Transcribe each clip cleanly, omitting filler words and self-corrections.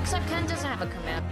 Except Ken doesn't have a command.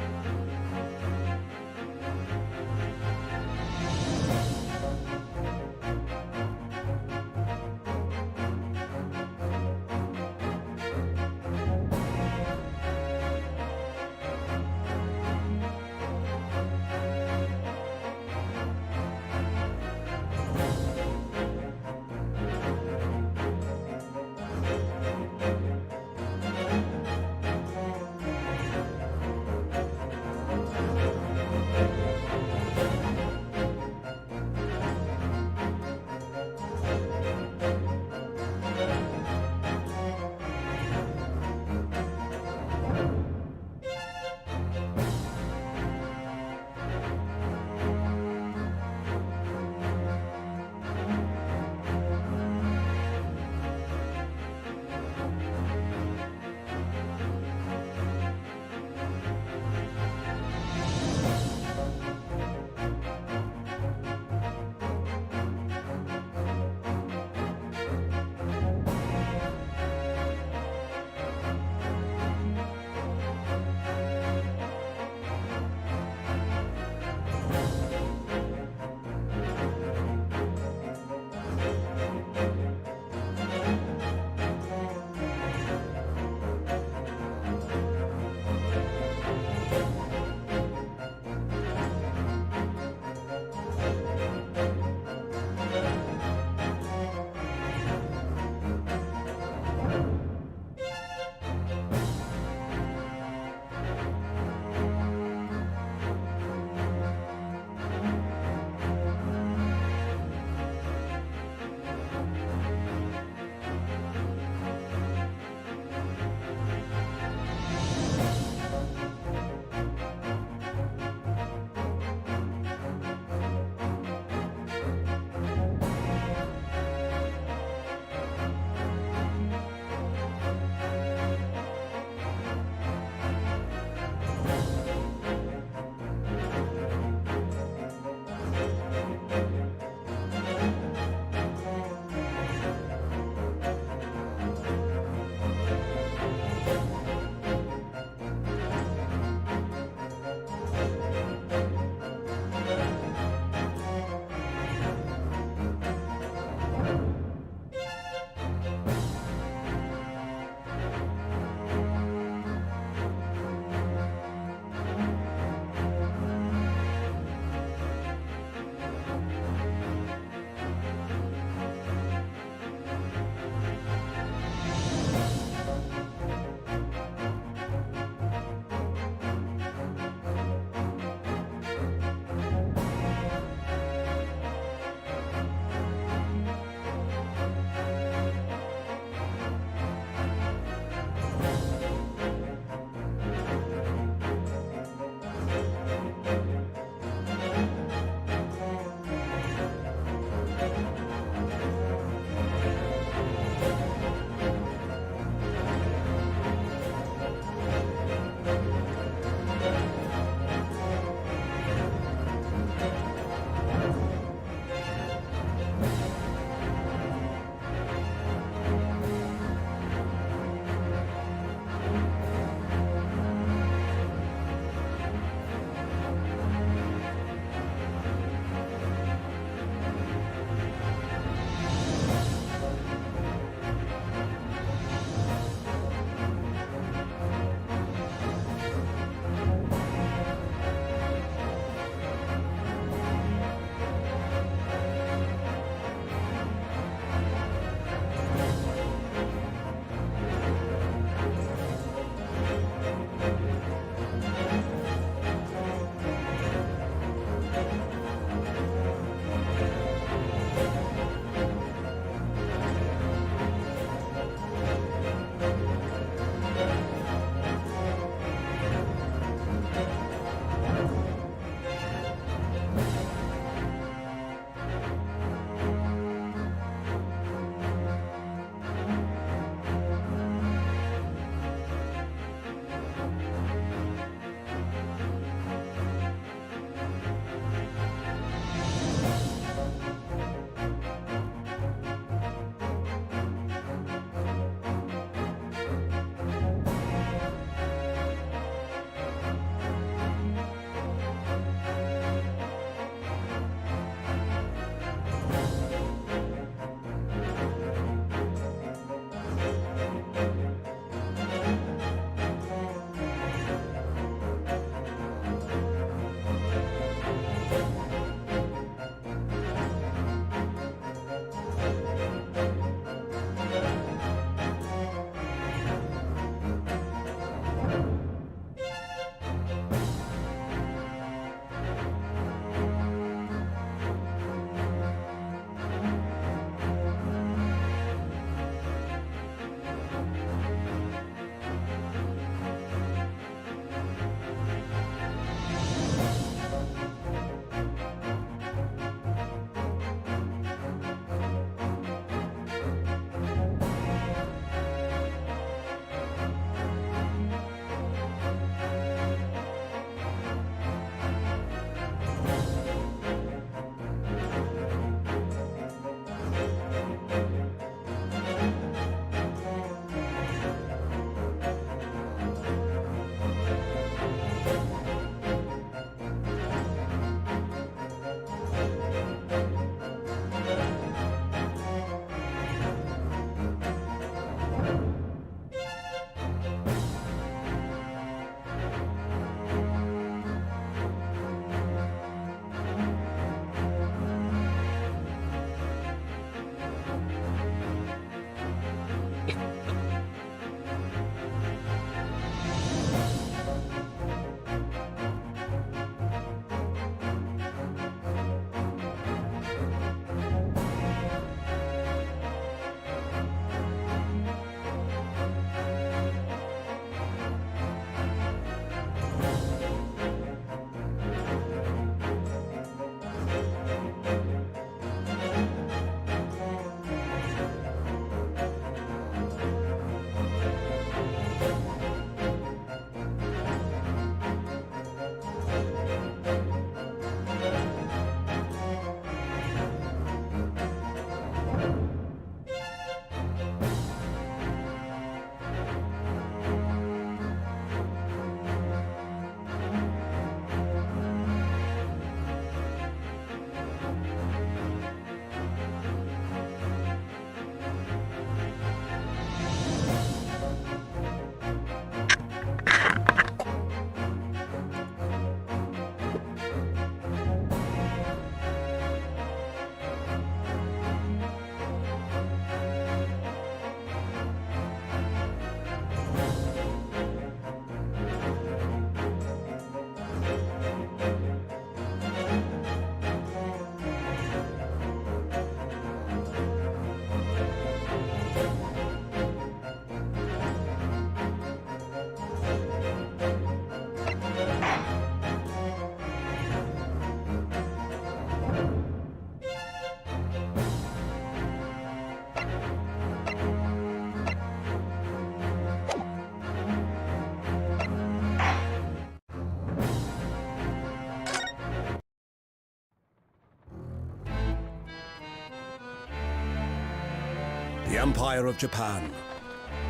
Empire of Japan.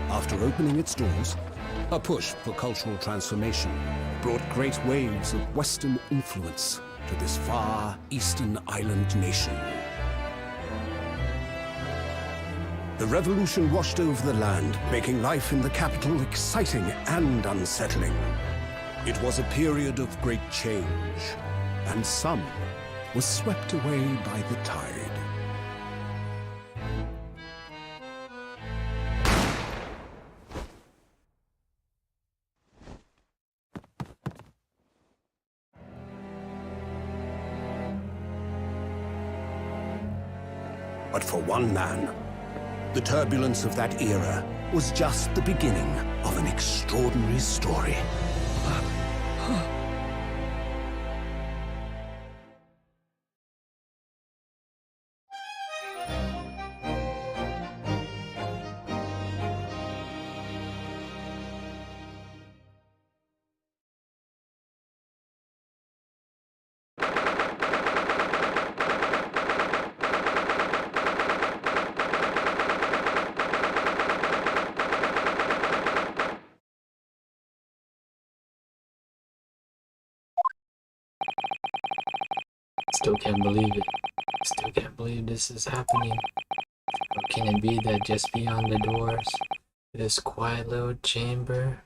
After opening its doors, a push for cultural transformation brought great waves of Western influence to this far eastern island nation. The revolution washed over the land, making life in the capital exciting and unsettling. It was a period of great change, and some was swept away by the tide. But for one man, the turbulence of that era was just the beginning of an extraordinary story. Still can't believe it. Still can't believe this is happening. How can it be that just beyond the doors, this quiet little chamber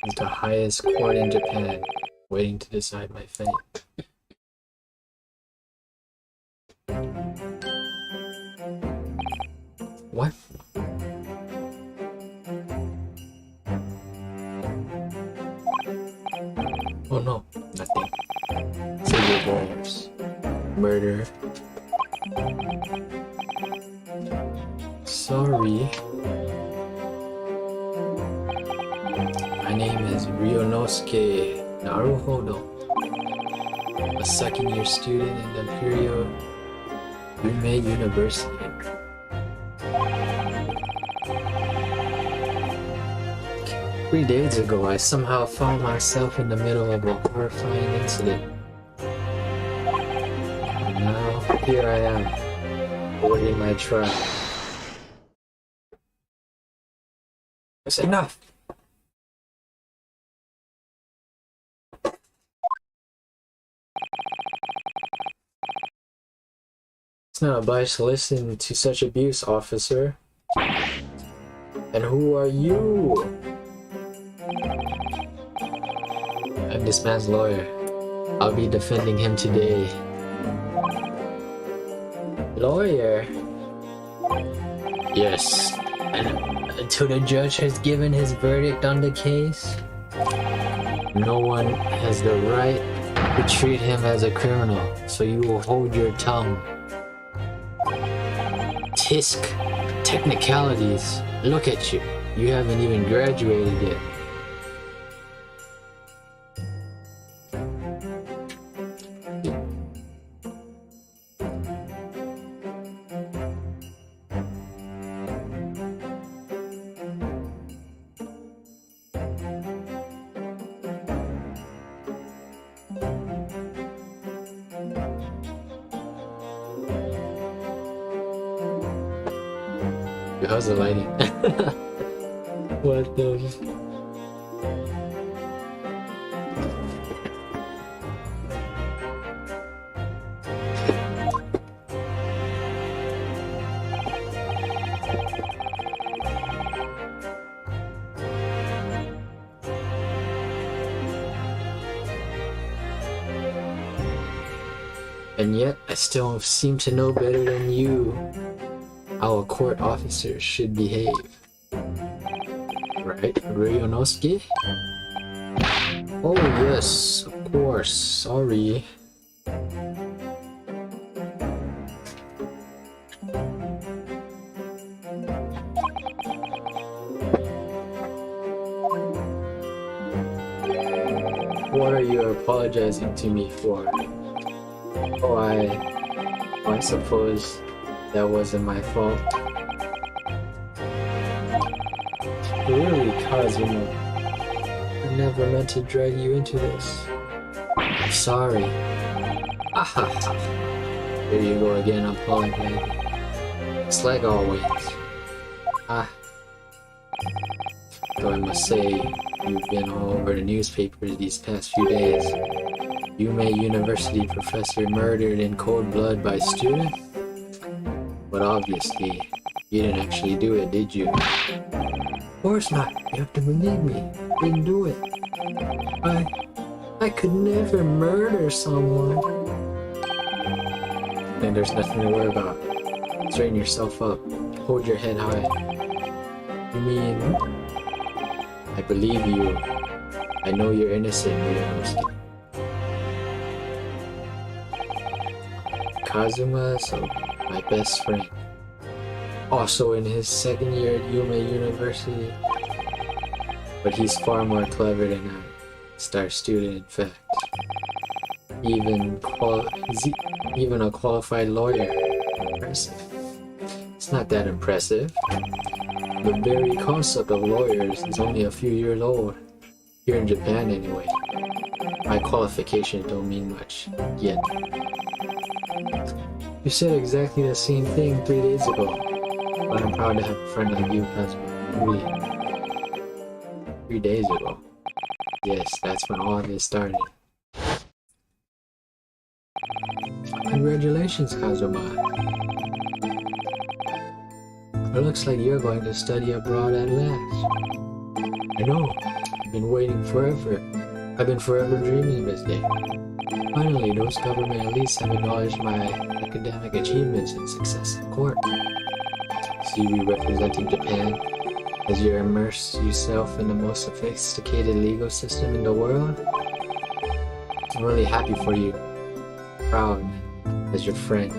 is the highest court in Japan, waiting to decide my fate? What? Oh no, nothing. Civil wars, murder. Sorry. My name is Ryonosuke Naruhodo, a second-year student in the Imperial Yume University. 3 days ago, I somehow found myself in the middle of a horrifying incident. And now, here I am, awaiting my trial. That's enough! It's not obliged to listen to such abuse, officer. And who are you? I'm this man's lawyer. I'll be defending him today. Lawyer? Yes. And until the judge has given his verdict on the case, no one has the right to treat him as a criminal, so you will hold your tongue. Tisk. Technicalities. Look at you. You haven't even graduated yet. How's the lighting? What the... And yet, I still seem to know better than you how a court officer should behave. Right, Ryonosuke? Oh yes, of course, sorry. What are you apologizing to me for? Oh, I suppose that wasn't my fault. Really, Kazuma. I never meant to drag you into this. I'm sorry. Here you go again, apologizing. It's like always. Though I must say, you've been all over the newspapers these past few days. Yume University professor murdered in cold blood by student? But obviously, you didn't actually do it, did you? Of course not. You have to believe me. Didn't do it. I could never murder someone. Then there's nothing to worry about. Straighten yourself up. Hold your head high. You mean... I believe you. I know you're innocent, Ryunosuke. Kazuma, so my best friend. Also in his second year at Yume University. But he's far more clever than I. Star student, in fact. He's even a qualified lawyer. Impressive. It's not that impressive. The very concept of lawyers is only a few years old. Here in Japan, anyway. My qualifications don't mean much. Yet. You said exactly the same thing 3 days ago. But I'm proud to have a friend like you, Kazuma. Really. 3 days ago. Yes, that's when all this started. Congratulations, Kazuma. It looks like you're going to study abroad at last. I know. I've been waiting forever. I've been forever dreaming of this day. Finally, those government elites have acknowledged my academic achievements and success in court. See you representing Japan as you immerse yourself in the most sophisticated legal system in the world. I'm really happy for you. Proud as your friend.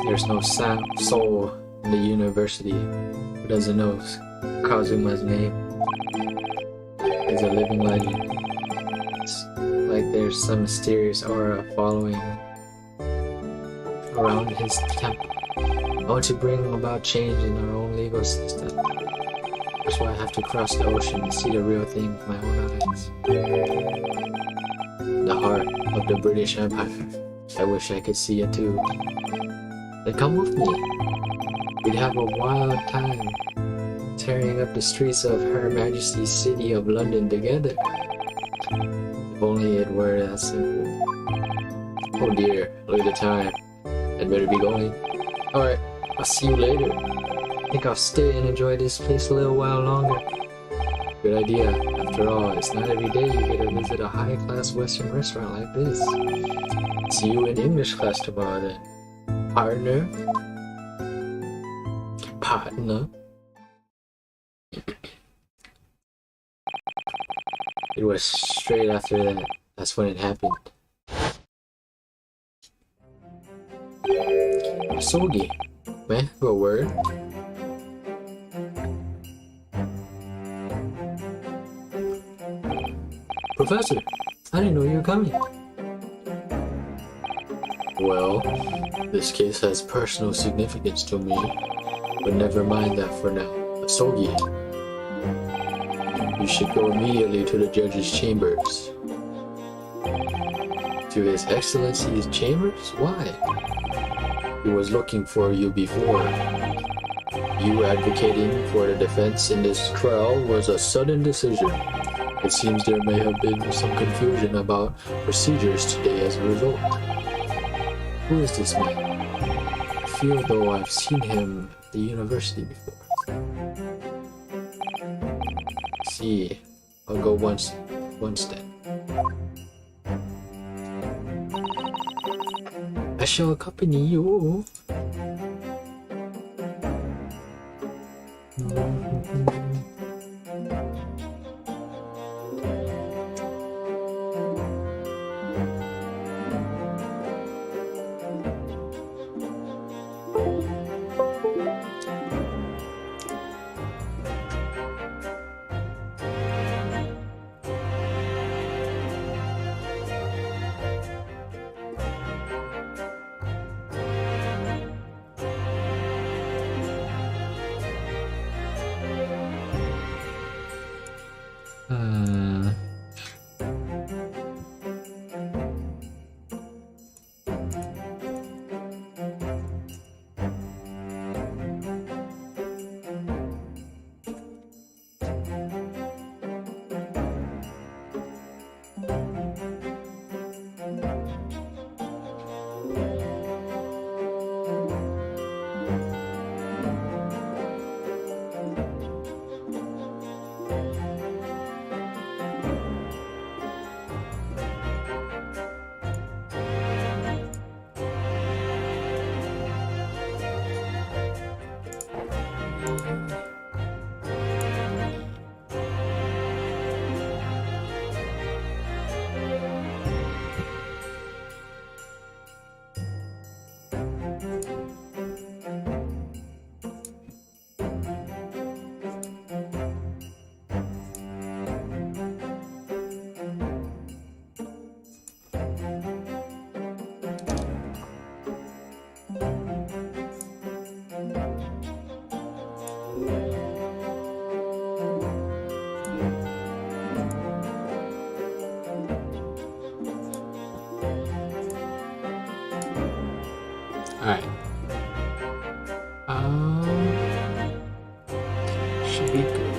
There's no soul in the university who doesn't know Kazuma's name. He's a living legend. It's like there's some mysterious aura following around his temple. I want to bring about change in our own legal system. That's why I have to cross the ocean and see the real thing with my own eyes. The heart of the British Empire. I wish I could see it too. Then come with me. We'd have a wild time tearing up the streets of Her Majesty's City of London together. If only it were that simple. Oh dear, look at the time. I'd better be going. Alright, I'll see you later. I think I'll stay and enjoy this place a little while longer. Good idea. After all, it's not every day you get to visit a high-class Western restaurant like this. See you in English class tomorrow then. Partner? Partner? It was straight after that. That's when it happened. Sogi, may I have a word? Professor, I didn't know you were coming. Well, this case has personal significance to me, but never mind that for now. Sogi, you should go immediately to the judge's chambers. To His Excellency's chambers? Why? He was looking for you before. You advocating for the defense in this trial was a sudden decision. It seems there may have been some confusion about procedures today as a result. Who is this man? I feel though I've seen him at the university before. See, I'll go once then. I shall accompany you. Alright. Should be good.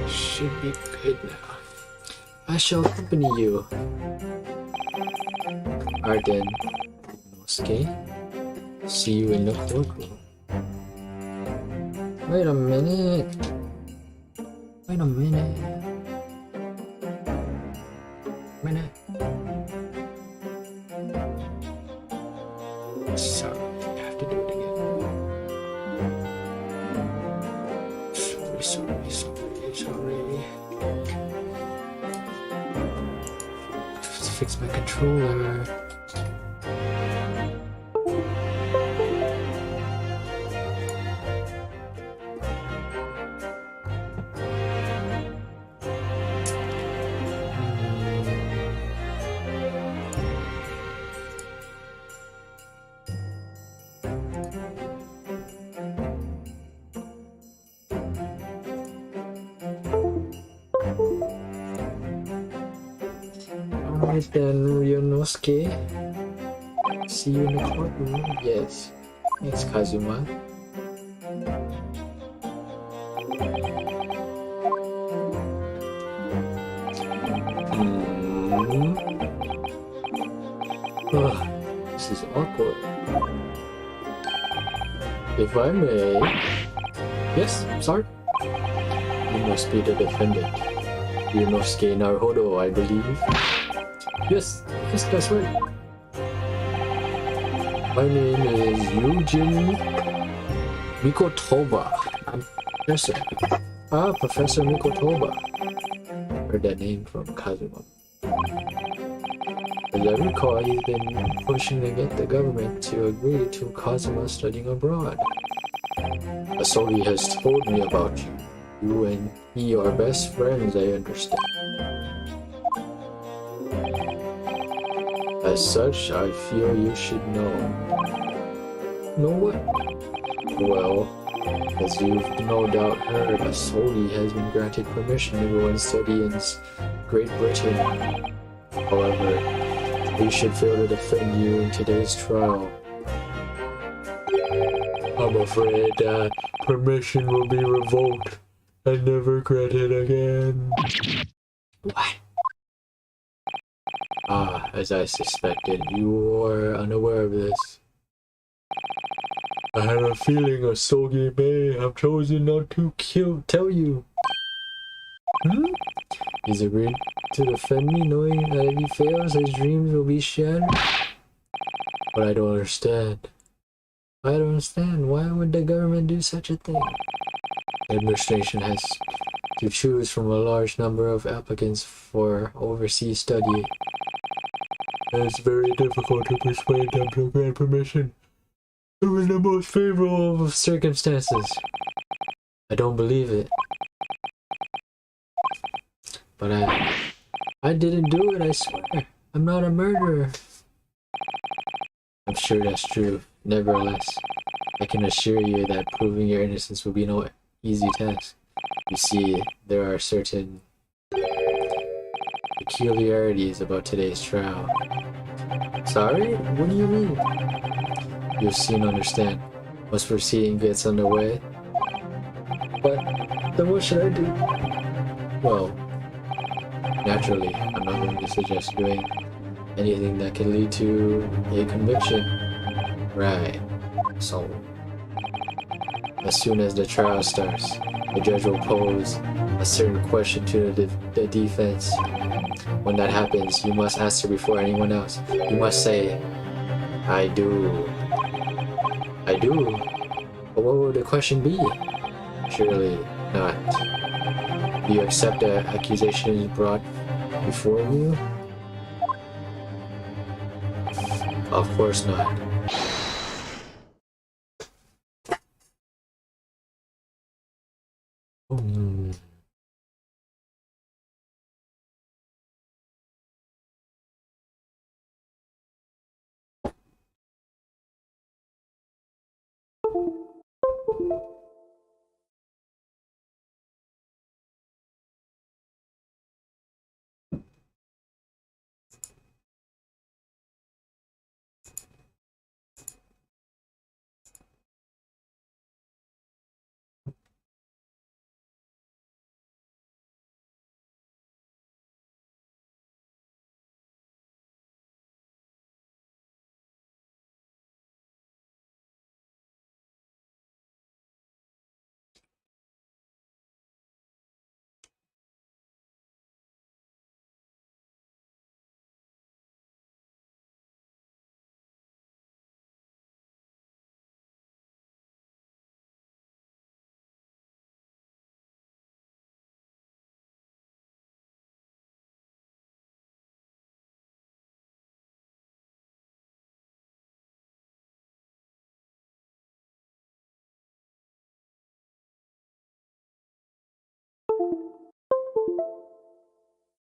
Should be good now. I shall accompany you. Alright then. Okay. See you in the courtroom. Wait a minute. Wait a minute. Sorry, I have to do it again. Sorry. Let's fix my controller. Alright then, Ryunosuke. See you in the courtroom. Yes. Thanks, Kazuma. This is awkward. If I may... Yes, sorry? You must be the defendant. Ryunosuke Naruhodo, I believe. Yes, that's right. My name is Eugene Mikotoba. I'm Professor. Professor Mikotoba. Heard that name from Kazuma. As I recall, he's been pushing to get the government to agree to Kazuma studying abroad. Asoli has told me about you. You and he are best friends, I understand. As such, I feel you should know. Know what? Well, as you've no doubt heard, Asoli has been granted permission to go and study in Great Britain. However, he should fail to defend you in today's trial. I'm afraid permission will be revoked and never granted again. What? As I suspected, you are unaware of this. I had a feeling Asogi may have chosen not to tell you. He's agreed to defend me, knowing that if he fails, his dreams will be shattered. But I don't understand. Why would the government do such a thing? The administration has to choose from a large number of applicants for overseas study. It's very difficult to persuade them to grant permission in the most favorable of circumstances. I don't believe it. But I didn't do it, I swear. I'm not a murderer. I'm sure that's true. Nevertheless, I can assure you that proving your innocence will be no easy task. You see, there are certain peculiarities about today's trial. Sorry? What do you mean? You'll soon understand once proceeding gets underway. But then what should I do? Well, naturally, I'm not going to suggest doing anything that can lead to a conviction. Right. So, as soon as the trial starts, the judge will pose a certain question to the defense. When that happens, you must answer before anyone else. You must say, I do. I do? But what would the question be? Surely not. Do you accept the accusations brought before you? Of course not.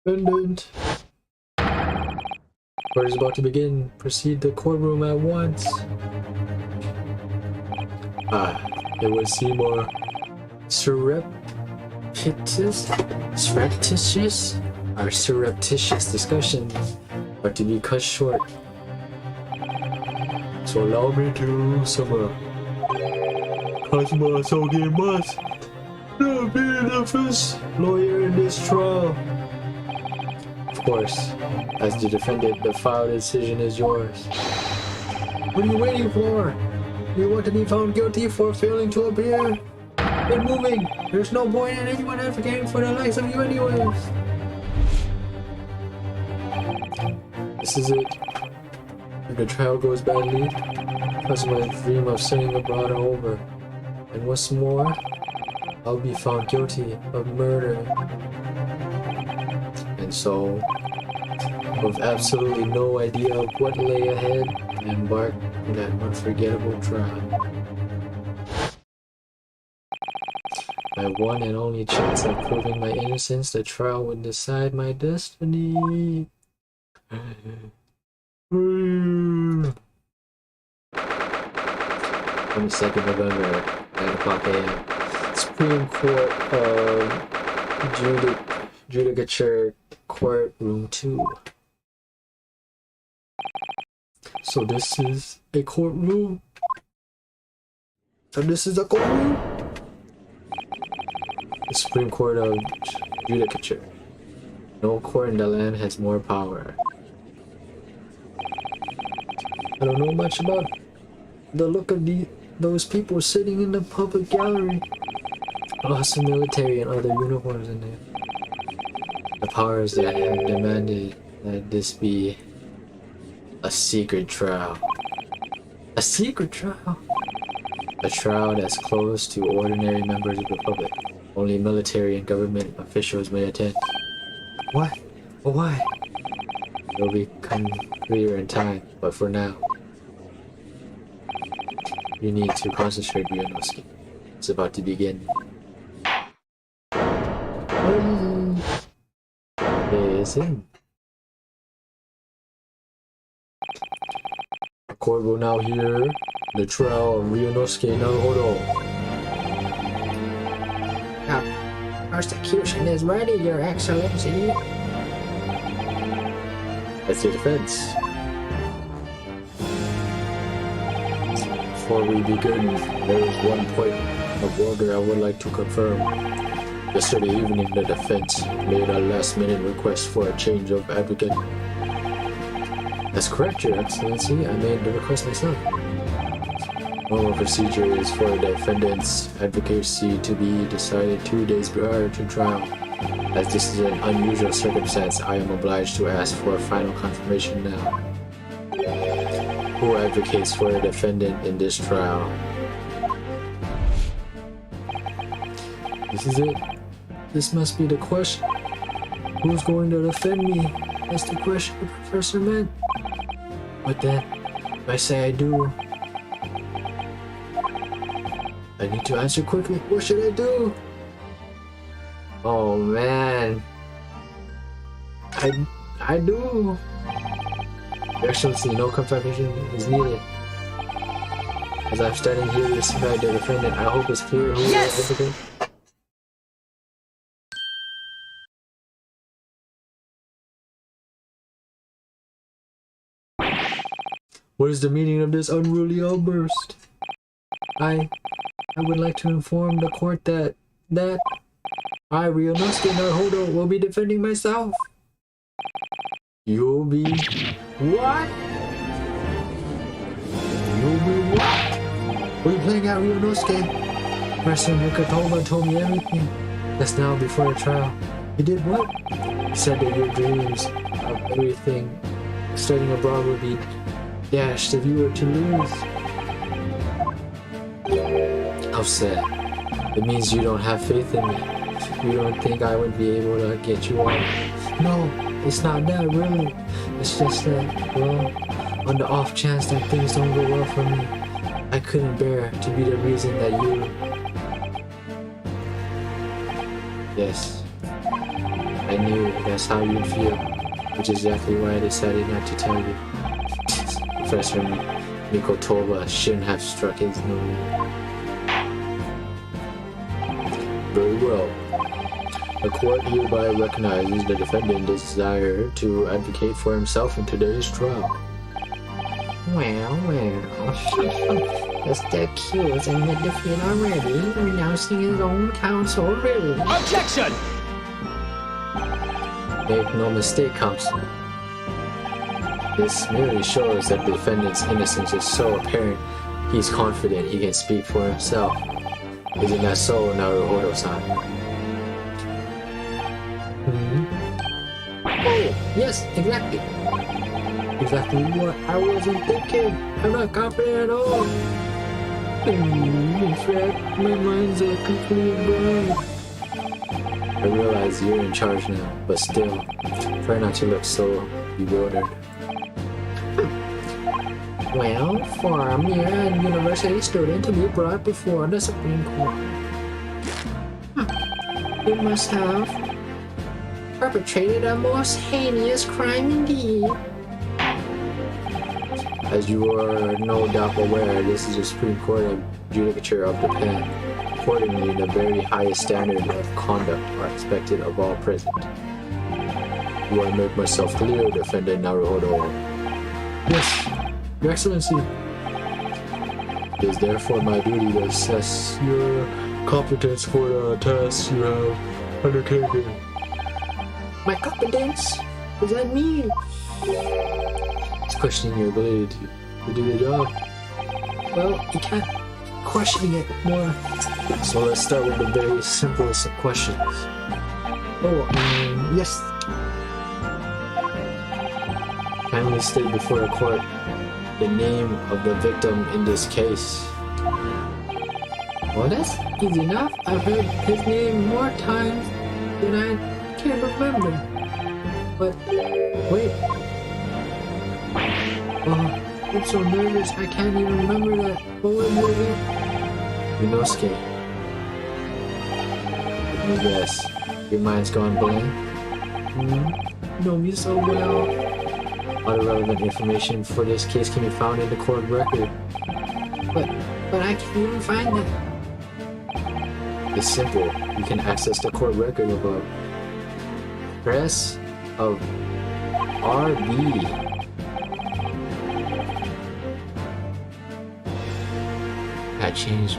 Defendant. Court is about to begin. Proceed to courtroom at once. It would seem more surreptitious discussions are to be cut short. So allow me to summarize. Kazuma Sogi must not be the first lawyer in this trial. Of course, as the defendant, the final decision is yours. What are you waiting for? You want to be found guilty for failing to appear? Get moving! There's no point in anyone advocating for the likes of you anyways. This is it. If the trial goes badly, Kazuma's dream of studying abroad are over. And what's more, I'll be found guilty of murder. And so, with absolutely no idea of what lay ahead, I embarked on that unforgettable trial. My one and only chance at proving my innocence, the trial would decide my destiny. 22nd November, 9 o'clock a.m. Supreme Court of Judicature, Courtroom 2. So this is a courtroom? So this is a courtroom? The Supreme Court of Judicature. No court in the land has more power. I don't know much about the look of those people sitting in the public gallery. Lots of military and other uniforms in there. The powers that have demanded that this be a secret trial. A secret trial? A trial that's closed to ordinary members of the public. Only military and government officials may attend. What? Why? It'll become clear in time, but for now, you need to concentrate, Ryunosuke. It's about to begin. Listen. The court will now hear the trial of Ryunosuke Naruhodo. Prosecution is ready, Your Excellency. That's the defense. Before we begin, there is one point of order I would like to confirm. Yesterday evening, the defense made a last-minute request for a change of advocate. That's correct, Your Excellency. I made the request myself. Normal procedure is for the defendant's advocacy to be decided 2 days prior to trial. As this is an unusual circumstance, I am obliged to ask for a final confirmation now. Who advocates for a defendant in this trial? This is it. This must be the question. Who's going to defend me? That's the question the professor meant. But then, if I say I do, I need to answer quickly. What should I do? Oh man. I do. Your Excellency, no confirmation is needed. As I'm standing here beside the defendant, I hope it's clear who is everything. What is the meaning of this unruly outburst? I would like to inform the court that I, Ryunosuke Naruhodo, will be defending myself. You'll be what? You'll be what? What are you playing at, Ryunosuke? Master Mikatoba told me everything. Just now before the trial. He did what? He said that your dreams of everything studying abroad would be dashed if you were to lose. How sad. It means you don't have faith in me. You don't think I would be able to get you out. No, it's not that really. It's just that, well, on the off chance that things don't go well for me, I couldn't bear to be the reason that you... Yes, I knew that's how you'd feel, which is exactly why I decided not to tell you. Professor Mikotoba shouldn't have struck his nose. Very well. The court hereby recognizes the defendant's desire to advocate for himself in today's trial. Well, just accused and admit defeat already, renouncing his own counsel, really. Objection! Make no mistake, counsel. This merely shows that the defendant's innocence is so apparent he's confident he can speak for himself. Isn't that so, Naruhodo-san? Oh, yes, exactly. Exactly what I wasn't thinking. I'm not confident at all. In fact, my mind's a complete blank. I realize you're in charge now, but still, try not to look so bewildered. Well, for a mere university student to be brought before the Supreme Court, you must have perpetrated a most heinous crime indeed. As you are no doubt aware, this is the Supreme Court of Judicature of Japan. Accordingly, the very highest standard of conduct are expected of all present. Do I make myself clear, Defendant Naruhodo? Yes, Your Excellency. It is therefore my duty to assess your competence for the task you have undertaken. My competence? What does that mean? It's questioning your ability to do the job. Well, you can't question it more. So let's start with the very simplest of questions. Oh, yes. Kindly state before the court the name of the victim in this case. Well, that's easy enough. I've heard his name more times than I can remember. But, wait. Oh, I'm so nervous I can't even remember that. What was it again? Ryunosuke. Let me guess. Your mind's gone blank? Know me so well. All the relevant information for this case can be found in the court record. But I can't even find that. It's simple. You can access the court record above. Press of RB. I changed.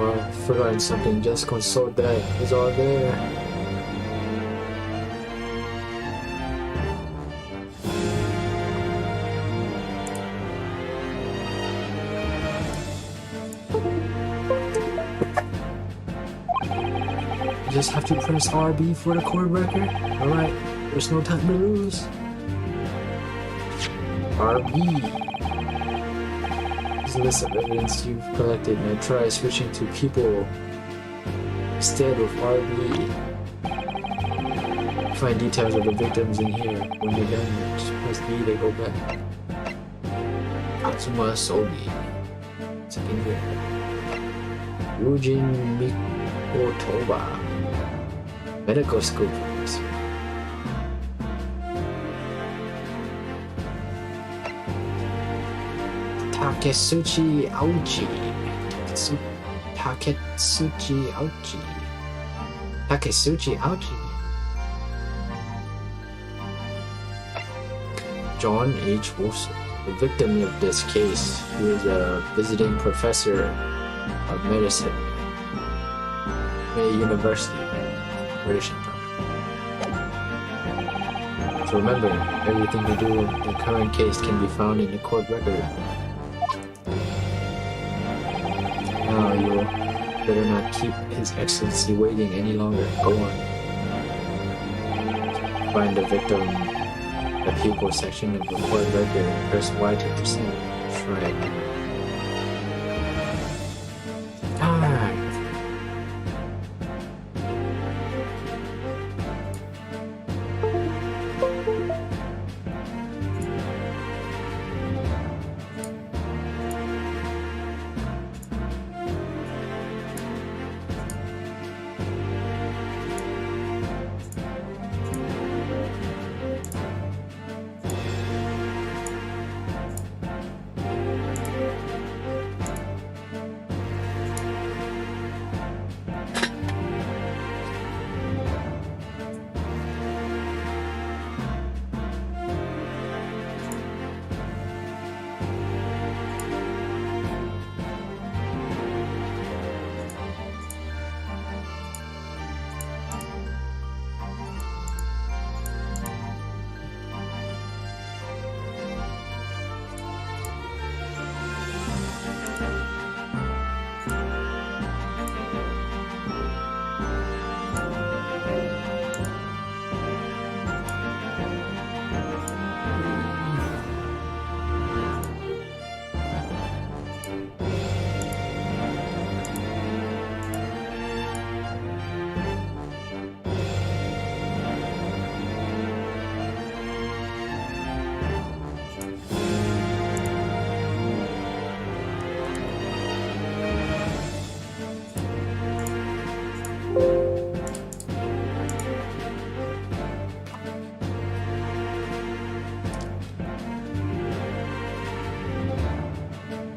I've forgotten something. Just consult that. It's all there. I just have to press RB for the court record. Alright, there's no time to lose. RB. This is a list of evidence you've collected. Now try switching to people instead of RB. Find details of the victims in here. When you're done, just press B to go back. Atsuma Sogi. Second year. Yujin Mikotoba. Medical school professor. Taketsuchi Auchi. Taketsuchi Auchi. John H. Wilson. The victim of this case, he was a visiting professor of medicine at University, British Empire. So remember, everything to do with the current case can be found in the court record. Now you better not keep His Excellency waiting any longer. Go on. Find the victim, the people section of the court record, and press Y to proceed. Right. Alright.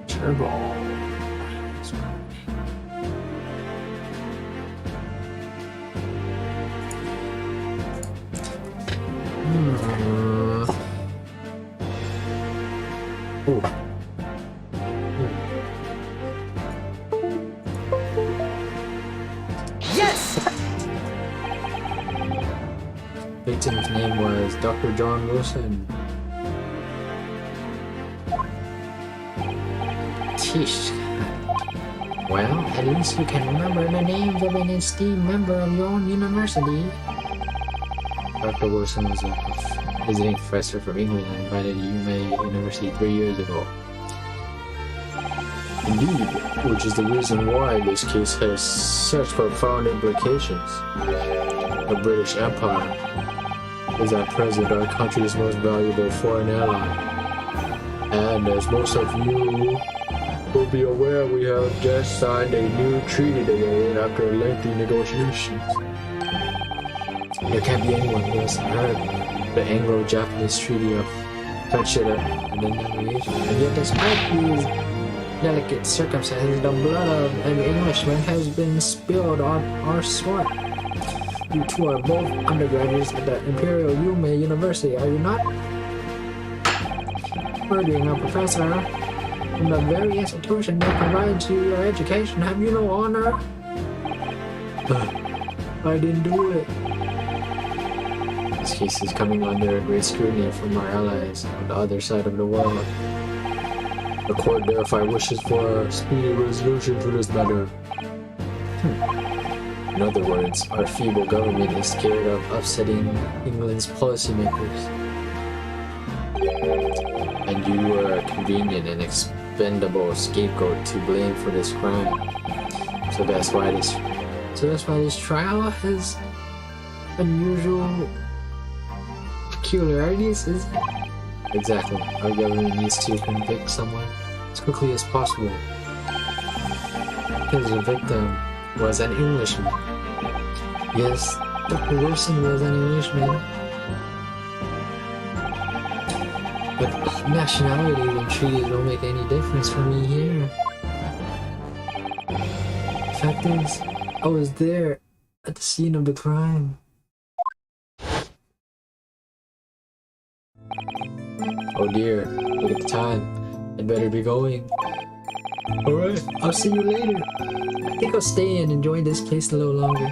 Turbo. Yes! Victim's name was Dr. John Wilson. Tish. Well, at least you can remember the names of an esteemed member of your own university. Dr. Wilson was a visiting professor from England and invited to UMA University 3 years ago. Indeed, which is the reason why this case has such profound implications. The British Empire is at present our country's most valuable foreign ally. And as most of you will be aware, we have just signed a new treaty today after lengthy negotiations. There can't be anyone who hasn't heard the Anglo-Japanese Treaty of Friendship and Navigation. And yet, despite these delicate circumstances, the blood of an Englishman has been spilled on our soil. You two are both undergraduates at the Imperial Yume University, are you not? Murdering a professor from the very institution that provides you your education, have you no honor? I didn't do it. This case is coming under great scrutiny from our allies on the other side of the world. The court therefore wishes for a speedy resolution for this matter. In other words, our feeble government is scared of upsetting England's policymakers. And you are a convenient and expendable scapegoat to blame for this crime. So that's why this trial has unusual peculiarities, is it? Exactly. Our government needs to convict someone as quickly as possible. Because the victim was an Englishman. Yes, Dr. Wilson was an Englishman. But nationality and treaties don't make any difference for me here. The fact is, I was there at the scene of the crime. Oh dear, look at the time. I'd better be going. Alright, I'll see you later. I think I'll stay and enjoy this place a little longer.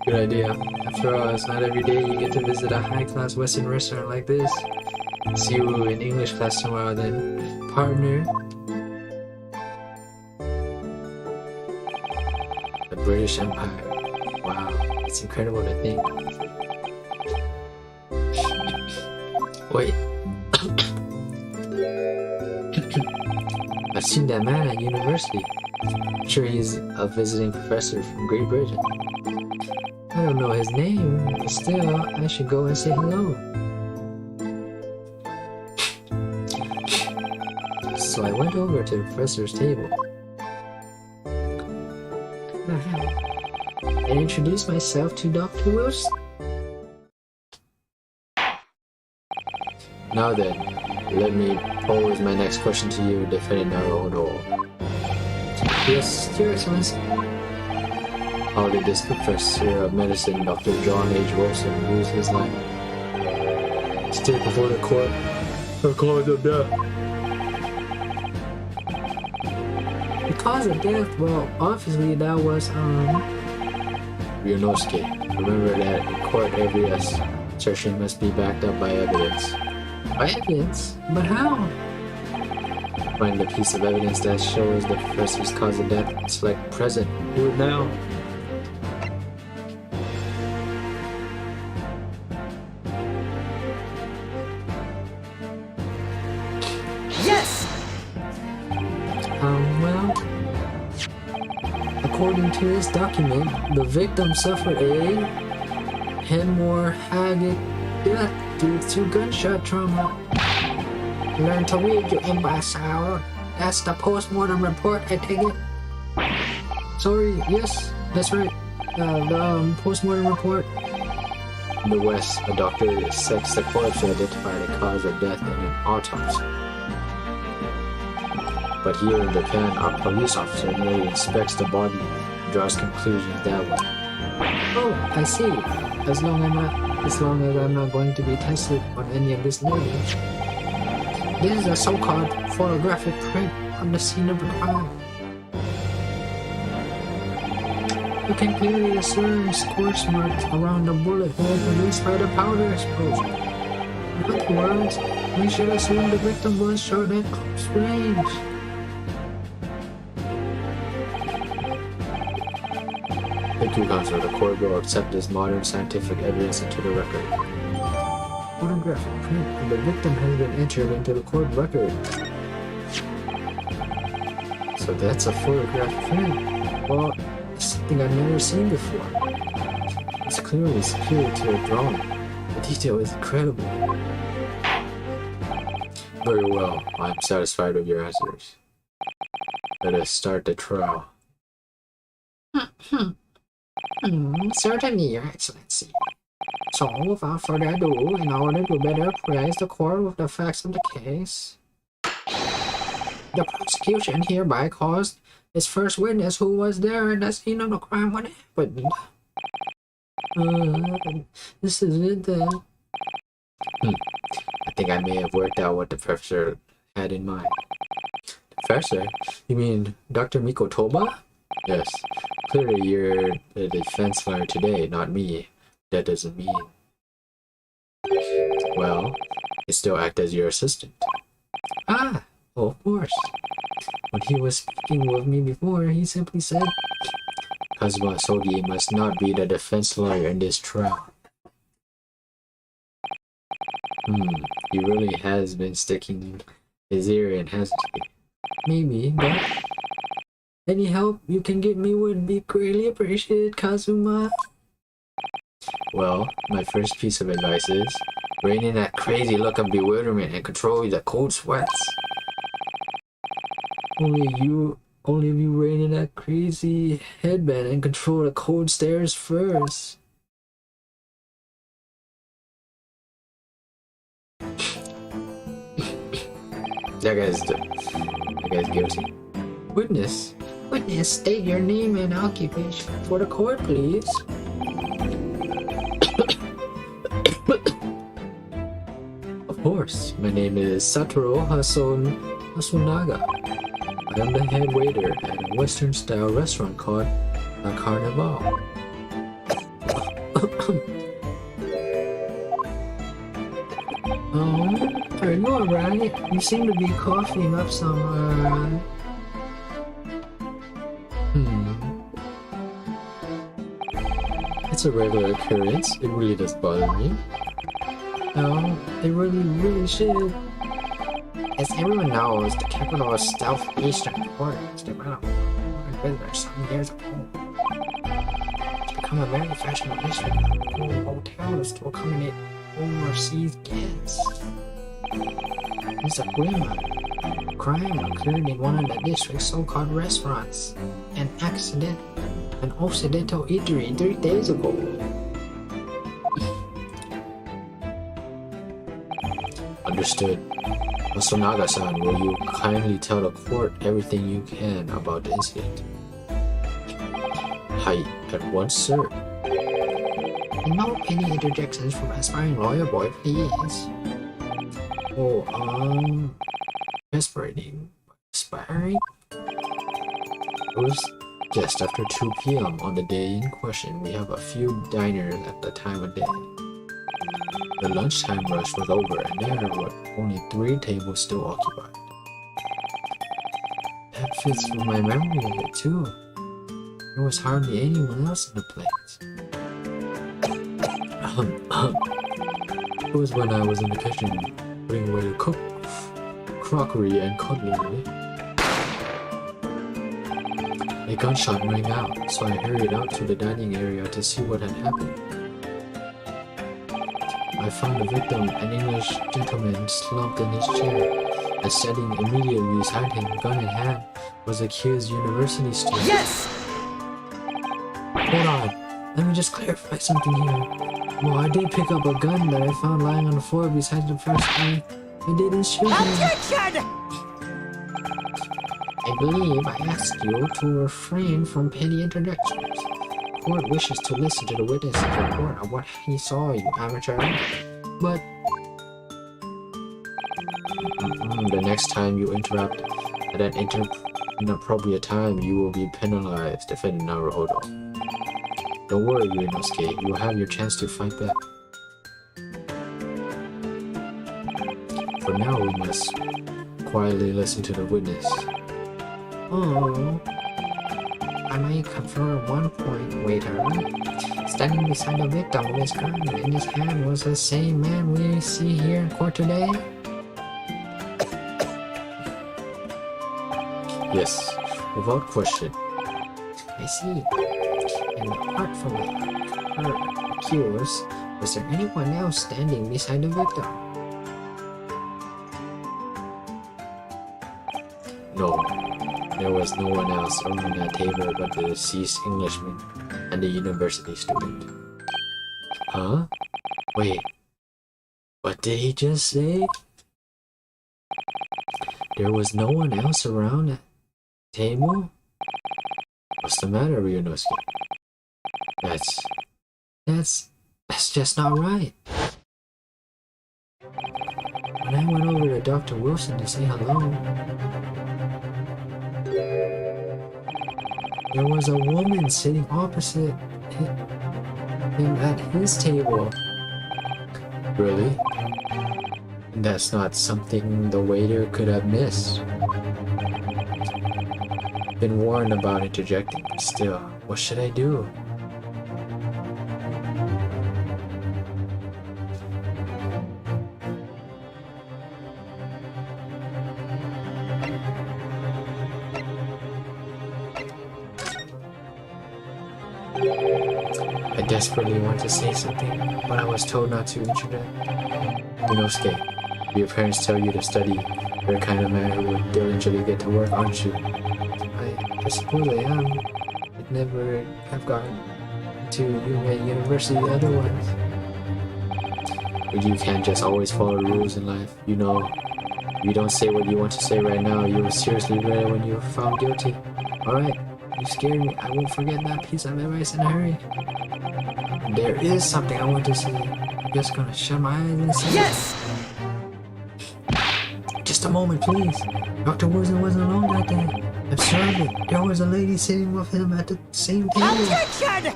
Good idea. After all, it's not every day you get to visit a high-class Western restaurant like this. See you in English class tomorrow then, partner. The British Empire. Wow, it's incredible to think. Wait. I've seen that man at university. I'm sure he's a visiting professor from Great Britain. I don't know his name, but still, I should go and say hello. So I went over to the professor's table and introduced myself to Dr. Wilson. Now then, let me pose my next question to you, Defendant Naruhodo. Yes, Your Excellency. How did this professor of medicine, Dr. John H. Wilson, lose his life? Stood before the court for cause of death. The cause of death? Well, obviously that was, Ryunosuke. Remember that in court every assertion must be backed up by evidence. By evidence? But how? Find a piece of evidence that shows the professor's cause of death. Select present. Do it now. Yes! Well, according to this document, the victim suffered a hemorrhagic death due to gunshot trauma. Learn to read, you imbecile. That's the post-mortem report, I take it. Sorry, yes, that's right. The post-mortem report. In the West, a doctor sets the corpse to identify the cause of death in an autopsy. But here in Japan, a police officer merely inspects the body and draws conclusions that way. Oh, I see. As long as I'm not going to be tested on any of this later. This is a so-called photographic print on the scene of the crime. You can clearly discern scorch marks around the bullet hole produced by the powder explosion. In other words, we should assume the victim was shot at close range. Thank you, Counselor. The court will accept this modern scientific evidence into the record. Photographic print of the victim has been entered into the court record. So that's a photograph print. Well, it's something I've never seen before. It's clearly superior to a drawing. The detail is incredible. Very well. I'm satisfied with your answers. Let us start the trial. Certainly, Your Excellency. So, without further ado, in order to better apprise the court with the facts of the case, the prosecution hereby calls its first witness who was there at the scene of the crime when it happened. This is it then. I think I may have worked out what the professor had in mind. Professor? You mean Dr. Miko Toba? Yes. Clearly you're the defense lawyer today, not me. That doesn't mean... Well, I still act as your assistant. Ah, oh, of course. When he was speaking with me before, he simply said, Kazuma Sogi must not be the defense lawyer in this trial. He really has been sticking his ear in, hasn't he? Maybe, but any help you can give me would be greatly appreciated, Kazuma. Well, my first piece of advice is rein in that crazy look of bewilderment and control the cold sweats. Only if you rein in that crazy headband and control the cold stares first. That guy's guilty. Witness, state your name and occupation for the court, please. Of course, my name is Satoru Hasunaga. I am the head waiter at a Western-style restaurant called La Carnival. Are you alright? You seem to be coughing up some, It's a regular occurrence. It really does bother me. No, it really should. As everyone knows, the capital of southeastern Florida was developed by visitors some years ago. It's become a very fashionable district with hotels to accommodate overseas guests. Disagreement. Crime occurred in one of the district's so-called restaurants. An accidental eatery 3 days ago. Understood. Masunaga-san, will you kindly tell the court everything you can about the incident? Hi, at once, sir. No any interjections from aspiring lawyer boy, please. Oh, aspirating. Aspiring? It was just after 2 p.m. on the day in question. We have a few diners at the time of day. The lunchtime rush was over and there were only 3 tables still occupied. That fits with my memory of it too. There was hardly anyone else in the place. It was when I was in the kitchen putting away the crockery and cutlery. A gunshot rang out, so I hurried out to the dining area to see what had happened. I found the victim, an English gentleman, slumped in his chair, and standing immediately beside him, gun in hand, was accused university student. Yes! Hold on, let me just clarify something here. Well, I did pick up a gun that I found lying on the floor beside the first guy. I didn't shoot him. Attention! I believe I asked you to refrain from petty interjections. The court wishes to listen to the witness's report of what he saw, you amateur. But The next time you interrupt at an inappropriate time, you will be penalized, defended Naruhodo. Don't worry, Ryunosuke, you will have your chance to fight back. For now, we must quietly listen to the witness. Oh, I may confirm one point, waiter. Standing beside the victim with his gun in his hand was the same man we see here in court today. Yes, without question. I see. And apart from her accused, was there anyone else standing beside the victim? No, there was no one else around that table but the deceased Englishman and the university student. Huh? Wait, what did he just say? There was no one else around that table? What's the matter, Ryunosuke? that's just not right. When I went over to Dr. Wilson to say hello, there was a woman sitting opposite him at his table. Really? That's not something the waiter could have missed. Been warned about interjecting, but still, What should I do? I desperately want to say something, but I was told not to interject. Inosuke, your parents tell you to study. You're the kind of man who would diligently get to work, aren't you? I suppose I am. I'd never have gone to university otherwise. But you can't just always follow the rules in life. You know, if you don't say what you want to say right now, you will seriously regret it when you're found guilty. Alright, you scared me. I won't forget that piece of advice in a hurry. There is something I want to say. I'm just gonna shut my eyes and say Yes! Just a moment, please. Dr. Wilson wasn't alone that day. Observe it. There was a lady sitting with him at the same table. Attention!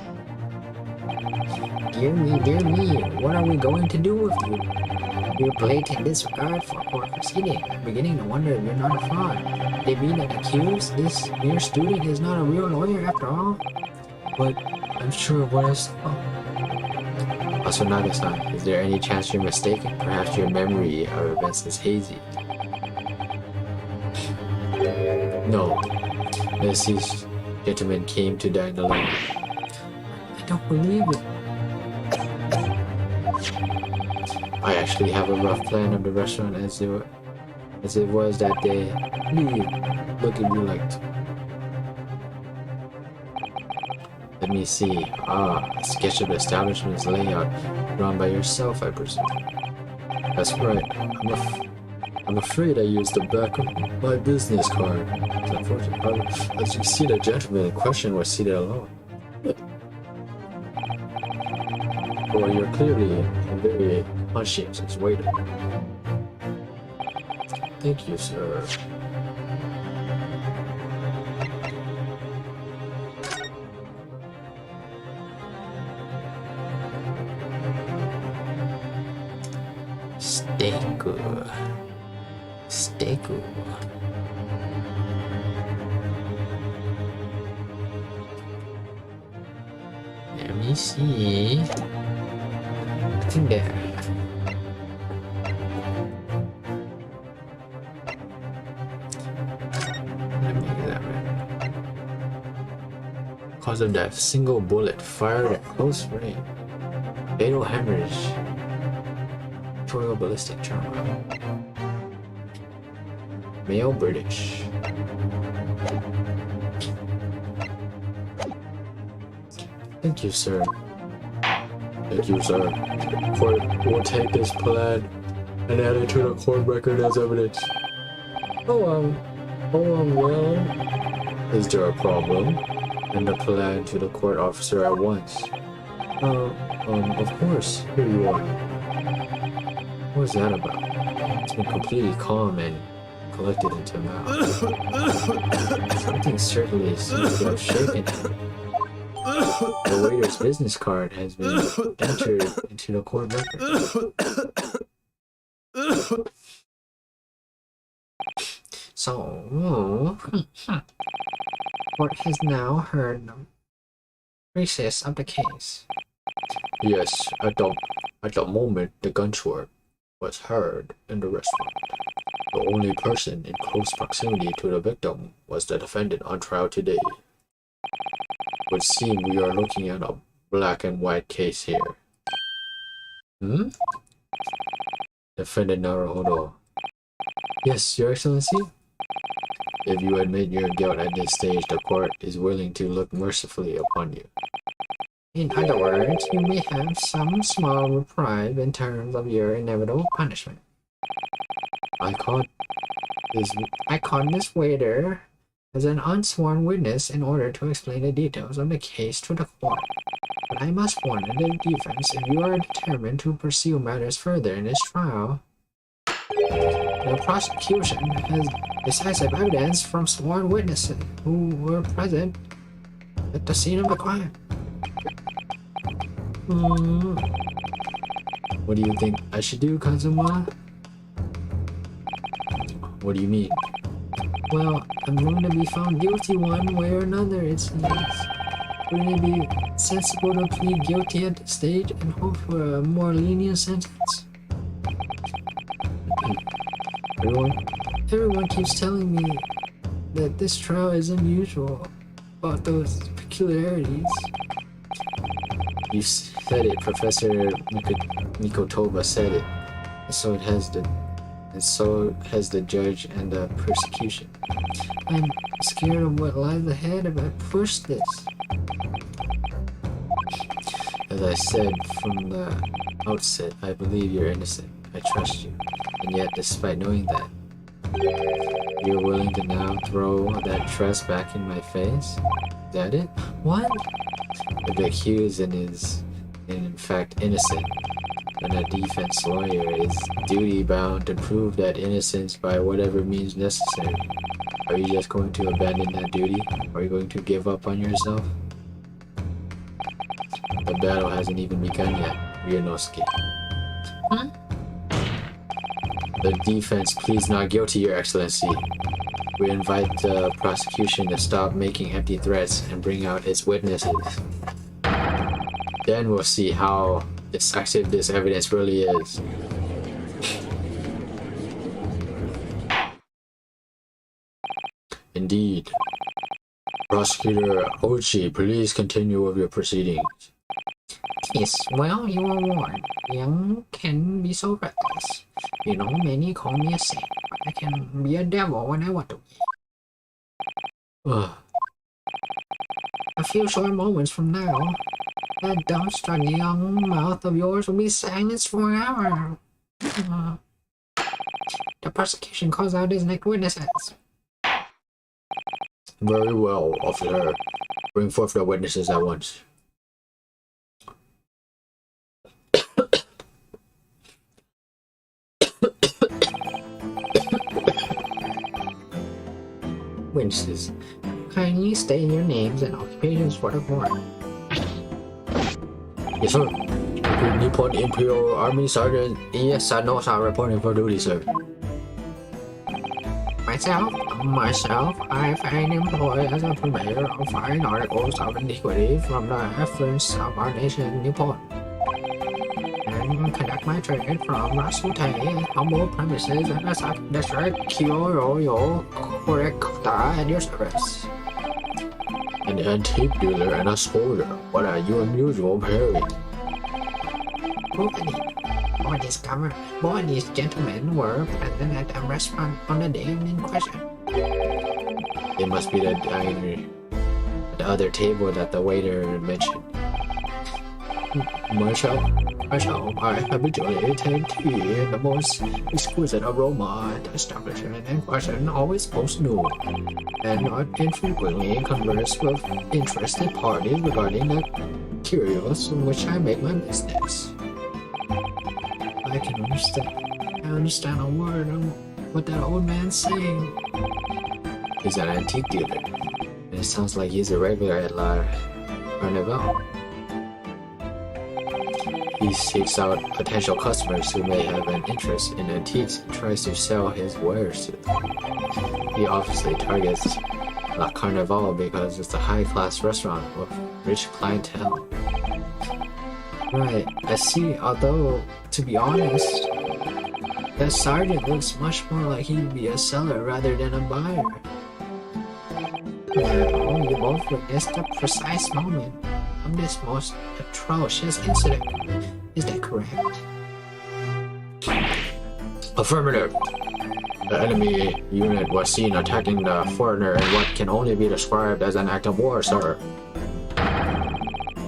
Dear me, what are we going to do with you? Your blatant disregard for court proceeding. I'm beginning to wonder if you're not a fraud. They mean that accused this mere student is not a real lawyer after all? But I'm sure of what I saw. Also, Naga-san, is there any chance you're mistaken? Perhaps your memory of events is hazy. No. These gentlemen came to dine alone. I don't believe it. I actually have a rough plan of the restaurant as it was that day. Please, look if you liked. Let me see. A sketch of the establishment's layout, drawn by yourself, I presume. That's right. I'm afraid I used the back of my business card. It's unfortunate. As you see, the gentleman in question was seated alone. Well, you're clearly a very conscientious waiter. Thank you, sir. Steak. Let me see. Nothing there. Let me examine. Cause of death: single bullet fired at close range. Fatal hemorrhage. Royal ballistic trauma. Male British. Thank you, sir. Thank you, sir. Court will take this plan and add it to the court record as evidence. Well. Is there a problem? And the plan to the court officer at once. Of course. Here you are. What is that about? It's been completely calm and collected into mouth. Something certainly seems to have shaken him. The waiter's business card has been entered into the court record. So, court has now heard the basis of the case. Yes, at the moment the gunshot was heard in the restaurant. The only person in close proximity to the victim was the defendant on trial today. It would seem we are looking at a black and white case here. Defendant Naruhodo. Yes, Your Excellency? If you admit your guilt at this stage, the court is willing to look mercifully upon you. In other words, you may have some small reprieve in terms of your inevitable punishment. I caught this waiter as an unsworn witness in order to explain the details of the case to the court. But I must warn the defense, if you are determined to pursue matters further in this trial, the prosecution has decisive evidence from sworn witnesses who were present at the scene of the crime. What do you think I should do, Kazuma? What do you mean? Well, I'm going to be found guilty one way or another, it seems. Wouldn't it be sensible to plead guilty at this stage and hope for a more lenient sentence? Everyone keeps telling me that this trial is unusual about those peculiarities. You said it, Professor Mikotoba said it. And so has the judge and the prosecution. I'm scared of what lies ahead if I push this. As I said from the outset, I believe you're innocent. I trust you. And yet, despite knowing that, you're willing to now throw that trust back in my face? Is that it? What? If the accused is in fact innocent, then a defense lawyer is duty-bound to prove that innocence by whatever means necessary. Are you just going to abandon that duty? Are you going to give up on yourself? The battle hasn't even begun yet, Ryunosuke. Huh? The defense pleads not guilty, Your Excellency. We invite the prosecution to stop making empty threats and bring out its witnesses. Then we'll see how decisive this evidence really is. Indeed. Prosecutor Ochi, please continue with your proceedings. Yes, well, you were warned. Young can be so reckless. You know, many call me a saint, but I can be a devil when I want to be. Ugh. A few short moments from now, that dumb struggling young mouth of yours will be silenced forever. The prosecution calls out his next witnesses. Very well, officer. Bring forth the witnesses at once. Witnesses, kindly state your names and occupations for the court. Yes, sir. Nippon Imperial Army Sergeant Iyasanosa reporting for duty, sir. Myself, I've been employed as a purveyor of fine articles of antiquity from the affluence of our nation, Nippon, and conduct my trade from Rasute, humble premises in the Saki district, Kyoyo, Korekota, at your service. An antique dealer and a soldier. What are you unusual pairing? Both these gentlemen were present at a restaurant on the day in question. It must be the diner, the other table that the waiter mentioned. Myself, I habitually take tea in the most exquisite aroma at the establishment in question, always post noon, and not infrequently converse with interested parties regarding the curios in which I make my business. I can understand. I understand a word of what that old man's saying. He's an antique dealer, and it sounds like he's a regular at La Carnival. He seeks out potential customers who may have an interest in antiques and tries to sell his wares to them. He obviously targets La Carnival because it's a high-class restaurant with rich clientele. Right, I see, although, to be honest, that sergeant looks much more like he'd be a seller rather than a buyer. Well, you both witnessed the precise moment of this most atrocious incident. Is that correct? Affirmative. The enemy unit was seen attacking the foreigner in what can only be described as an act of war, sir.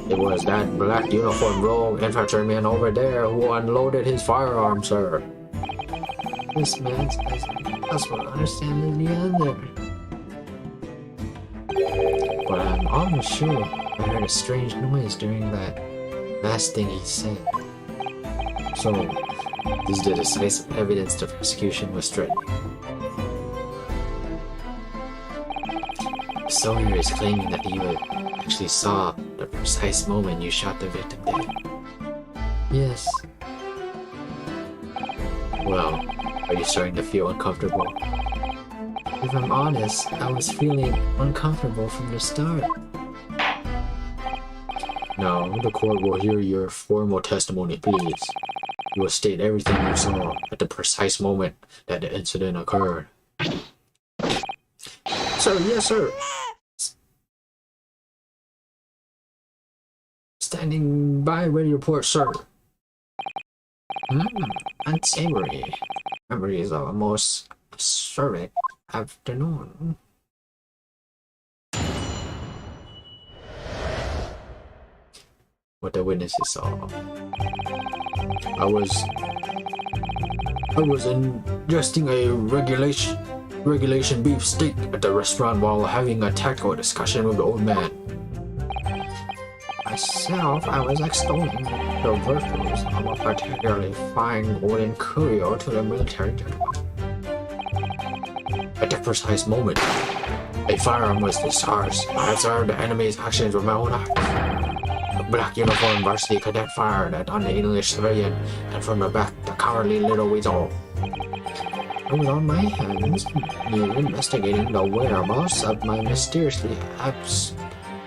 It was that black uniformed rogue infantryman over there who unloaded his firearm, sir. This man's as impossible to understand as the other. But I'm almost sure I heard a strange noise during that last thing he said. So, this is the decisive evidence the prosecution was threatening. The soldier is claiming that you actually saw the precise moment you shot the victim dead. Yes. Well, are you starting to feel uncomfortable? If I'm honest, I was feeling uncomfortable from the start. Now, the court will hear your formal testimony, please. You will state everything you saw at the precise moment that the incident occurred. Sir, yes, sir. Standing by, ready to report, sir. Unsavory. Memories of a most acerbic afternoon. What the witnesses saw. I was ingesting a regulation beef steak at the restaurant while having a tactful discussion with the old man. Myself, I was extolling the virtues of a particularly fine golden curio to the military gentleman. At the precise moment, a firearm was discharged. I observed the enemy's actions with my own eyes. A black uniformed varsity cadet fired at an English civilian, and from the back, the cowardly little weasel. I was on my hands, investigating the whereabouts of my mysteriously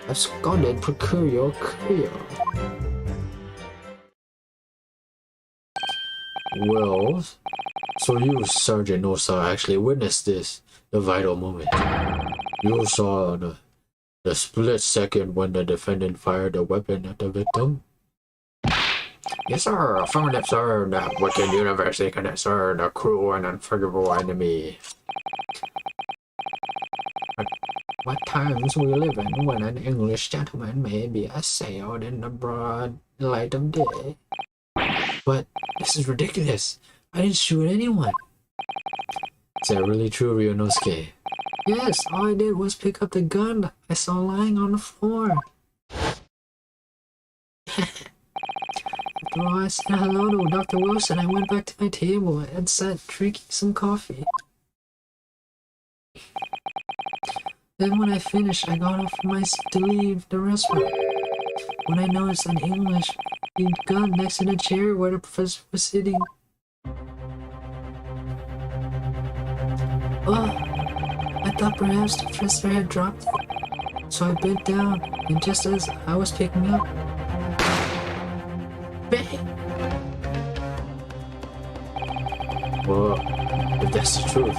absconded curio. Well, so you, Sergeant Nosa, actually witnessed this, the vital moment. You saw the split second when the defendant fired a weapon at the victim? Yes, sir. Affirmative, sir. That wicked university cadet, sir. The cruel and unforgivable enemy. What times we live in when an English gentleman may be assailed in the broad light of day. But this is ridiculous. I didn't shoot anyone. Is that really true, Ryunosuke? Yes, all I did was pick up the gun I saw lying on the floor. After all, I said hello to Dr. Wilson. I went back to my table and sat drinking some coffee. Then when I finished, I got off my seat to leave the restaurant. When I noticed an English gun next to the chair where the professor was sitting. Oh, I thought perhaps the professor had dropped it. So I bent down, and just as I was picking up, bang! Well, if that's the truth,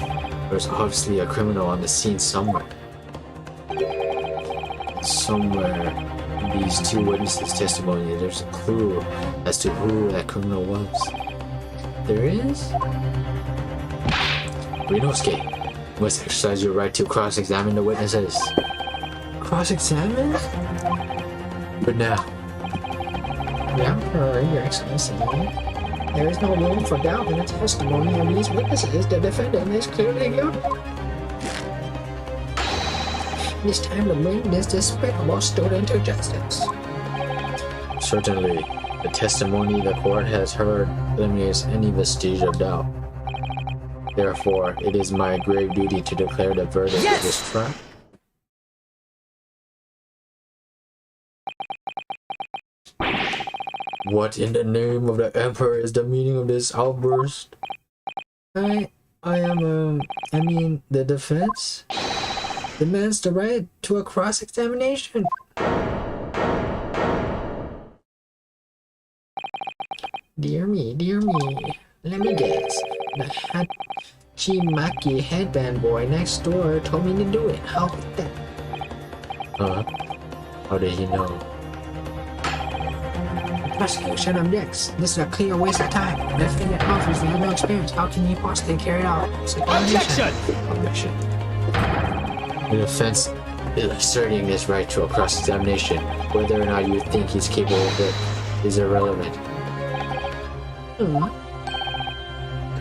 there's obviously a criminal on the scene somewhere. Somewhere in these two witnesses' testimony, there's a clue as to who that criminal was. There is? Ryunosuke, you must exercise your right to cross-examine the witnesses. Cross-examine? But now, The Emperor, Your Excellency. There is no room for doubt in the testimony of these witnesses. The defendant is clearly guilty. It is time to bring this despicable student to justice. certainly, the testimony the court has heard eliminates any vestige of doubt. Therefore, it is my grave duty to declare the verdict of this trial. What in the name of the Emperor is the meaning of this outburst? I mean, the defense demands the right to a cross-examination. Dear me, let me guess. The Hachimaki headband boy next door told me to do it. How about that? Huh? How did he know? Prosecution objects. This is a clear waste of time. The defendant obviously has no experience. How can he possibly carry out Objection! The defense is asserting his right to a cross-examination. Whether or not you think he's capable of it is irrelevant.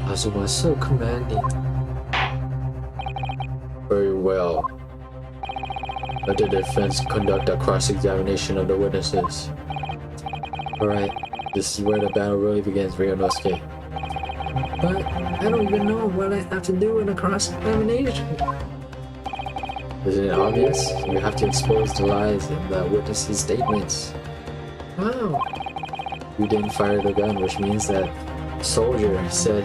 Kazuma is so commanding. Very well. Let the defense conduct a cross-examination of the witnesses. Alright, this is where the battle really begins, Ryunosuke. But I don't even know what I have to do in a cross-examination. Isn't it obvious? You have to expose the lies in the witnesses' statements. Wow. You didn't fire the gun, which means that soldier said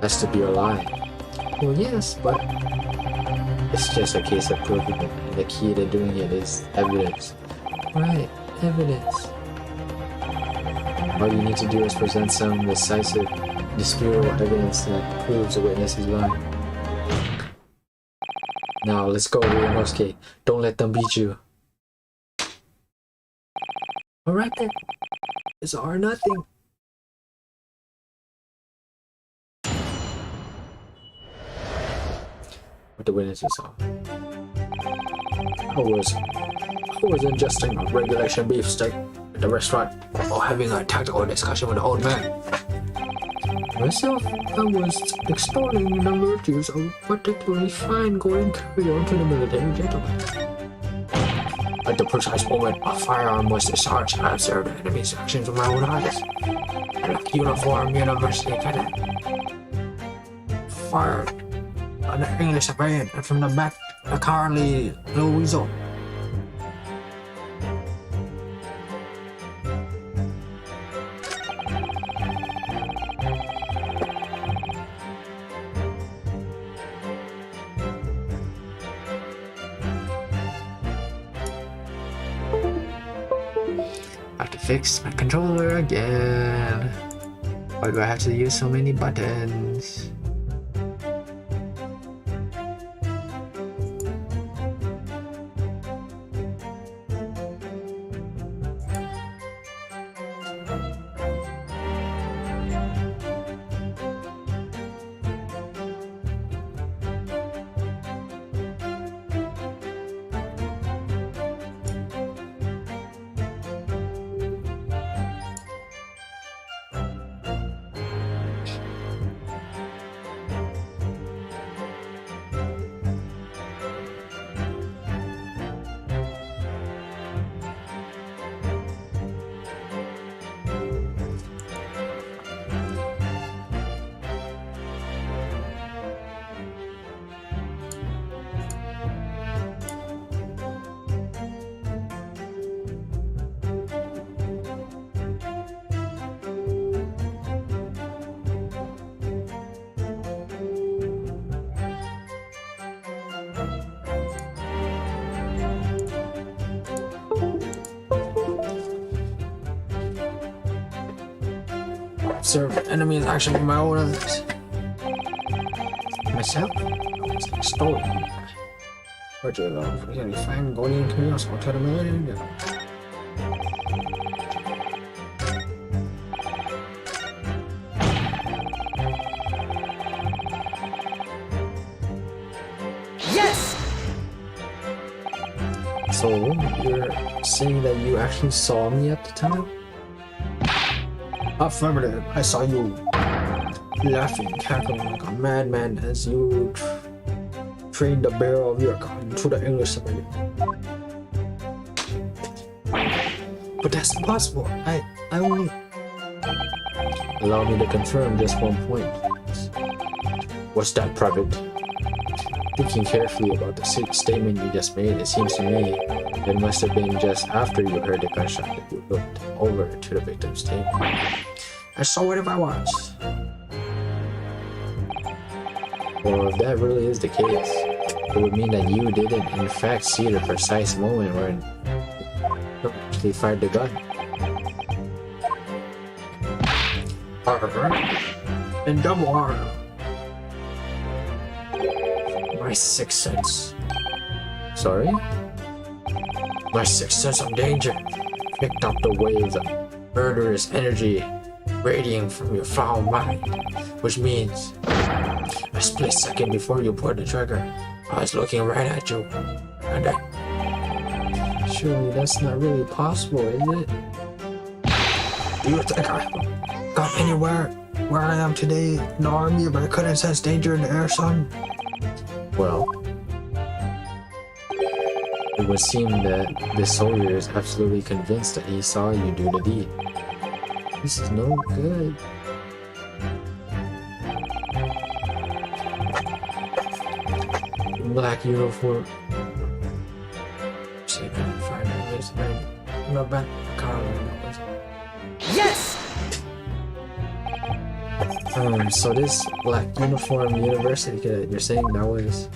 has to be a lie. Well, yes, but It's just a case of proving it, and the key to doing it is evidence. Right, evidence. All you need to do is present some decisive, disputable evidence that proves the witness is lying. Now, let's go, Ryunosuke. Don't let them beat you. Alright then. It's all or nothing. What the witnesses saw. I was ingesting a regulation beef steak at the restaurant while having a tactical discussion with the old man. Myself, I was extolling the virtues of particularly fine going carry-on to the military gentleman. At the precise moment a firearm was discharged, I observed the enemy's actions with my own eyes. A uniformed university cadet fired an English civilian, and from the back, a cowardly little weasel. I have to fix my controller again. Why do I have to use so many buttons? Observe the enemy's action with my own eyes. Myself, I was extolling. Virtue of really fine going in chaos or to the military. Yes! So, you're saying that you actually saw me at the time? Affirmative. I saw you laughing, cackling like a madman as you trained the barrel of your gun to the English civilian. But that's impossible. I only... Allow me to confirm just one point, please. What's that, Private? Thinking carefully about the statement you just made, it seems to me it must have been just after you heard the gunshot that you looked over to the victim's table. I saw it if I was. Well, if that really is the case, it would mean that you didn't in fact see the precise moment when he fired the gun. However, in double honor, my sixth sense. Sorry? My sixth sense of danger picked up the waves of murderous energy radiating from your foul mind, which means a split second before you pulled the trigger, I was looking right at you, and then... Surely that's not really possible, is it? Do you think I got anywhere where I am today in the army if I couldn't sense danger in the air, son? Well, it would seem that this soldier is absolutely convinced that he saw you do the deed. This is no good. Black uniform. Second, Friday, this night. No back, Yes! So this black uniform university cadet, you're saying that was...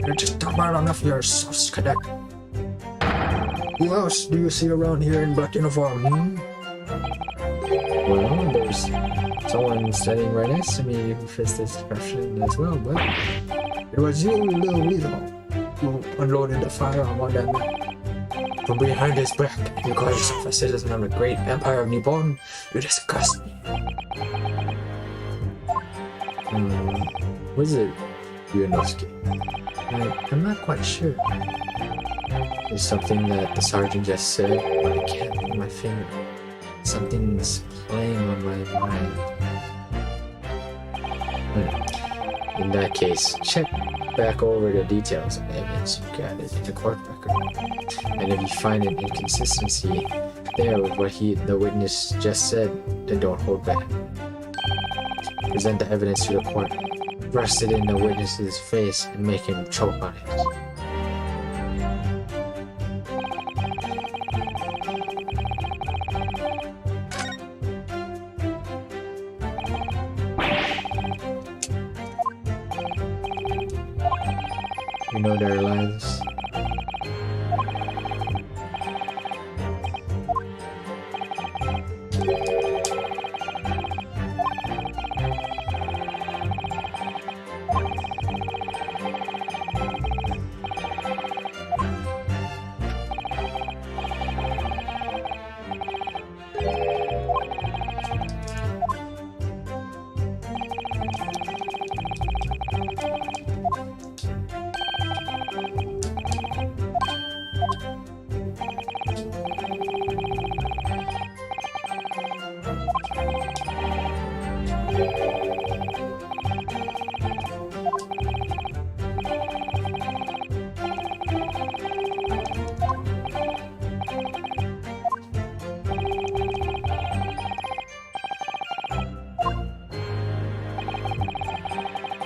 You're just about enough of your sauce, cadet. Who else do you see around here in black uniform? Well, there's someone standing right next to me who fits this description as well, but It was you, little weasel, who unloaded the firearm on that man. From behind his back, you call yourself a citizen of the great empire of Nippon? You disgust me. was it Yunosuke? I'm not quite sure. There's something that the sergeant just said, but I can't put my finger. Something's playing on my mind. In that case, check back over the details of the evidence you gathered in the court record. And if you find an inconsistency there with what the witness just said, then don't hold back. Present the evidence to the court. Thrust it in the witness's face and make him choke on it. You know their lives.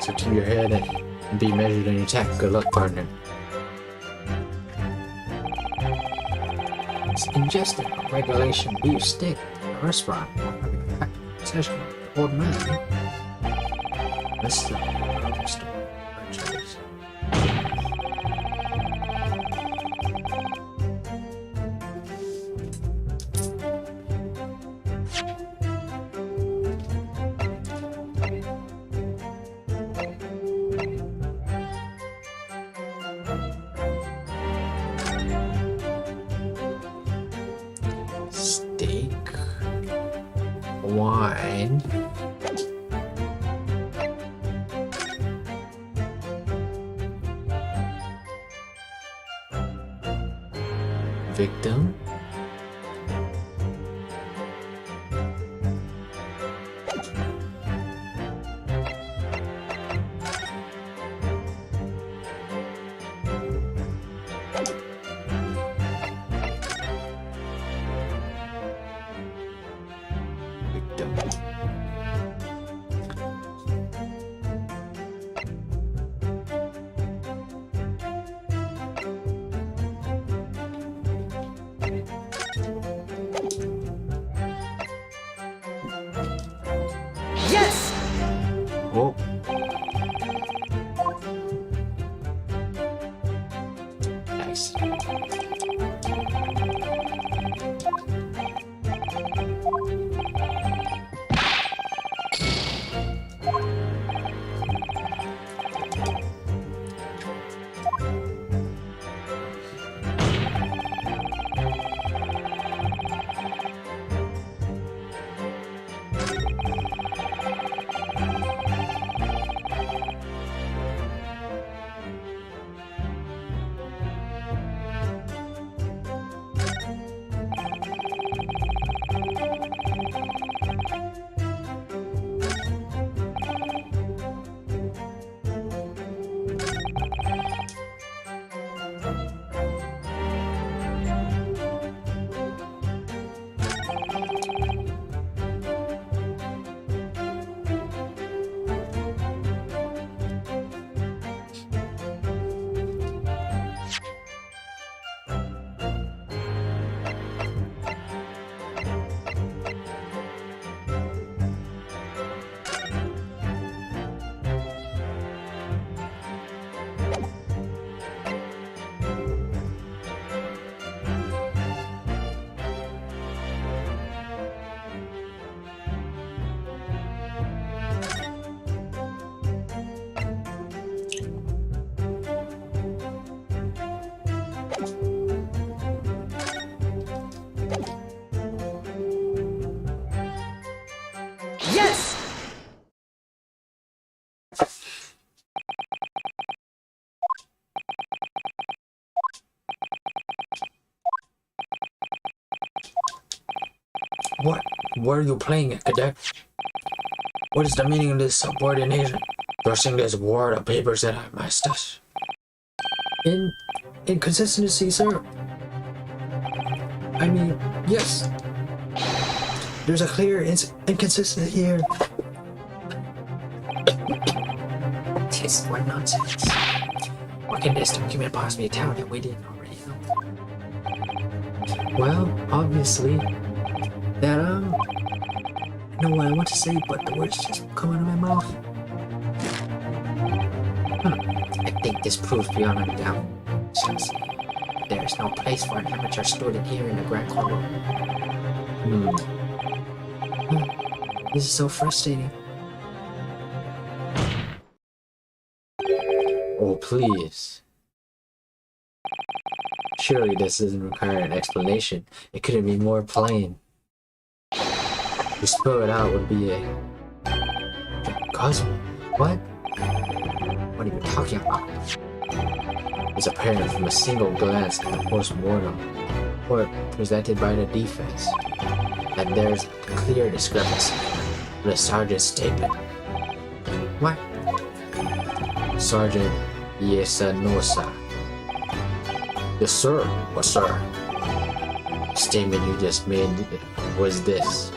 So keep your head and be measured in your attack. Good luck, partner. It's ingesting a regulation beef steak in a restaurant or having a packed possession of the old man. That's the other story. Franchise. Steak. Wine. Victim. Victim. Yes! Oh. Excellent. What are you playing at, cadet? What is the meaning of this subordination? Thrusting this wad of papers at my stash. Inconsistency, sir. I mean, yes. There's a clear inconsistency here. This is what nonsense. What can this document possibly tell that we didn't already know? Well, obviously, that, I know what I want to say, but the words just come out of my mouth. I think this proves beyond a doubt. Since there is no place for an amateur student here in the Grand Corridor. This is so frustrating. Oh, please. Surely this doesn't require an explanation. It couldn't be more plain. To spell it out would be a... Cosmo? What? What are you talking about? It's apparent from a single glance at the post-mortem report presented by the defense that there's a clear discrepancy with the sergeant's statement. What? Sergeant Yesanosa. Yes, sir. What, sir? The statement you just made was this.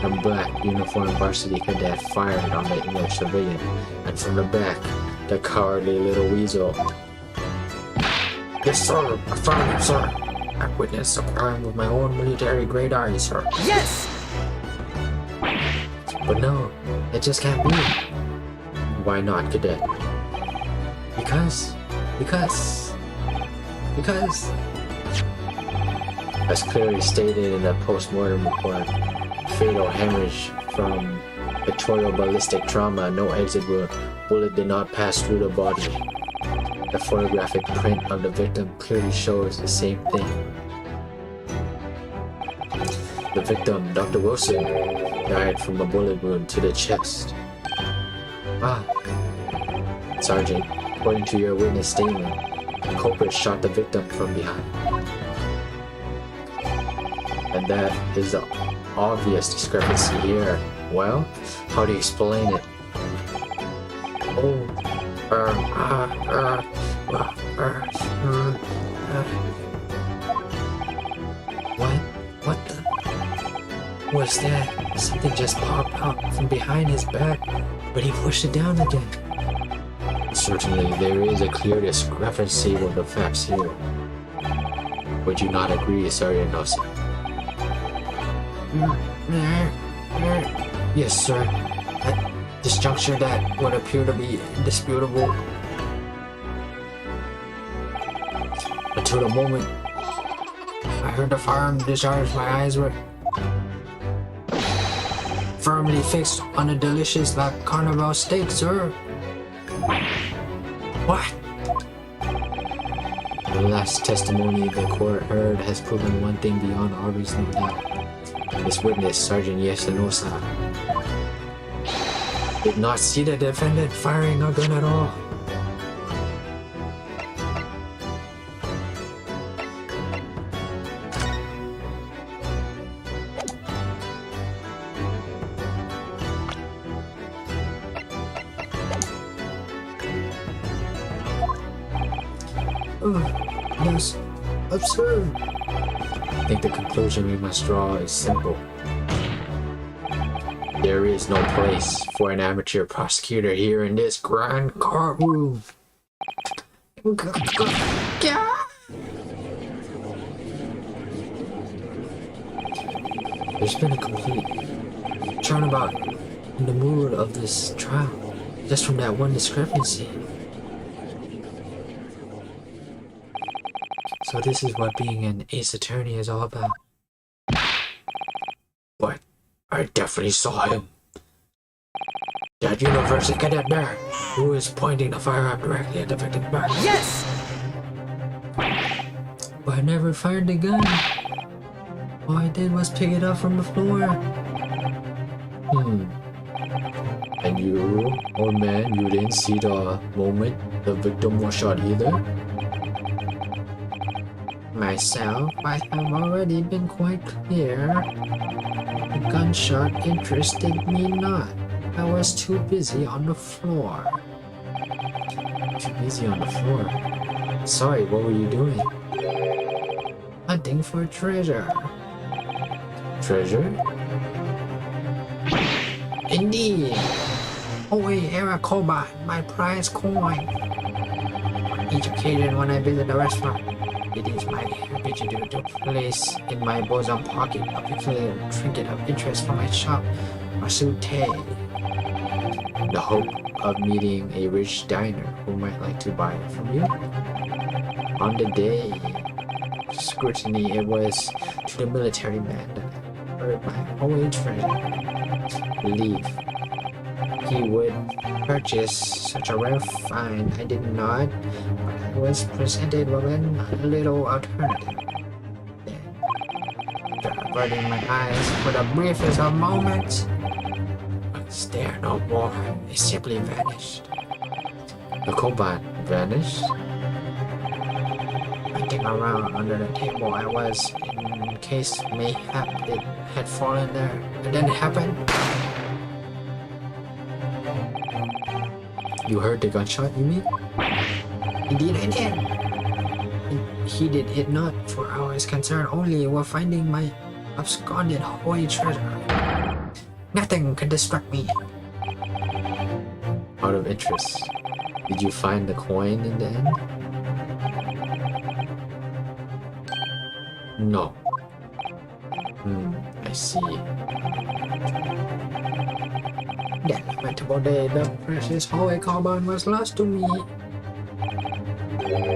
A black uniformed varsity cadet fired on the English civilian, and from the back, the cowardly little weasel. Yes, sir. Affirmative, sir. I witnessed a crime with my own military-grade eyes, sir. Yes! But no, it just can't be. Why not, cadet? Because... As clearly stated in the post-mortem report, fatal hemorrhage from pectoral ballistic trauma, no exit wound, bullet did not pass through the body. The photographic print of the victim clearly shows the same thing. The victim, Dr. Wilson, died from a bullet wound to the chest. Ah, Sergeant, according to your witness statement, the culprit shot the victim from behind. And that is the obvious discrepancy here. Well, how do you explain it? what the... Was that? Something just popped up from behind his back, but he pushed it down again. Certainly, there is a clear discrepancy with the facts here. Would you not agree, Sergeant Nelson? Yes, sir. At this juncture, that would appear to be indisputable. Until the moment I heard the firearm discharge, my eyes were firmly fixed on a delicious La Carnival steak, sir. What? The last testimony the court heard has proven one thing beyond all reasonable doubt. This witness, Sergeant Yesanosa, Did not see the defendant firing a gun at all. Yes, absurd. I think the conclusion we must draw is simple. There is no place for an amateur prosecutor here in this grand courtroom. There's been a complete turnabout in the mood of this trial, just from that one discrepancy. So this is what being an ace attorney is all about. But I definitely saw him. That university cadet there, who is pointing the firearm directly at the victim's back. Yes! But I never fired the gun. All I did was pick it up from the floor. And you, old man, you didn't see the moment the victim was shot either? Myself, I have already been quite clear. The gunshot interested me not. I was too busy on the floor. Too busy on the floor. Sorry, what were you doing? Hunting for treasure. Treasure? Indeed. Away, Era Cobalt, my prize coin. On each occasion when I visit a restaurant, it is my habit to place in my bosom pocket a particular trinket of interest from my shop, Masute. The hope of meeting a rich diner who might like to buy it from you? On the day scrutiny, it was to the military man that I heard my OA treasure. Believe he would purchase such a rare find. I did not, but I was presented with a little alternative. Then, after averting my eyes for the briefest of moments, was there no more. It simply vanished. The cobalt vanished? Hunting around under the table I was, in case mayhap it had fallen there. It didn't happen. You heard the gunshot, you mean? Indeed I did. And he did it not, for I was concerned only with finding my absconded holy treasure. Nothing could distract me. Out of interest, did you find the coin in the end? No. I see. That lamentable day, the precious holy cobalt was lost to me.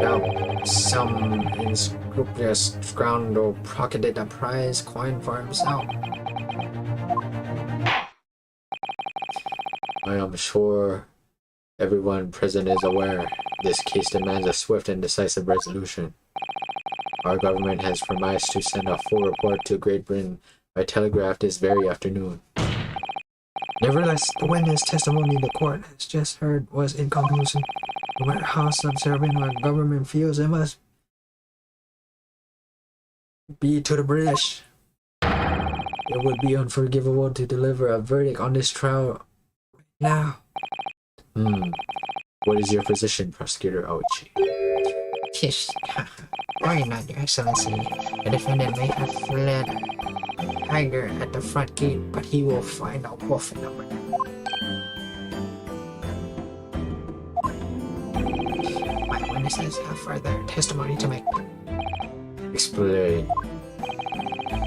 Now, some unscrupulous scoundrel pocketed a prize coin for himself. I am sure everyone present is aware this case demands a swift and decisive resolution. Our government has promised to send a full report to Great Britain by telegraph this very afternoon. Nevertheless, the witness testimony the court has just heard was inconclusive. No matter how subservient our government feels it must be to the British, it would be unforgivable to deliver a verdict on this trial now. What is your position, Prosecutor Aoichi? Pish. Worry not, Your Excellency. The defendant may have fled tiger at the front gate, but he will find a wolf in the window. My witnesses have further testimony to make. Explain.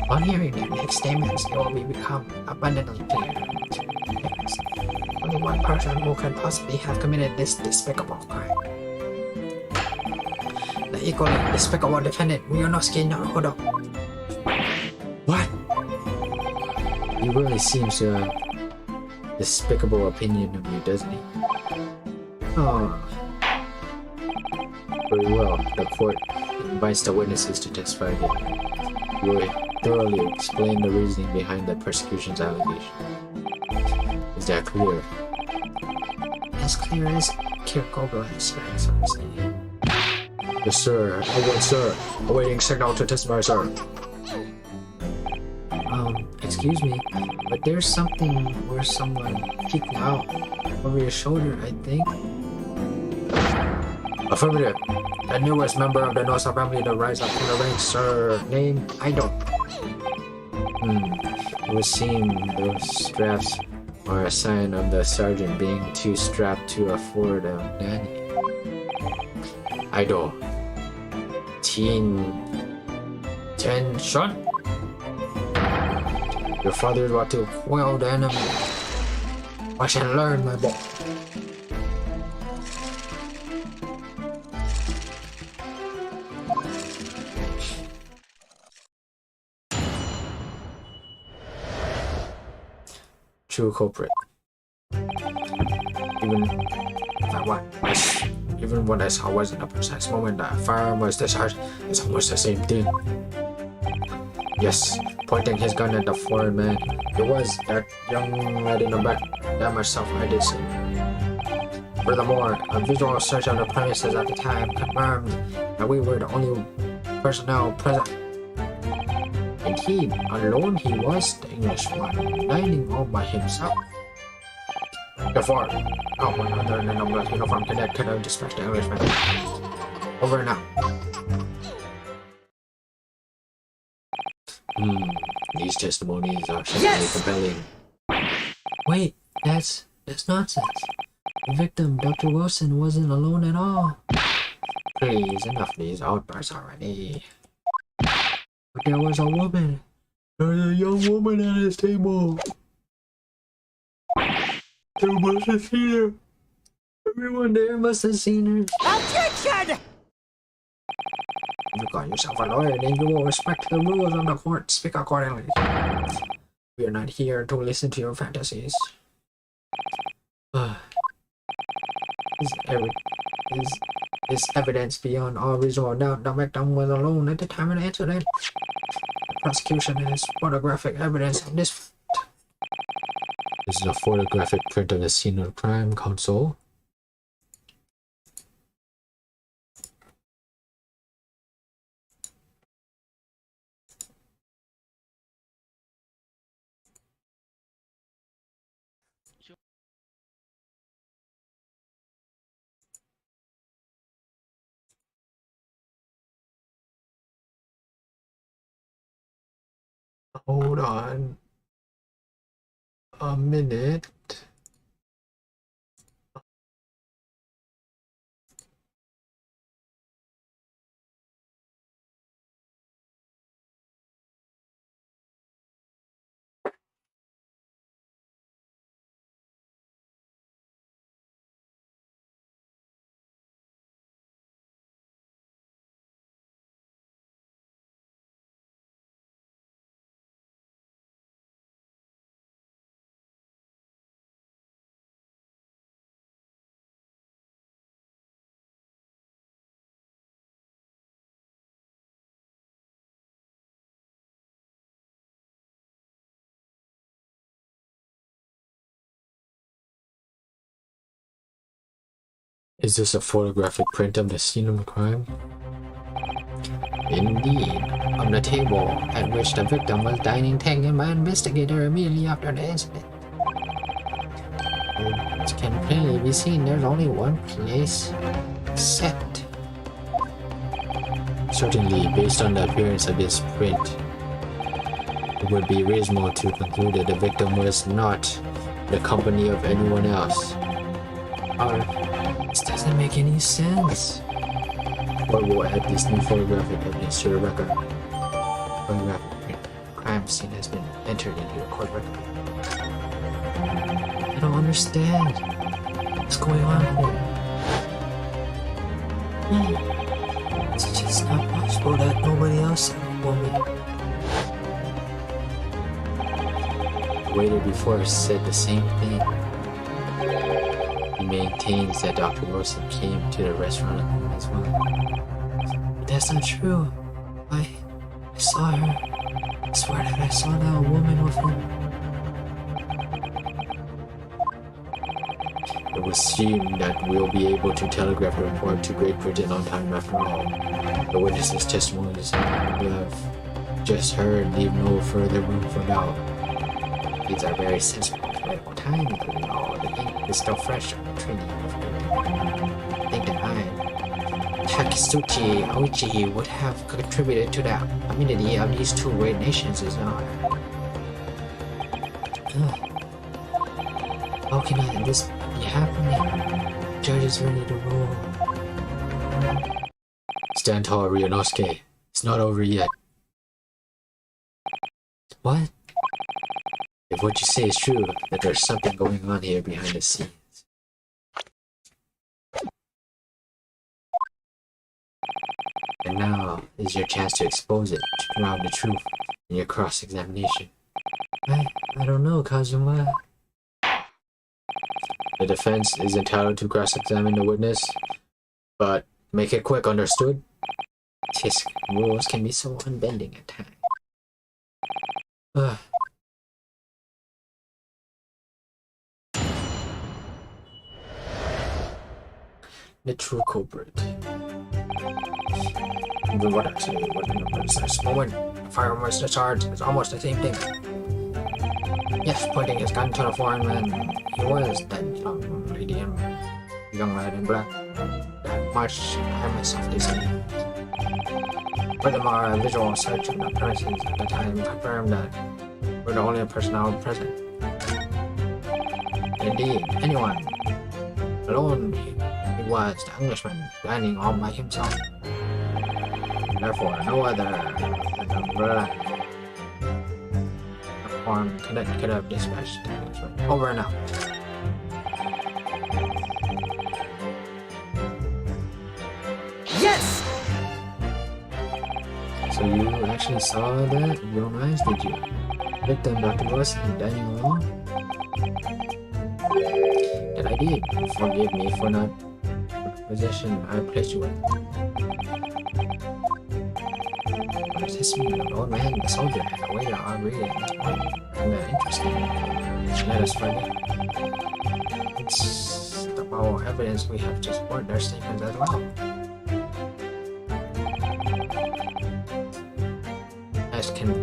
On hearing their next statements, it will become abundantly clear. Yes, only one person who could possibly have committed this despicable crime. The equally despicable defendant, Ryunosuke Naruhodo. What? He really seems to have a despicable opinion of you, doesn't he? Oh, Very well. The court invites the witnesses to testify again. You will thoroughly explain the reasoning behind the persecution's allegation. Is that clear? as clear as Kirkogo has, Your Excellency. Yes, sir. Again, sir. Awaiting signal to testify, sir. Excuse me, but there's something where someone peeked out over your shoulder, I think. Affirmative. The newest member of the Nosa family to rise up from the ranks, sir. Name, I don't. It would seem those straps are a sign of the sergeant being too strapped to afford a nanny. Idol. Tension? Your father is about to Well then, watch and learn, my boy. true culprit. Even what I saw wasn't a precise moment that a firearm was discharged, it's almost the same thing. Yes, pointing his gun at the foreign man. It was that young lad in the back. That myself I did see. Furthermore, a visual search of the premises at the time confirmed that we were the only personnel present. Indeed, alone he was the Englishman, dining all by himself. Therefore, no one other than a black uniform cadet could have dispatched the Englishman. Over and out. These testimonies are certainly compelling. Wait, that's nonsense. The victim, Dr. Wilson, wasn't alone at all. Please, enough of these outbursts already. But there was a woman. There was a young woman at his table. You must have seen her. Everyone there must have seen her. Objection! You got yourself a lawyer, then you will respect the rules of the court. Speak accordingly. We are not here to listen to your fantasies. Is evidence beyond all reasonable doubt the victim was alone at the time of the incident. The prosecution has photographic evidence of this. This is a photographic print of the scene of the crime, Counsel. Hold on a minute. Is this a photographic print of the scene of the crime? Indeed, on the table at which the victim was dining taken by an investigator immediately after the incident. It can plainly be seen there's only one place set. Certainly, based on the appearance of this print, it would be reasonable to conclude that the victim was not the company of anyone else. This doesn't make any sense. Or will add this new photographic evidence to the record. Photographic print. Crime scene has been entered into the court record. I don't understand. What's going on here? It's just not possible that nobody else saw the woman. The waiter before said the same thing. He maintains that Dr. Wilson came to the restaurant as well. But that's not true. I saw her. I swear that I saw that woman with him. It would seem that we'll be able to telegraph the report to Great Britain on time after all. The witnesses' testimonies we have just heard leave no further room for doubt. These are very sensible political times, you know. The ink is still fresh on the treaty of Britain. I think that Takisuchi Oichi would have contributed to the immunity of these two great nations is not. How can this be happening? The judge is ready to rule. Stand tall, Ryunosuke. It's not over yet. What? If what you say is true, that there's something going on here behind the scenes. And now is your chance to expose it, to draw out the truth in your cross-examination. I don't know, Kazuma. The defense is entitled to cross-examine the witness, but make it quick, understood? Tisk rules can be so unbending at times. The true culprit. Even what actually was in the precise moment, the firearm was discharged. It's almost the same thing. Yes, pointing his gun to the foreign man, he was that young lad in black. That much I myself did see. Furthermore, a visual search of the premises at the time confirmed that we're the only personnel present. Indeed, anyone alone, he was the Englishman dining all by himself. Therefore, no other than umbrella form cadet could have dispatched the Englishman. Over and out. Yes! So you actually saw that with your own eyes, did you? Victim Dr. Lewis dining alone? That I did. Forgive me for not the position I placed you in. What does this mean? The old man, the soldier, and the waiter are really at this point. And interesting. Let us find it. It's the power evidence we have to support their statements as well. As can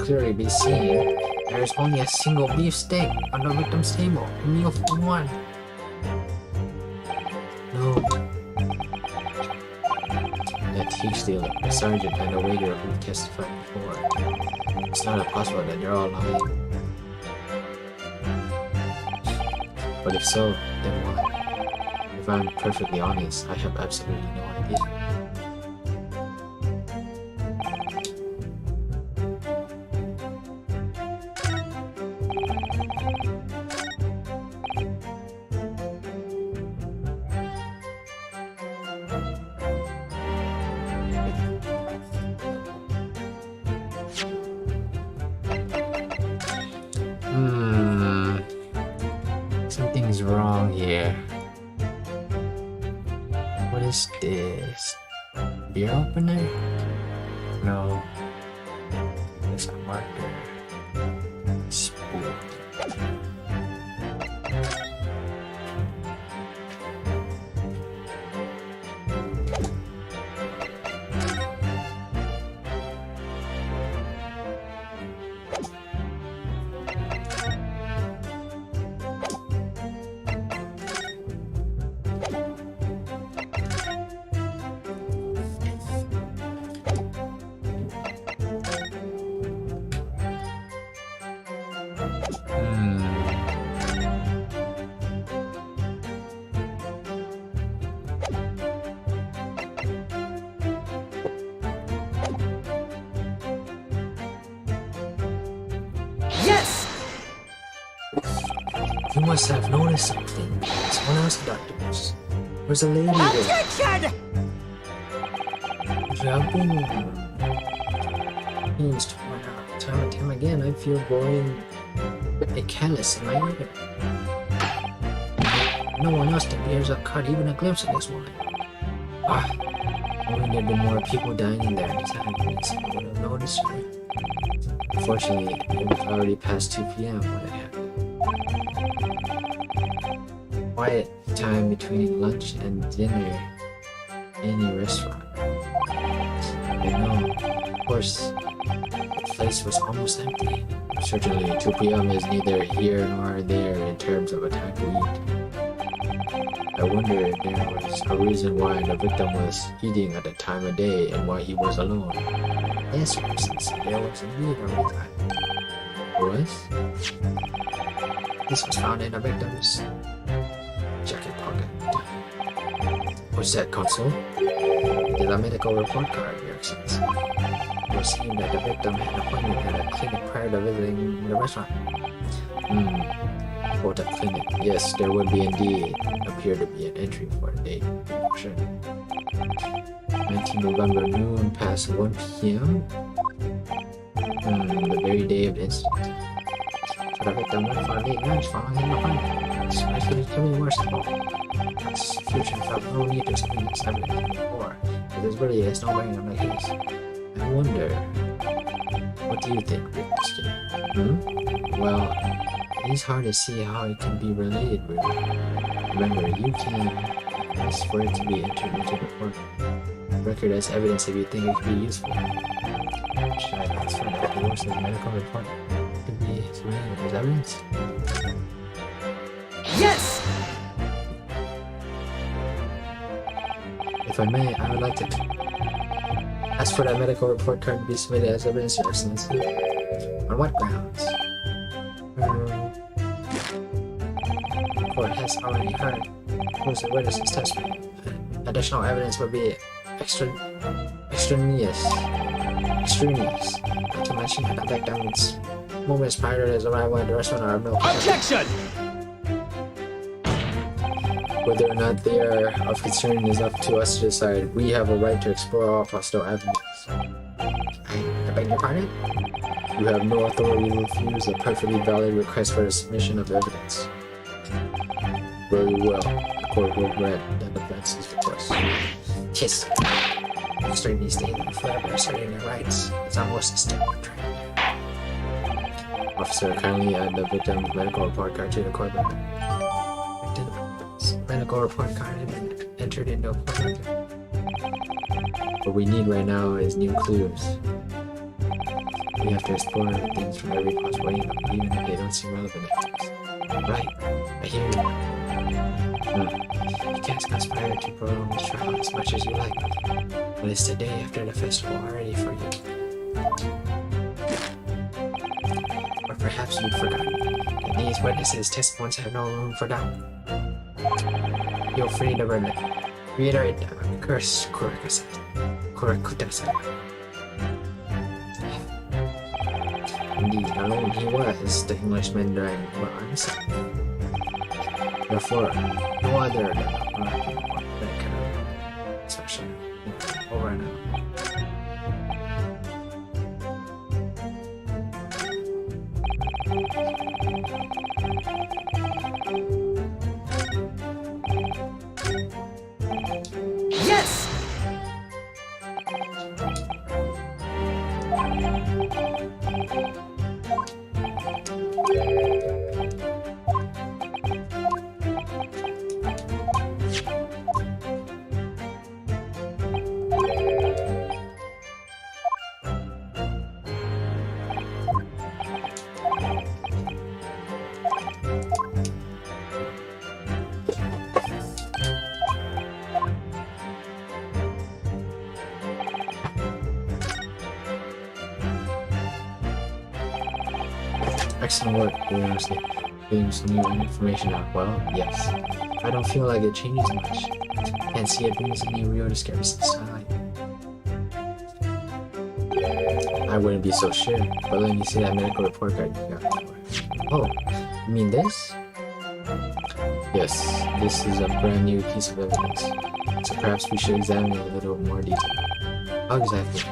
clearly be seen, there is only a single beef steak on the victim's table, a meal for one. No. That teach dealer, the sergeant, and the waiter who testified before. It's not impossible that they're all lying. But if so, then why? If I'm perfectly honest, I have absolutely no idea. Something's wrong here. What is this? Beer opener? No. It's a marker. Spoon. Yes! You must have noticed something. Someone else doctors. There's a lady there. Attention! If I've been means to point out time and time again, I feel growing a callous in my ear. No one else dares have caught even a glimpse of this woman. Ah, only there'd been more people dining there at the time, and someone would have noticed her. Unfortunately, it was already past 2 p.m. when it happened. Quiet time between lunch and dinner in a restaurant. I know, of course, the place was almost empty. Certainly, 2 p.m. is neither here nor there in terms of a time to eat. I wonder if there was a reason why the victim was eating at the time of day and why he was alone. Yes, for instance, there was indeed a reason. Was? This was found in the victim's jacket pocket. What's that, Consul? It is a medical report card, Your Excellency. It would seem that the victim had an appointment at a clinic prior to visiting the restaurant. For the clinic, yes, there would be indeed appear to be an entry for the date. Sure. 19 November noon past 1 p.m. The very day of the incident. So the victim went for a late lunch following an appointment. This makes it to be more simple. Prosecution felt no need to explain this evidence before. Because really is no bearing on the case. I wonder, what do you think, Winston? Well, it is hard to see how it can be related, really. Remember, you can ask for it to be entered into the report. record as evidence if you think it could be useful. Should I ask for the divorce's medical report? Could be submitted as evidence? Yes! If I may, I would like to ask for that medical report card to be submitted as evidence, Your Excellency. On what grounds? The court has already heard who's the witness's testimony. Additional evidence would be extraneous. Not to mention that the victim's moments prior to his arrival at the restaurant are of no Objection! Whether or not they are of concern is up to us to decide. We have a right to explore all possible avenues. I beg your pardon? You have no authority to refuse a perfectly valid request for the submission of evidence. Very well. The court will grant the defense's request. Yes. Extremely statement forever asserting their rights. It's almost a step on track. Officer, kindly add the victim's medical report card to the court record. Victim's medical report card had been entered into a court record. What we need right now is new clues. We have to explore things from every possible angle, even if they don't seem relevant at first. Right. I hear you. You can't conspire to prolong this trial as much as you like. But it's the day after the festival already for you. Or perhaps you've forgotten that these witnesses' testimonies have no room for doubt. Feel free to reiterate the curse Kurikudasai. Indeed, alone he was the Englishman during the onset. Therefore, no other than that can especially over and out. Yes! Excellent work, University. Getting some new information out. Well, yes. I don't feel like it changes much. Can't see it brings any real discoveries to society. I wouldn't be so sure, but let me see that medical report card you got. Oh, you mean this? Yes, this is a brand new piece of evidence. So perhaps we should examine it in a little more detail. How exactly?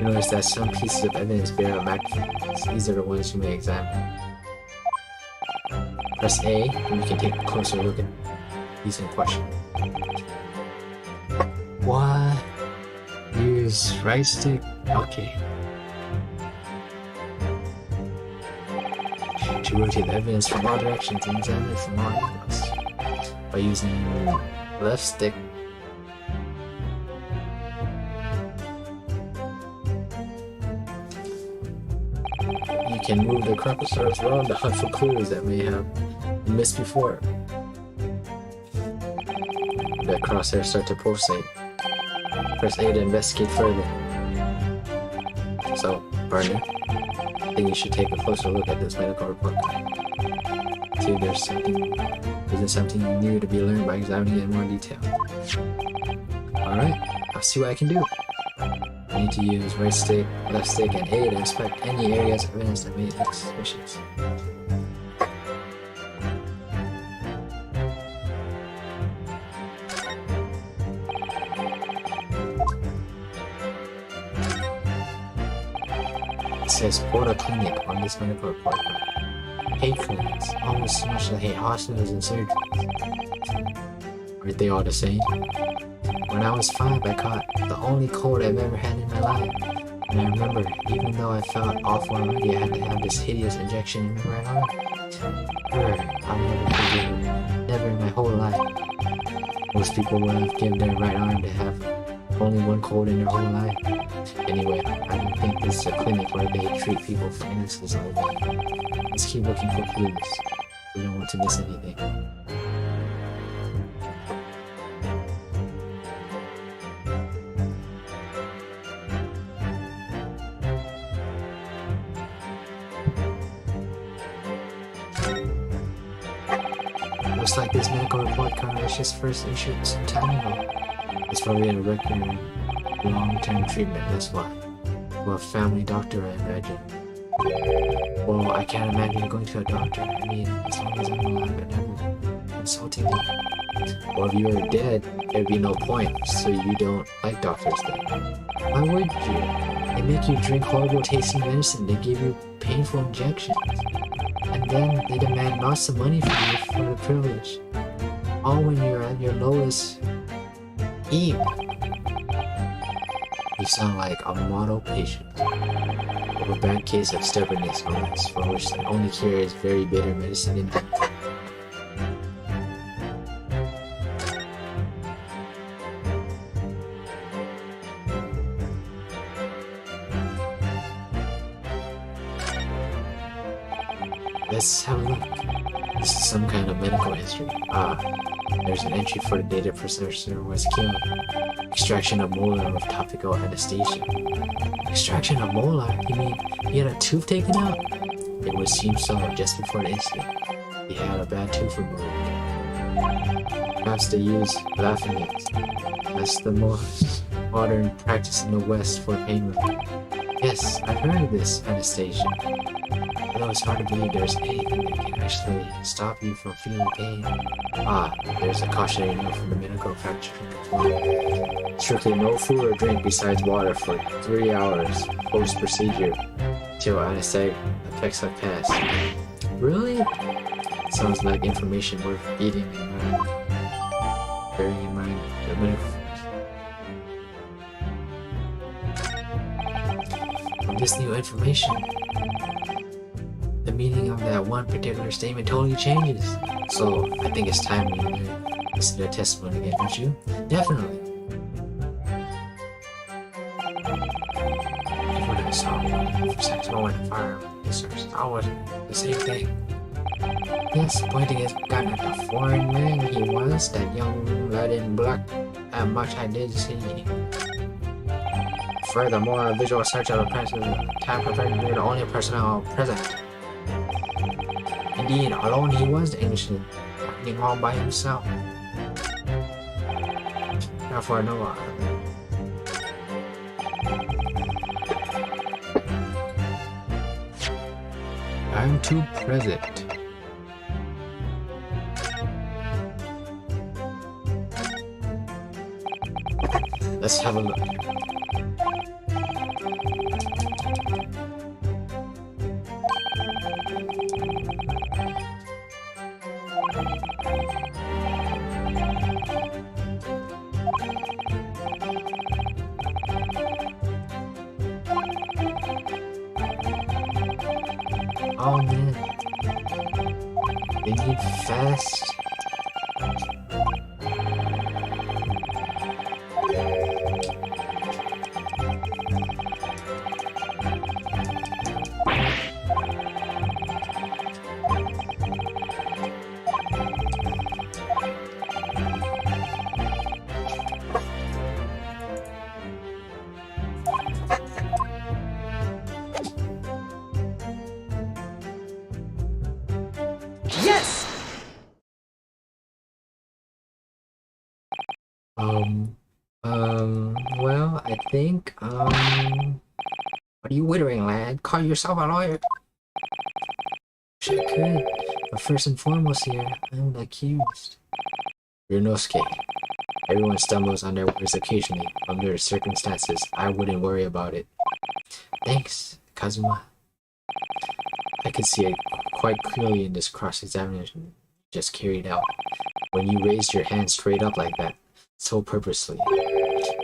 Notice that some pieces of evidence bear a microphones. These are the ones you may examine. Press A and we can take a closer look at these in question. What? Use right stick? Okay. To rotate the evidence from all directions and examine it from all angles. By using left stick, you can move the crosshair around to hunt for clues that may have been missed before. The crosshair start to pulsate. Press A to investigate further. So, partner, I think you should take a closer look at this medical report card. See if there's something new to be learned by examining it in more detail. Alright, I'll see what I can do. I need to use right stick, left stick, and A to inspect any areas of evidence that may look suspicious. It says Porta Clinic on this medical report card. Hate clinics, almost as much as I hate hospitals and surgeries. Aren't they all the same? When I was 5, I caught the only cold I've ever had in my life. And I remember, even though I felt awful already, I had to have this hideous injection in my right arm. I'll never forget it. Never in my whole life. Most people would have given their right arm to have only one cold in their whole life. Anyway, I don't think this is a clinic where they treat people for illnesses like that. Let's keep looking for clues. We don't want to miss anything. Looks like this medical report card was just first issued some time ago. It's probably a record of long-term treatment, that's why. Well, family doctor, I imagine. Well, I can't imagine going to a doctor. I mean, as long as I'm alive, I'd never consulting them. Well, if you were dead, there'd be no point, so you don't like doctors then. Why would you? They make you drink horrible tasting medicine, they give you painful injections. And then they demand lots of money from you for the privilege. All when you're at your lowest ebb. You sound like a model patient. Of a bad case of stubbornness, illness, for which the only cure is very bitter medicine indeed. Let's have a look. This is some kind of medical history. Ah, there's an entry for the date the professor was killed. Extraction of molar with topical anesthesia. Extraction of molar? You mean he had a tooth taken out? It would seem so just before the incident. He had a bad tooth removed. Perhaps they use laughing gas. That's the most modern practice in the West for pain relief. Yes, I've heard of this anesthesia. Although it's hard to believe there's anything that can actually stop you from feeling pain. Ah, there's a cautionary note from the medical practitioner. Strictly no food or drink besides water for 3 hours post-procedure till anesthetic effects have passed. Really? Sounds like information worth eating in mind. Bearing in mind the medical. From this new information, the meaning of that one particular statement totally changes. So I think it's time we listen to the testimony again, don't you? Definitely. When I saw one for sex moment of fire, I was the same thing. Yes, pointing his gun at the foreign man he was, that young lad in black, and much I did see. Furthermore, a visual search of the premises time compared to the only personnel present. Indeed, alone he was the Englishman, acting all by himself. Therefore, no other. I'm too present. Let's have a look. Oh man, they need fast. Yes! Well, I think, what are you wittering, lad? Call yourself a lawyer? Wish I could, but first and foremost here, I'm the accused. Ryunosuke. Everyone stumbles on their words occasionally. Under the circumstances, I wouldn't worry about it. Thanks, Kazuma. I could see it quite clearly in this cross-examination you just carried out. When you raised your hand straight up like that, so purposely,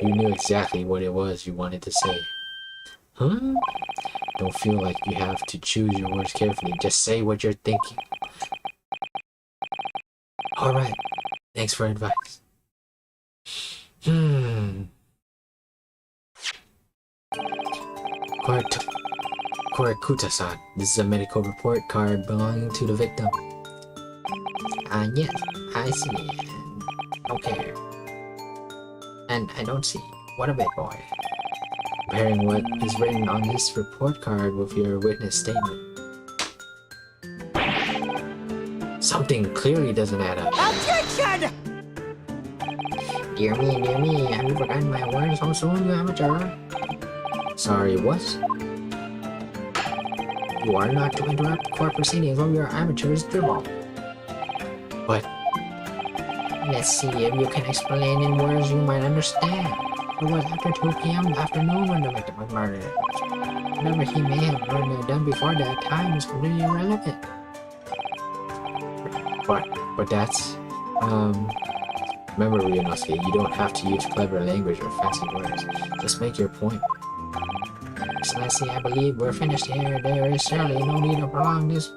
you knew exactly what it was you wanted to say. Huh? Don't feel like you have to choose your words carefully. Just say what you're thinking. Alright, thanks for advice. Korekuta-san, this is a medical report card belonging to the victim. Yes, I see. Okay. And I don't see. What of it, boy? Comparing what is written on this report card with your witness statement. Something clearly doesn't add up. Objection! Dear me, have you forgotten my words so soon, you amateur? Sorry, what? You are not to interrupt court proceedings or your amateur's dribble. But Let's see if you can explain in words you might understand. It was after 2 p.m. afternoon when the victim was murdered. Whatever he may have done before that time is completely irrelevant. but that's remember, Ryunosuke, you don't have to use clever language or fancy words. Just make your point. Excellency, I believe we're finished here. There is surely no need to prolong this.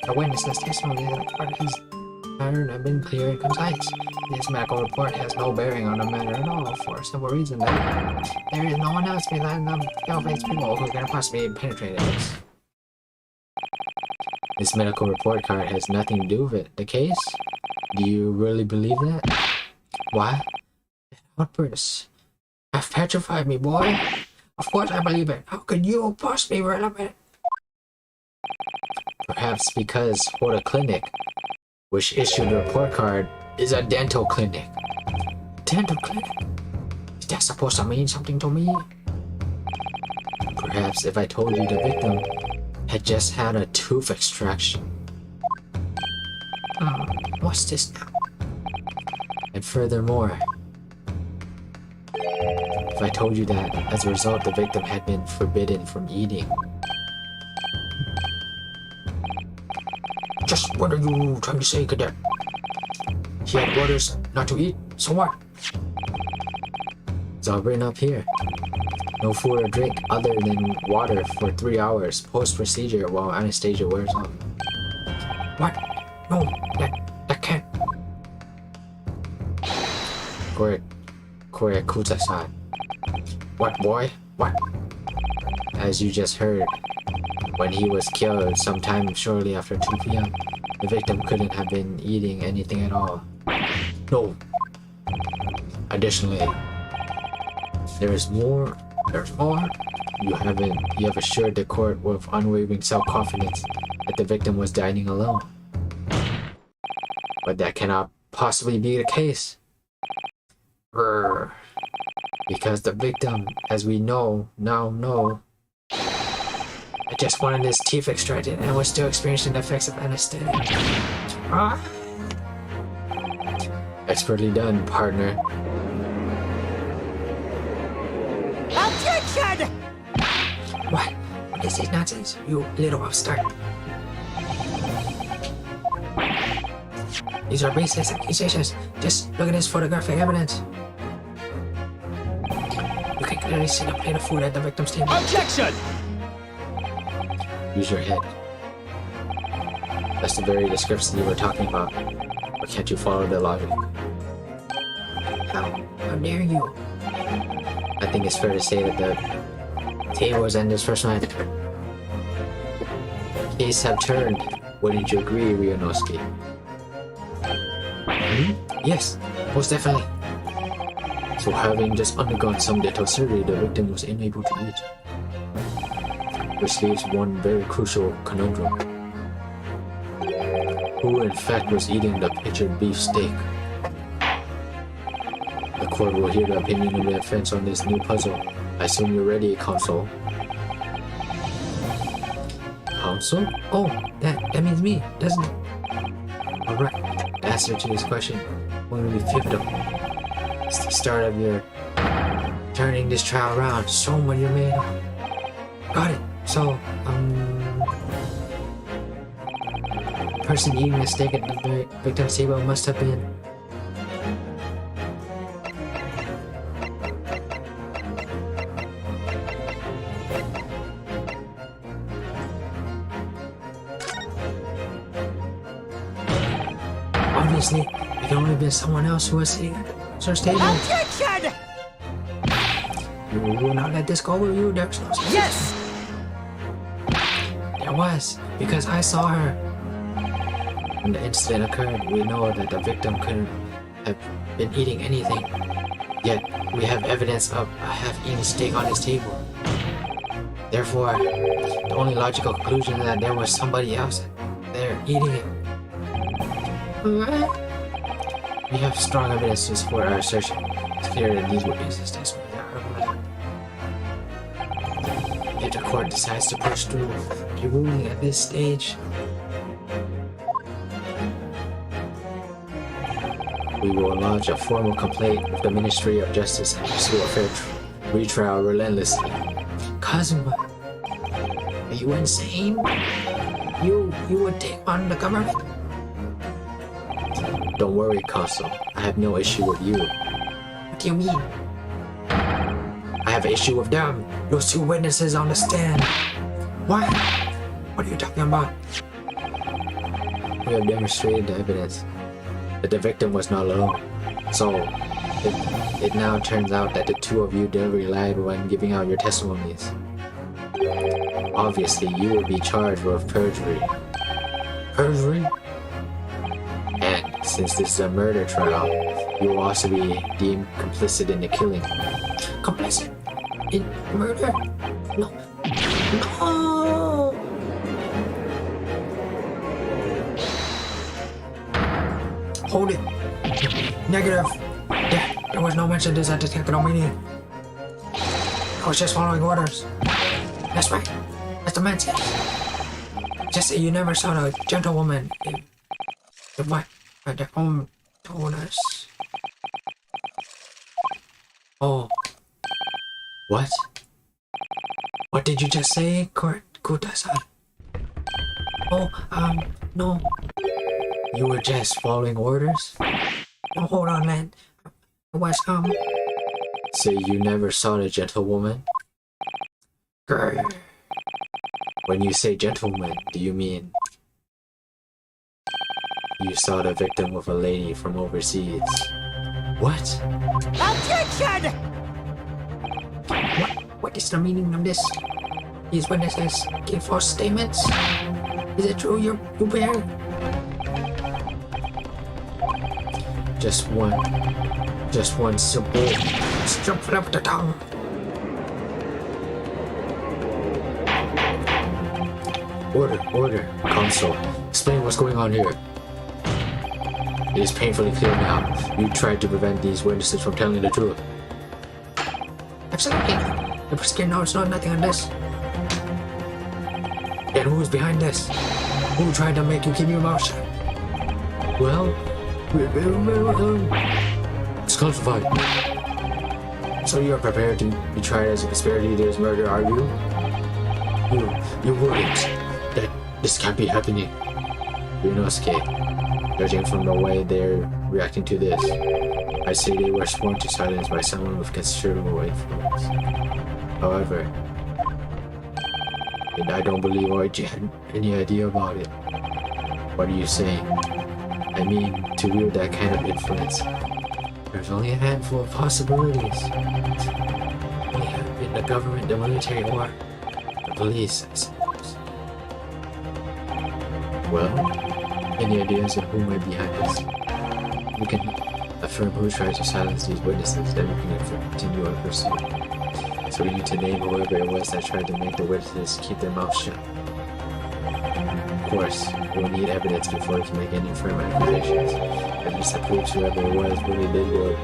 The witness's testimony that the court has heard have been clear and concise. This medical report has no bearing on the matter at all, for a simple reason that there is no one else besides the pale-faced people who can possibly penetrate this. This medical report card has nothing to do with it. The case? Do you really believe that? What? Outbursts have petrified me, boy. Of course I believe it. How could you possibly be relevant? Perhaps because Hoda Clinic, which issued the report card, is a dental clinic. Dental clinic? Is that supposed to mean something to me? Perhaps if I told you the victim had just had a tooth extraction. What's this now? And furthermore, if I told you that as a result the victim had been forbidden from eating. Just what are you trying to say, Cadet? He had orders not to eat, so what? It's all written up here. No food or drink other than water for 3 hours post-procedure while anesthesia wears off. What? No, that can't. Korekuta-san. What, boy? What? As you just heard, when he was killed sometime shortly after 2 p.m., the victim couldn't have been eating anything at all. No. Additionally, there's more. You have assured the court with unwavering self-confidence that the victim was dining alone. But that cannot possibly be the case. Because the victim, as we now know, had just wanted his teeth extracted and was still experiencing the effects of anesthetic. Expertly done, partner. Objection! What? This is nonsense, you little upstart. These are baseless accusations. Just look at this photographic evidence. You can clearly see the plate of food at the victim's table. Objection! Use your head. That's the very discrepancy you were talking about. Or can't you follow the logic? How dare you? I think it's fair to say that the tables and this first night case have turned. Wouldn't you agree, Ryunosuke? Yes, most definitely. So having just undergone some dental surgery, the victim was unable to eat. Which leaves one very crucial conundrum. Who in fact was eating the pictured beef steak? The court will hear the opinion of the defense on this new puzzle. I assume you're ready, counsel. Counsel? Oh, that means me, doesn't it? Alright, the answer to this question will be pivotal. It's the start of your turning this trial around. Show them what you're made of. Got it. So, the person eating the steak at the victim's table must have been... obviously, if can only be someone else who was sitting at her table. Objection! You will not let this go, will you? There's no such Yes! There was, because I saw her. When the incident occurred, we know that the victim couldn't have been eating anything. Yet, we have evidence of a half-eaten steak on his table. Therefore, the only logical conclusion is that there was somebody else there eating it. We have strong evidence to support our assertion. It's clear that these witnesses testimony are murder. If the court decides to push through a ruling at this stage, we will lodge a formal complaint with the Ministry of Justice and pursue a fair retrial relentlessly. Kazuma, are you insane? You would take on the government? Don't worry, Consul. I have no issue with you. What do you mean? I have an issue with them. Those two witnesses on the stand. What? What are you talking about? We have demonstrated the evidence that the victim was not alone. So, it now turns out that the two of you deliberately lied when giving out your testimonies. Obviously, you will be charged with perjury. Perjury? And since this is a murder trial, you will also be deemed complicit in the killing. Complicit? In murder? No. No! Hold it. Negative. There was no mention of this at the technical meeting. I was just following orders. That's right. That's the man said. Just say you never saw a gentlewoman in the what? At their own told us. Oh. What? What did you just say, Kuta-san? Oh, no. You were just following orders? Oh, hold on, man. It was, Say you never saw the gentlewoman? Grr. When you say gentlewoman, do you mean you saw the victim with a lady from overseas? What? Objection! What is the meaning of this? These witnesses gave false statements? Is it true you bear? Just one simple jump up the tongue. Order, Consul. Explain what's going on here. It is painfully clear now. You tried to prevent these witnesses from telling the truth. Absolutely not. The prosecutor knows nothing on this. And who is behind this? Who tried to make you keep your mouth shut? Well, it's classified. So you are prepared to be tried as a conspiracy to this murder, are you? You wouldn't. That this can't be happening. Ryunosuke, judging from the way they're reacting to this, I say they were sworn to silence by someone with considerable influence. However, I don't believe Oichi had any idea about it. What are you saying? I mean, to wield that kind of influence, there's only a handful of possibilities. Only have been the government, the military, or the police, I suppose. Well, any ideas of who might be behind this? We can affirm who tried to silence these witnesses, then we can continue our pursuit. So we need to name whoever it was that tried to make the witnesses keep their mouths shut. Of course, we'll need evidence before we can make any firm accusations. Evidence that proves whoever it was really did what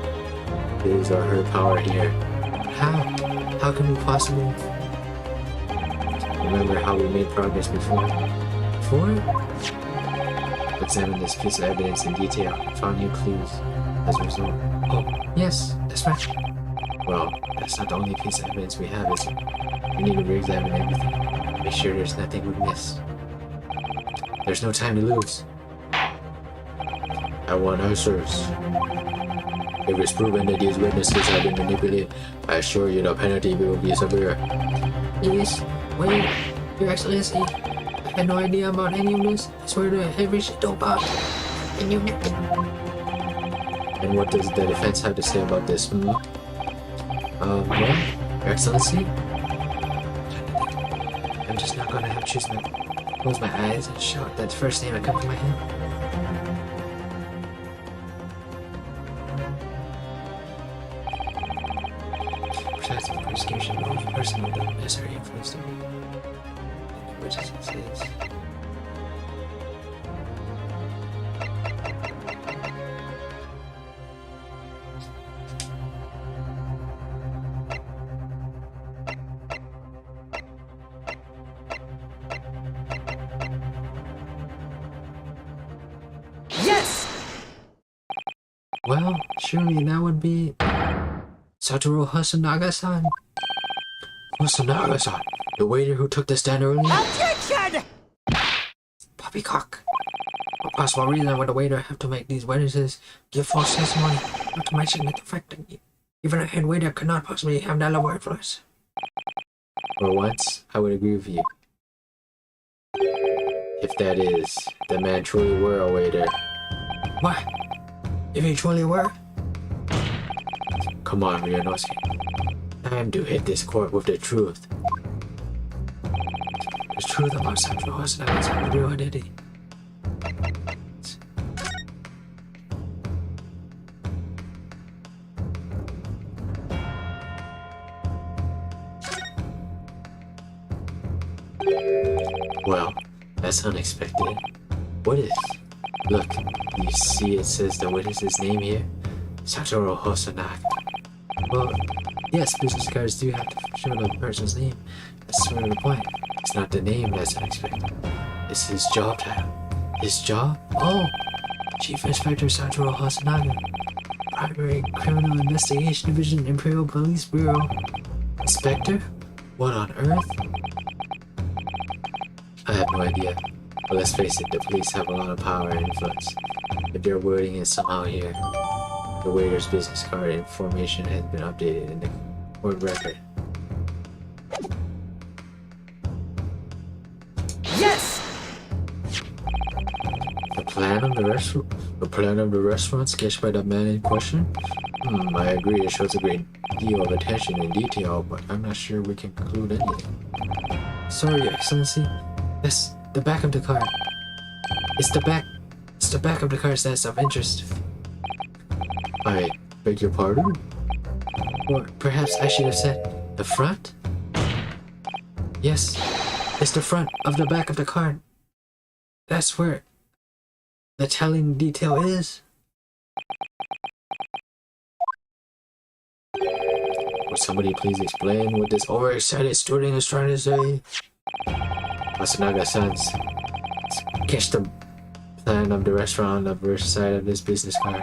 his or her power here. How? How can we possibly? Remember how we made progress before? Examine this piece of evidence in detail and found new clues as a result. Oh, yes, that's right. Well, that's not the only piece of evidence we have, is it? We need to re-examine everything. Make sure there's nothing we missed. There's no time to lose. I want answers. If it's proven that these witnesses have been manipulated, I assure you the penalty will be severe. Yes, wait, Your Excellency. I had no idea about any of this. I swear to every shit about it. And you And what does the defense have to say about this? Well, Your Excellency, I'm just not gonna have to close my eyes and shout that first name that comes to my head. Besides, the prosecution knows the person with the necessary influence to me. Which is his. Yes! Well, surely that would be Satoru Hosonaga-san. Hosonaga-san, the waiter who took the stand earlier? Objection! Poppycock. What possible reason would a waiter have to make these witnesses give false testimony? Not to mention the fact that even a head waiter could not possibly have that level of influence. For once, I would agree with you. If that is, the man truly were a waiter. What? If he truly were? Come on, Ryunosuke. Time to hit this court with the truth. The truth about Satoru Hosonaga-san's real identity. Well, that's unexpected. What is? Look, you see it says the witness's name here? Satoru Hosonaga. Well, yes, business cards do have to show the person's name. That's sort of the point. It's not the name that's unexpected. It's his job title. His job? Oh! Chief Inspector Satoru Hosonaga. Primary Criminal Investigation Division, Imperial Police Bureau. Inspector? What on earth? I have no idea. But let's face it, the police have a lot of power and influence. If their wording is somehow here, the waiter's business card information has been updated in the court record. Yes! The plan of the restaurant sketched by the man in question? I agree, it shows a great deal of attention and detail, but I'm not sure we can conclude anything. Sorry, Your Excellency. That's the back of the card. It's the back of the card that's of interest. I beg your pardon? Or perhaps I should have said the front? Yes, it's the front of the back of the card. That's where the telling detail is. Would somebody please explain what this overexcited student is trying to say? Hosonaga-san, sketch the plan of the restaurant on the reverse side of this business card.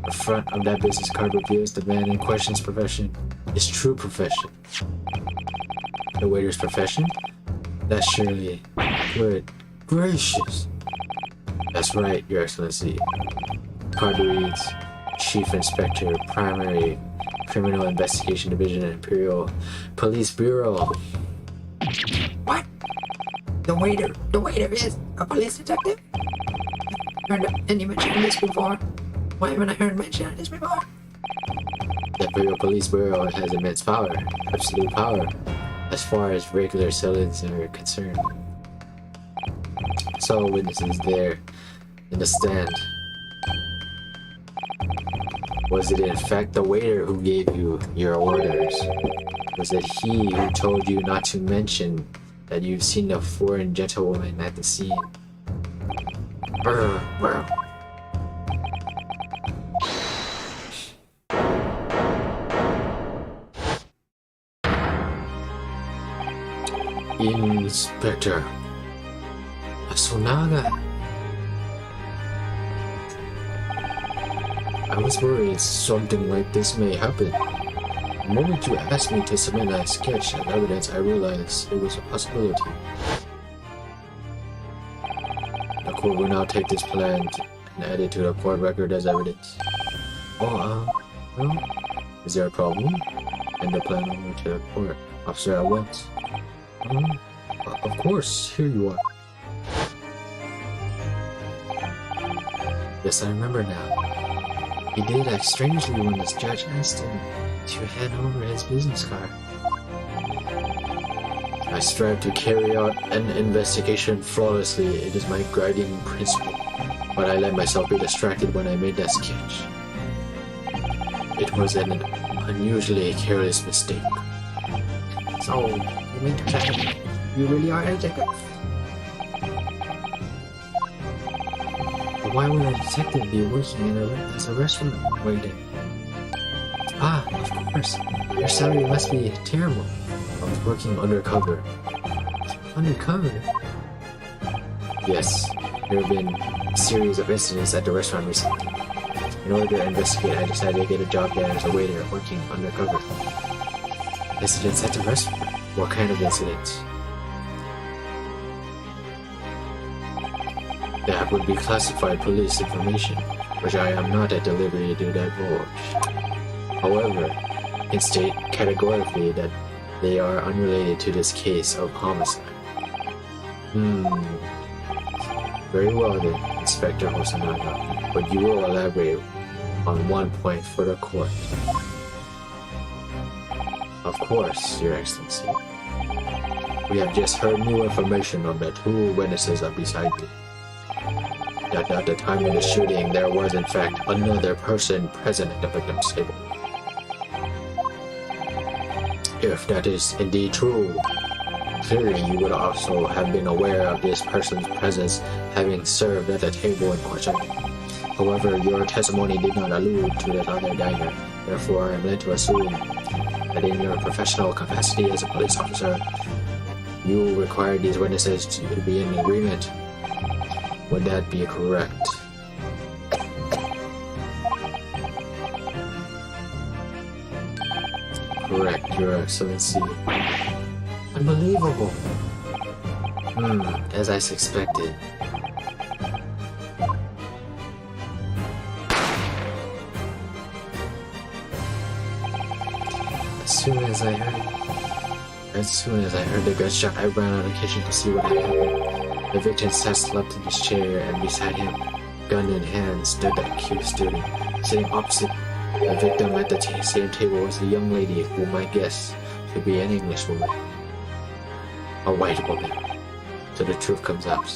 The front of that business card reveals the man in question's profession, his true profession. The waiter's profession? That's surely good gracious. That's right, Your Excellency. Card reads, Chief Inspector, Primary Criminal Investigation Division, Imperial Police Bureau. What? The waiter is a police detective? Heard any mention of this before? Why haven't I heard mention of this before? The Imperial Police Bureau has immense power, absolute power, as far as regular citizens are concerned. Saw witnesses there in the stand. Was it in fact the waiter who gave you your orders? Was it he who told you not to mention that you've seen a foreign gentlewoman at the scene? Brr. Inspector Hosonaga. I was worried something like this may happen. The moment you asked me to submit that sketch as evidence, I realized it was a possibility. The court will now take this plan and add it to the court record as evidence. Well, is there a problem? And the plan over to the court. Officer at once. Of course, here you are. Yes, I remember now. He did act strangely when the judge asked him to hand over his business card. I strive to carry out an investigation flawlessly. It is my guiding principle. But I let myself be distracted when I made that sketch. It was an unusually careless mistake. So, you mean to say you really are a detective? But why would a detective be working as a restaurant waiter? Ah, of course. Your salary must be terrible. I was working undercover. Undercover? Yes, there have been a series of incidents at the restaurant recently. In order to investigate, I decided to get a job there as a waiter working undercover. Incidents at the restaurant? What kind of incidents? That would be classified police information, which I am not at the liberty to divulge. However, I can state categorically that they are unrelated to this case of homicide. Very well then, Inspector Hosonaga, but you will elaborate on one point for the court. Of course, Your Excellency. We have just heard new information on the two witnesses are beside me. That at the time of the shooting, there was in fact another person present at the victim's table. If that is indeed true, clearly you would also have been aware of this person's presence having served at the table in question. However, your testimony did not allude to that other diner. Therefore, I am led to assume that in your professional capacity as a police officer, you required these witnesses to be in agreement. Would that be correct? Correct, Your Excellency. Unbelievable. As I suspected. As soon as I heard the gunshot, I ran out of the kitchen to see what had happened. The victim sat slumped in his chair, and beside him, gun in hand, stood the accused student. Sitting opposite the victim at the same table was a young lady whom I guessed to be an Englishwoman. A white woman, till the truth comes out.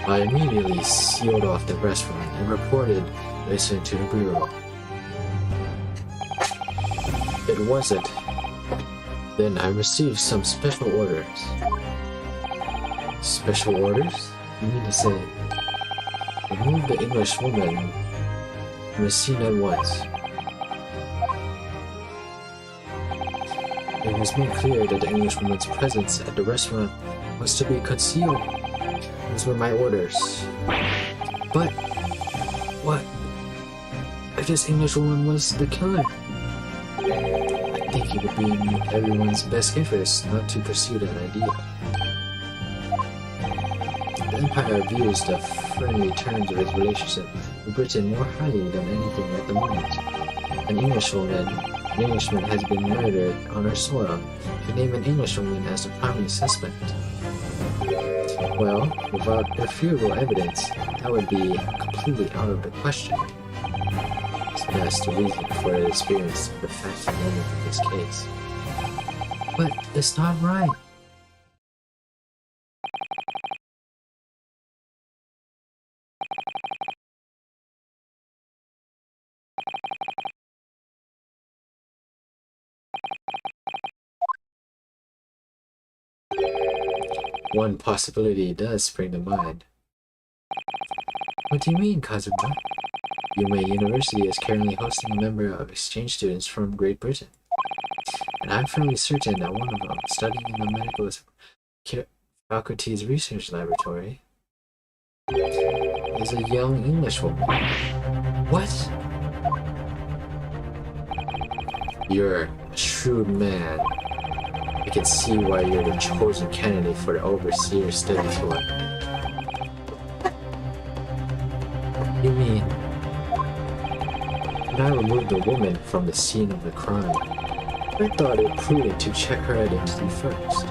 I immediately sealed off the restaurant and reported the incident to the bureau. It wasn't. Then I received some special orders. Special orders? You mean to say, remove the English woman from the scene at once. It was made clear that the English woman's presence at the restaurant was to be concealed. Those were my orders. But, what if this English woman was the killer? I think it would be in everyone's best interest not to pursue that idea. The Empire views the friendly terms of its relationship with Britain more highly than anything at the moment. An Englishman has been murdered on our soil. To name an Englishwoman as the primary suspect. Well, without irrefutable evidence, that would be completely out of the question. That's the reason for the experience of the factual moment of this case. But it's not right. One possibility does spring to mind. What do you mean, Kazuma? Yume University is currently hosting a member of exchange students from Great Britain. And I'm fairly certain that one of them, studying in the medical faculty's research laboratory, is a young Englishwoman. What? You're a shrewd man. I can see why you're the chosen candidate for the overseer study tour. You mean, when I removed the woman from the scene of the crime, I thought it prudent to check her identity first.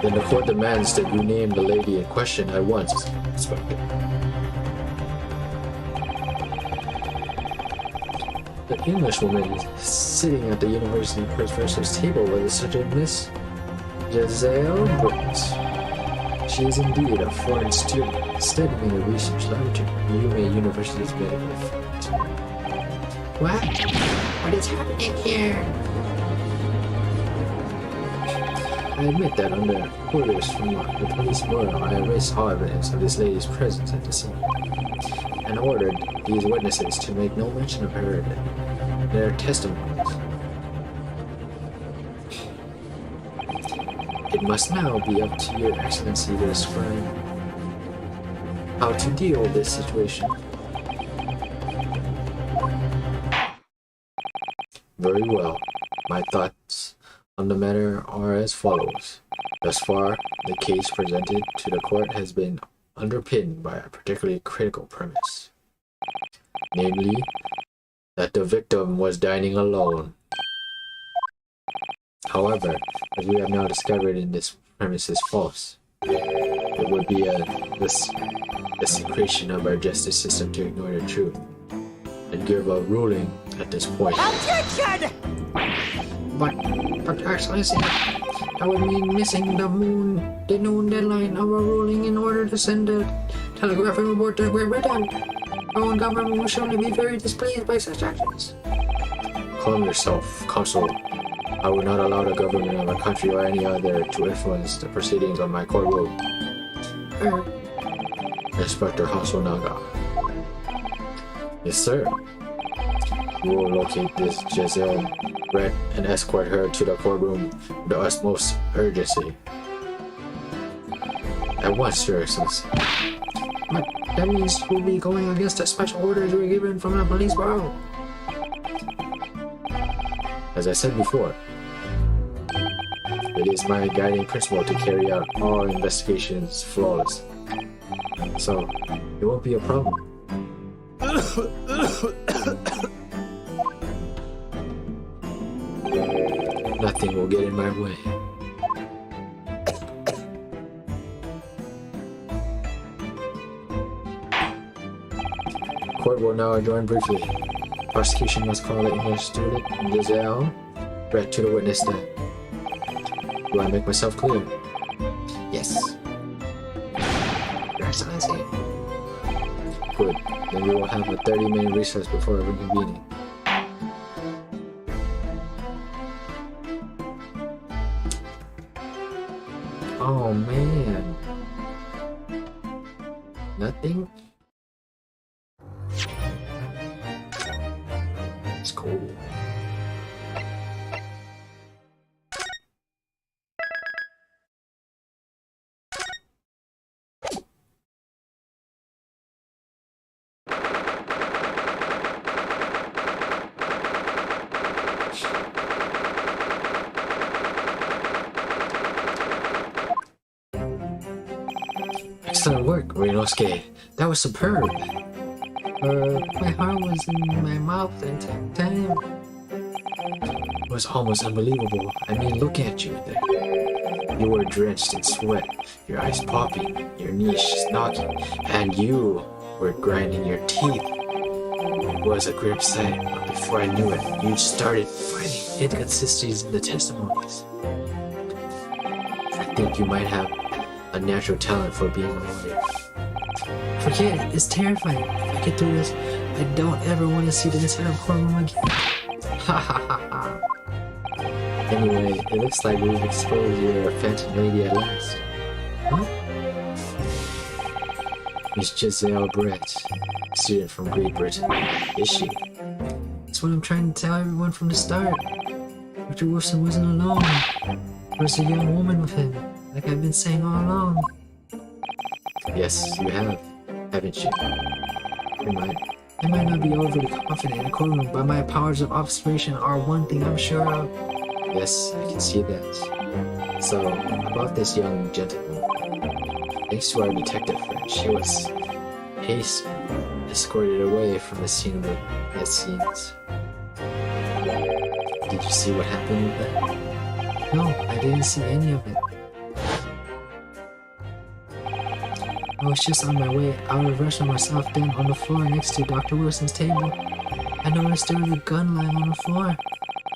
Then the court demands that you name the lady in question at once, Inspector. The Englishwoman sitting at the university professor's table was such a Miss Giselle Brooks. She is indeed a foreign student studying in a research laboratory at UMA University's medical field. What? What is happening here? I admit that under orders from the police bureau, I erased all evidence of this lady's presence at the scene, and ordered these witnesses to make no mention of her in their testimonies. It must now be up to your excellency to describe how to deal with this situation. Very well. My thoughts on the matter are as follows. Thus far, the case presented to the court has been underpinned by a particularly critical premise, namely, that the victim was dining alone. However, as we have now discovered, in this premise is false. It would be a desecration of our justice system to ignore the truth and give a ruling at this point. Objection! But Your Excellency, that would mean missing the noon deadline of a ruling in order to send a telegraphic report to Great Britain. Our own government will surely be very displeased by such actions. Calm yourself, Consul. I will not allow the government of a country or any other to influence the proceedings of my courtroom. Inspector Hasunaga. Yes, sir. You will locate this Giselle Brett and escort her to the courtroom with the utmost urgency. At once, Your Excellency. But that means we'll be going against the special orders we were given from the police bureau. As I said before, it is my guiding principle to carry out all investigations flawlessly. So, it won't be a problem. Nothing will get in my way. Court will now adjourn briefly. Prosecution must call the English student Giselle Brett to the witness stand. Do I make myself clear? Yes. Your Excellency. Good. Then we will have a 30-minute recess before reconvening. Oh man. Nothing? It's cool. Excellent work, Rinosuke. That was superb. My heart was in my mouth the entire time. It was almost unbelievable. I mean, look at you there. You were drenched in sweat, your eyes popping, your knees knocking, and you were grinding your teeth. It was a grim sight, but before I knew it, you started finding inconsistencies in the testimonies. I think you might have a natural talent for being a lawyer. Forget it, it's terrifying. If I get through this, I don't ever want to see the inside of a courtroom again. Ha ha ha ha. Anyway, it looks like we've exposed your phantom lady at last. Huh? Miss Giselle Brett, student from Great Britain. Is she? That's what I'm trying to tell everyone from the start. Dr. Wilson wasn't alone. There was a young woman with him, like I've been saying all along. Yes, you have, haven't you? I might not be overly confident in the courtroom, but my powers of observation are one thing I'm sure of. Yes, I can see that. So, about this young gentleman. Thanks to our detective friend, she was escorted away from the scene of the death scenes. Did you see what happened with that? No, I didn't see any of it. I was just on my way out of the restaurant myself, then on the floor next to Dr. Wilson's table. I noticed there was a gun lying on the floor.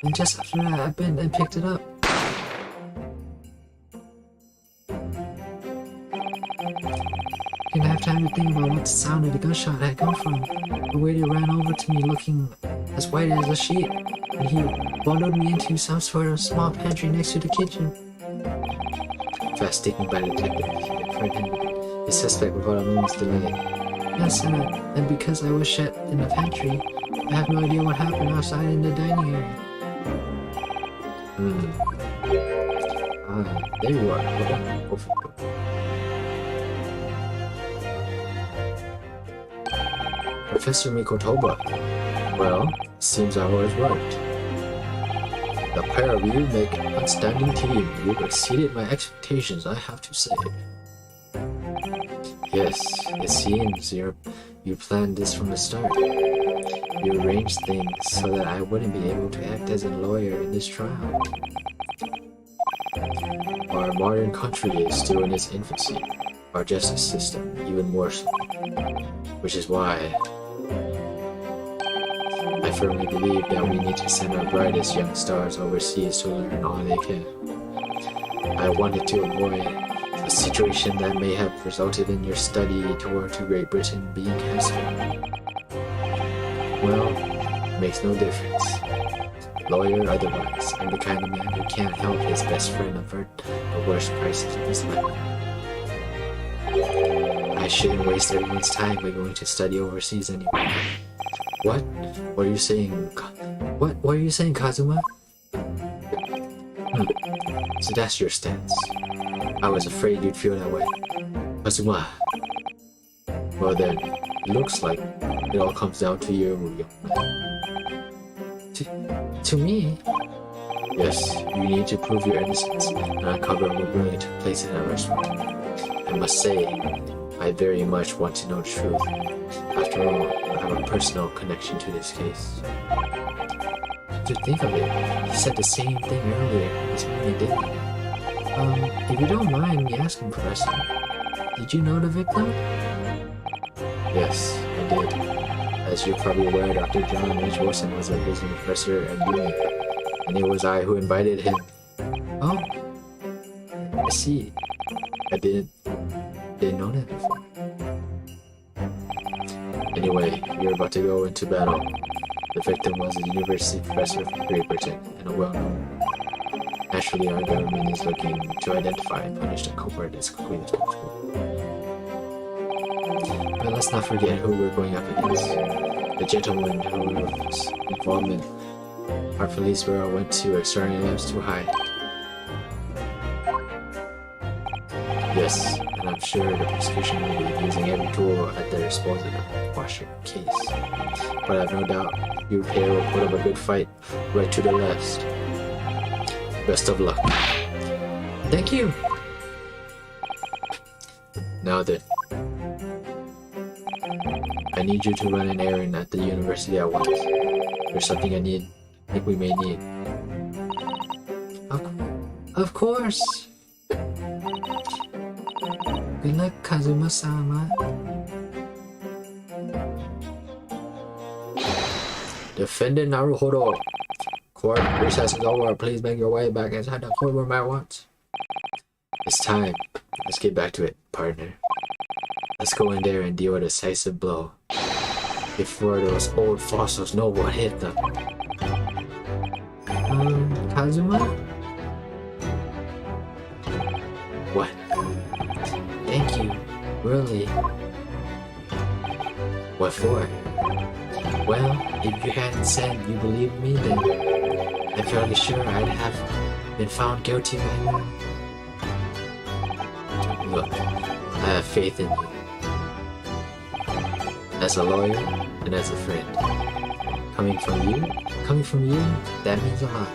And just after that, I bent and picked it up. Didn't have time to think about what the sound of the gunshot had come from. The waiter ran over to me looking as white as a sheet, and he bundled me into some sort of small pantry next to the kitchen. Fast taken by the detective, he apprehended his suspect without a moment's delay. Yes, and because I was shut in the pantry, I have no idea what happened outside in the dining area. There you are. Go for it. Professor Mikotoba. Well, seems I was right. The pair of you make an outstanding team. You've exceeded my expectations, I have to say. Yes, it seems you planned this from the start. You arranged things so that I wouldn't be able to act as a lawyer in this trial. Our modern country is still in its infancy. Our justice system, even more so. Which is why I firmly believe that we need to send our brightest young stars overseas to learn all they can. I wanted to avoid a situation that may have resulted in your study tour to Great Britain being cancelled. Well, it makes no difference. Lawyer or otherwise, I'm the kind of man who can't help his best friend avert the worst crisis of his life. I shouldn't waste everyone's time by going to study overseas anyway. What? What are you saying? What are you saying, Kazuma? So that's your stance. I was afraid you'd feel that way. Kazuma. Well then, it looks like it all comes down to you. To me? Yes, you need to prove your innocence and uncover what really took place in that restaurant. I must say, I very much want to know the truth. After all, I have a personal connection to this case. To think of it, he said the same thing earlier this morning, didn't he? If you don't mind me asking, Professor, did you know the victim? Yes, I did. As you're probably aware, Dr. John H. Wilson was a visiting professor at uni, and it was I who invited him. Oh, I see. I didn't know that before. Anyway, you're about to go into battle. The victim was a university professor from Great Britain and a well-known. Naturally, our government is looking to identify and punish the culprit as quickly as possible. But let's not forget who we're going up against. The gentleman whose involvement our police bureau went to extraordinary lengths to hide. Yes, and I'm sure the prosecution will be using every tool at their disposal to quash your case. But I've no doubt you pair will put up a good fight right to the last. Best of luck. Thank you. Now then, I need you to run an errand at the university at once. There's something I think we may need. Of course. Good luck, Kazuma-sama. Defendant Naruhodo. Court recess is over. Please make your way back inside the courtroom at once. It's time. Let's get back to it, partner. Let's go in there and deal a decisive blow. Before those old fossils know what hit them. Kazuma? What? Thank you. Really? What for? Well, if you hadn't said you believed me, then I'm fairly sure I'd have been found guilty by now. Look, I have faith in you. As a lawyer and as a friend. Coming from you, that means a lot.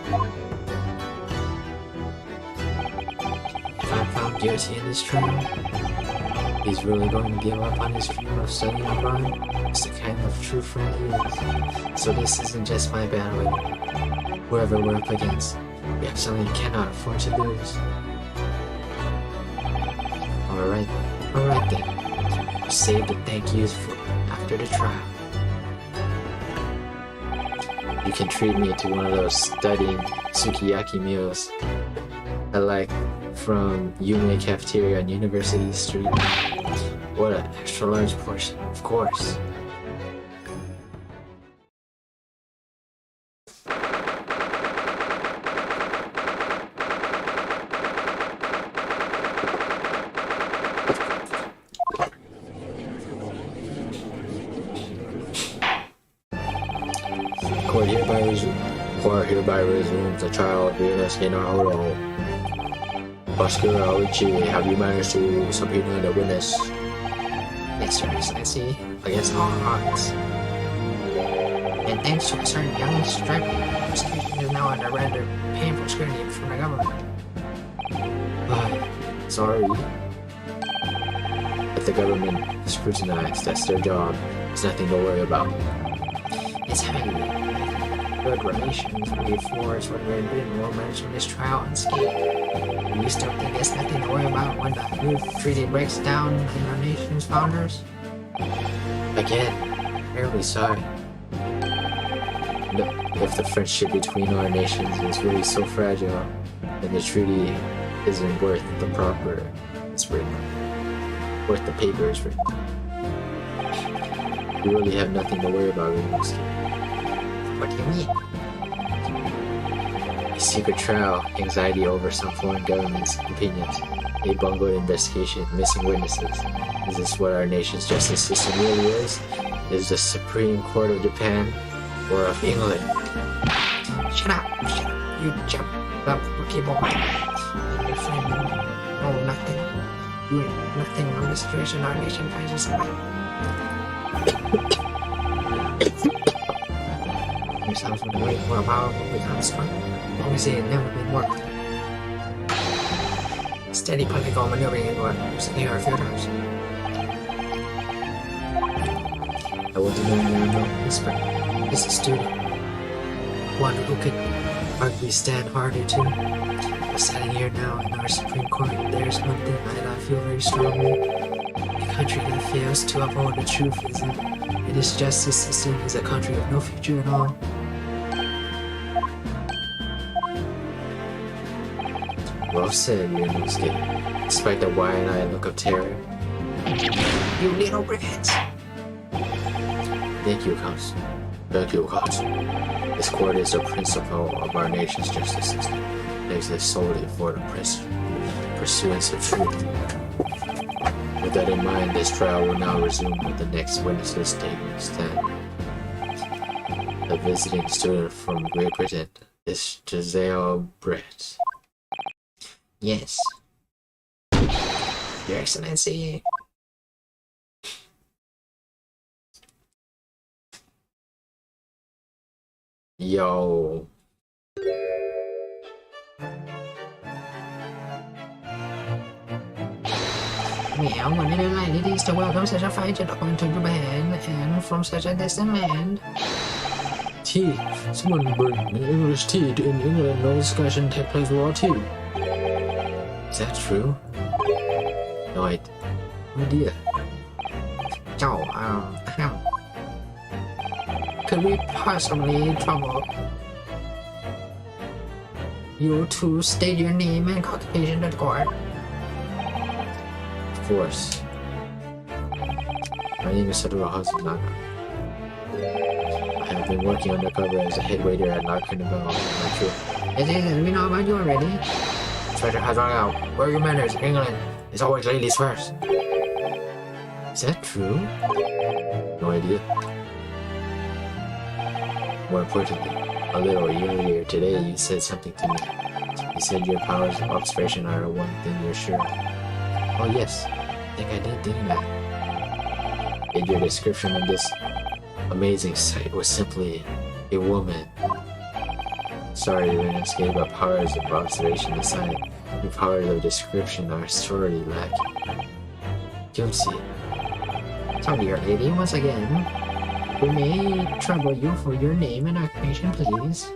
If I'm found guilty in this trial, he's really going to give up on his dream of studying abroad. It's the kind of true friend he is. So this isn't just my battle. Whoever we're up against, we absolutely cannot afford to lose. Alright then. Save the thank yous for after the trial. You can treat me to one of those stunning sukiyaki meals I like from Yume Cafeteria on University Street. What an extra large portion, of course. Court hereby resumes the trial of Venus in Naruto. Prosecutor Aoichi, have you managed to subpoena the witness? Yes, Your Excellency, against all odds. And thanks to a certain young striker, prosecution is now under rather painful scrutiny from the government. Sorry. If the government scrutinized, that's their job. There's nothing to worry about. It's having good relations with the force when we're in romance from this trial unscathed. You still think there's nothing to worry about when the new treaty breaks down in our nation's founders? Again, fairly sorry. If the friendship between our nations is really so fragile, then the treaty isn't worth the paper it's written. Worth the paper it's written. We really have nothing to worry about in this game. What do you mean? A secret trial, anxiety over some foreign government's opinions, a bungled investigation, missing witnesses. Is this what our nation's justice system really is? Is the Supreme Court of Japan or of England? Shut up, you jump up, rookie boy. Your friend know nothing. You know nothing on the situation our nation finds itself in. Yourselves would wait for a while when we become strong. Obviously, it never been worked. Steady political maneuvering in order to secure our futures. I will deny no Whisper is a student. One who could arguably stand harder to. But sitting here now in our Supreme Court, there's one thing that I feel very strongly. A country that fails to uphold the truth in its justice system is a country with no future at all. Well said, Ryunosuke, despite the wide-eyed look of terror. You little brats! Thank you, Counsel. Thank you, Counsel. This court is the principle of our nation's justice system. It exists solely for the pursuance of truth. With that in mind, this trial will now resume with the next witnesses taking stand. A visiting student from Great Britain is Giselle Brett. Yes. Your Excellency. Yo. Well, wouldn't it be like it is to welcome such a fine gentleman to Japan and from such a distant land? Tea. Someone bring English tea in England. No discussion take place without tea. Is that true? No idea. So, could we possibly trouble you to state your name and occupation to the court? Of course. My name is Satoru Hazunaga. I have been working undercover as a head waiter at La Carnival. Not true. Yes, we know about you already. Inspector Hazunaga, where are your manners? England is always ladies first. Is that true? No idea. More importantly, a little earlier today you said something to me. You said your powers of observation are the one thing you're sure of. Oh yes, I think I did, didn't I? And your description of this amazing sight was simply a woman. Sorry, Ryunosuke, but powers of observation aside, your powers of description are sorely lacking. Guilty. So, dear lady, once again, we may trouble you for your name and occupation, please.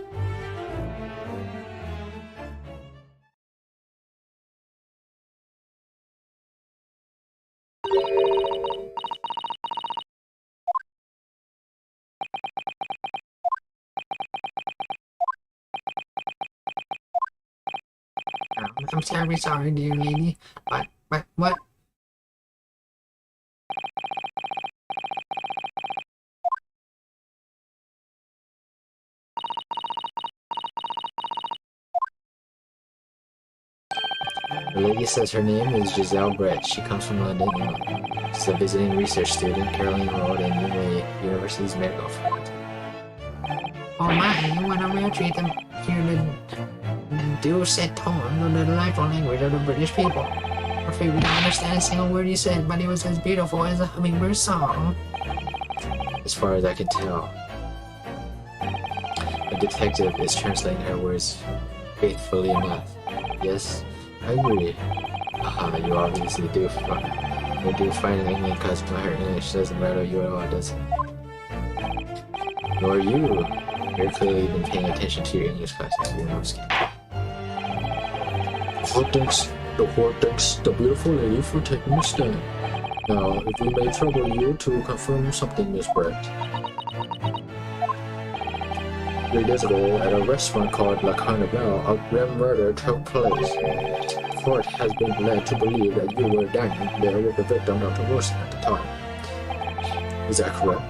I'm terribly sorry, dear lady. But, what? The lady says her name is Giselle Brett. She comes from London, England. She's a visiting research student, Caroline Road in University's medical field. Oh my, what a rare treat them hear the dulcet tones of the delightful language of the British people. I'm afraid we don't understand a single word you said, but it was as beautiful as a hummingbird's song. As far as I can tell, a detective is translating her words faithfully enough. Yes, I agree. You obviously do fine in England because her English doesn't matter to you at all, does it? Nor you. You're clearly been paying attention to your English classes. You're no scared. The court thanks the beautiful lady for taking the stand. Now, if we may trouble you to confirm something, Miss Brett. 3 days ago, at a restaurant called La Carnival, a grim murder took place. The court has been led to believe that you were dining there with the victim, Dr. Wilson, at the time. Is that correct?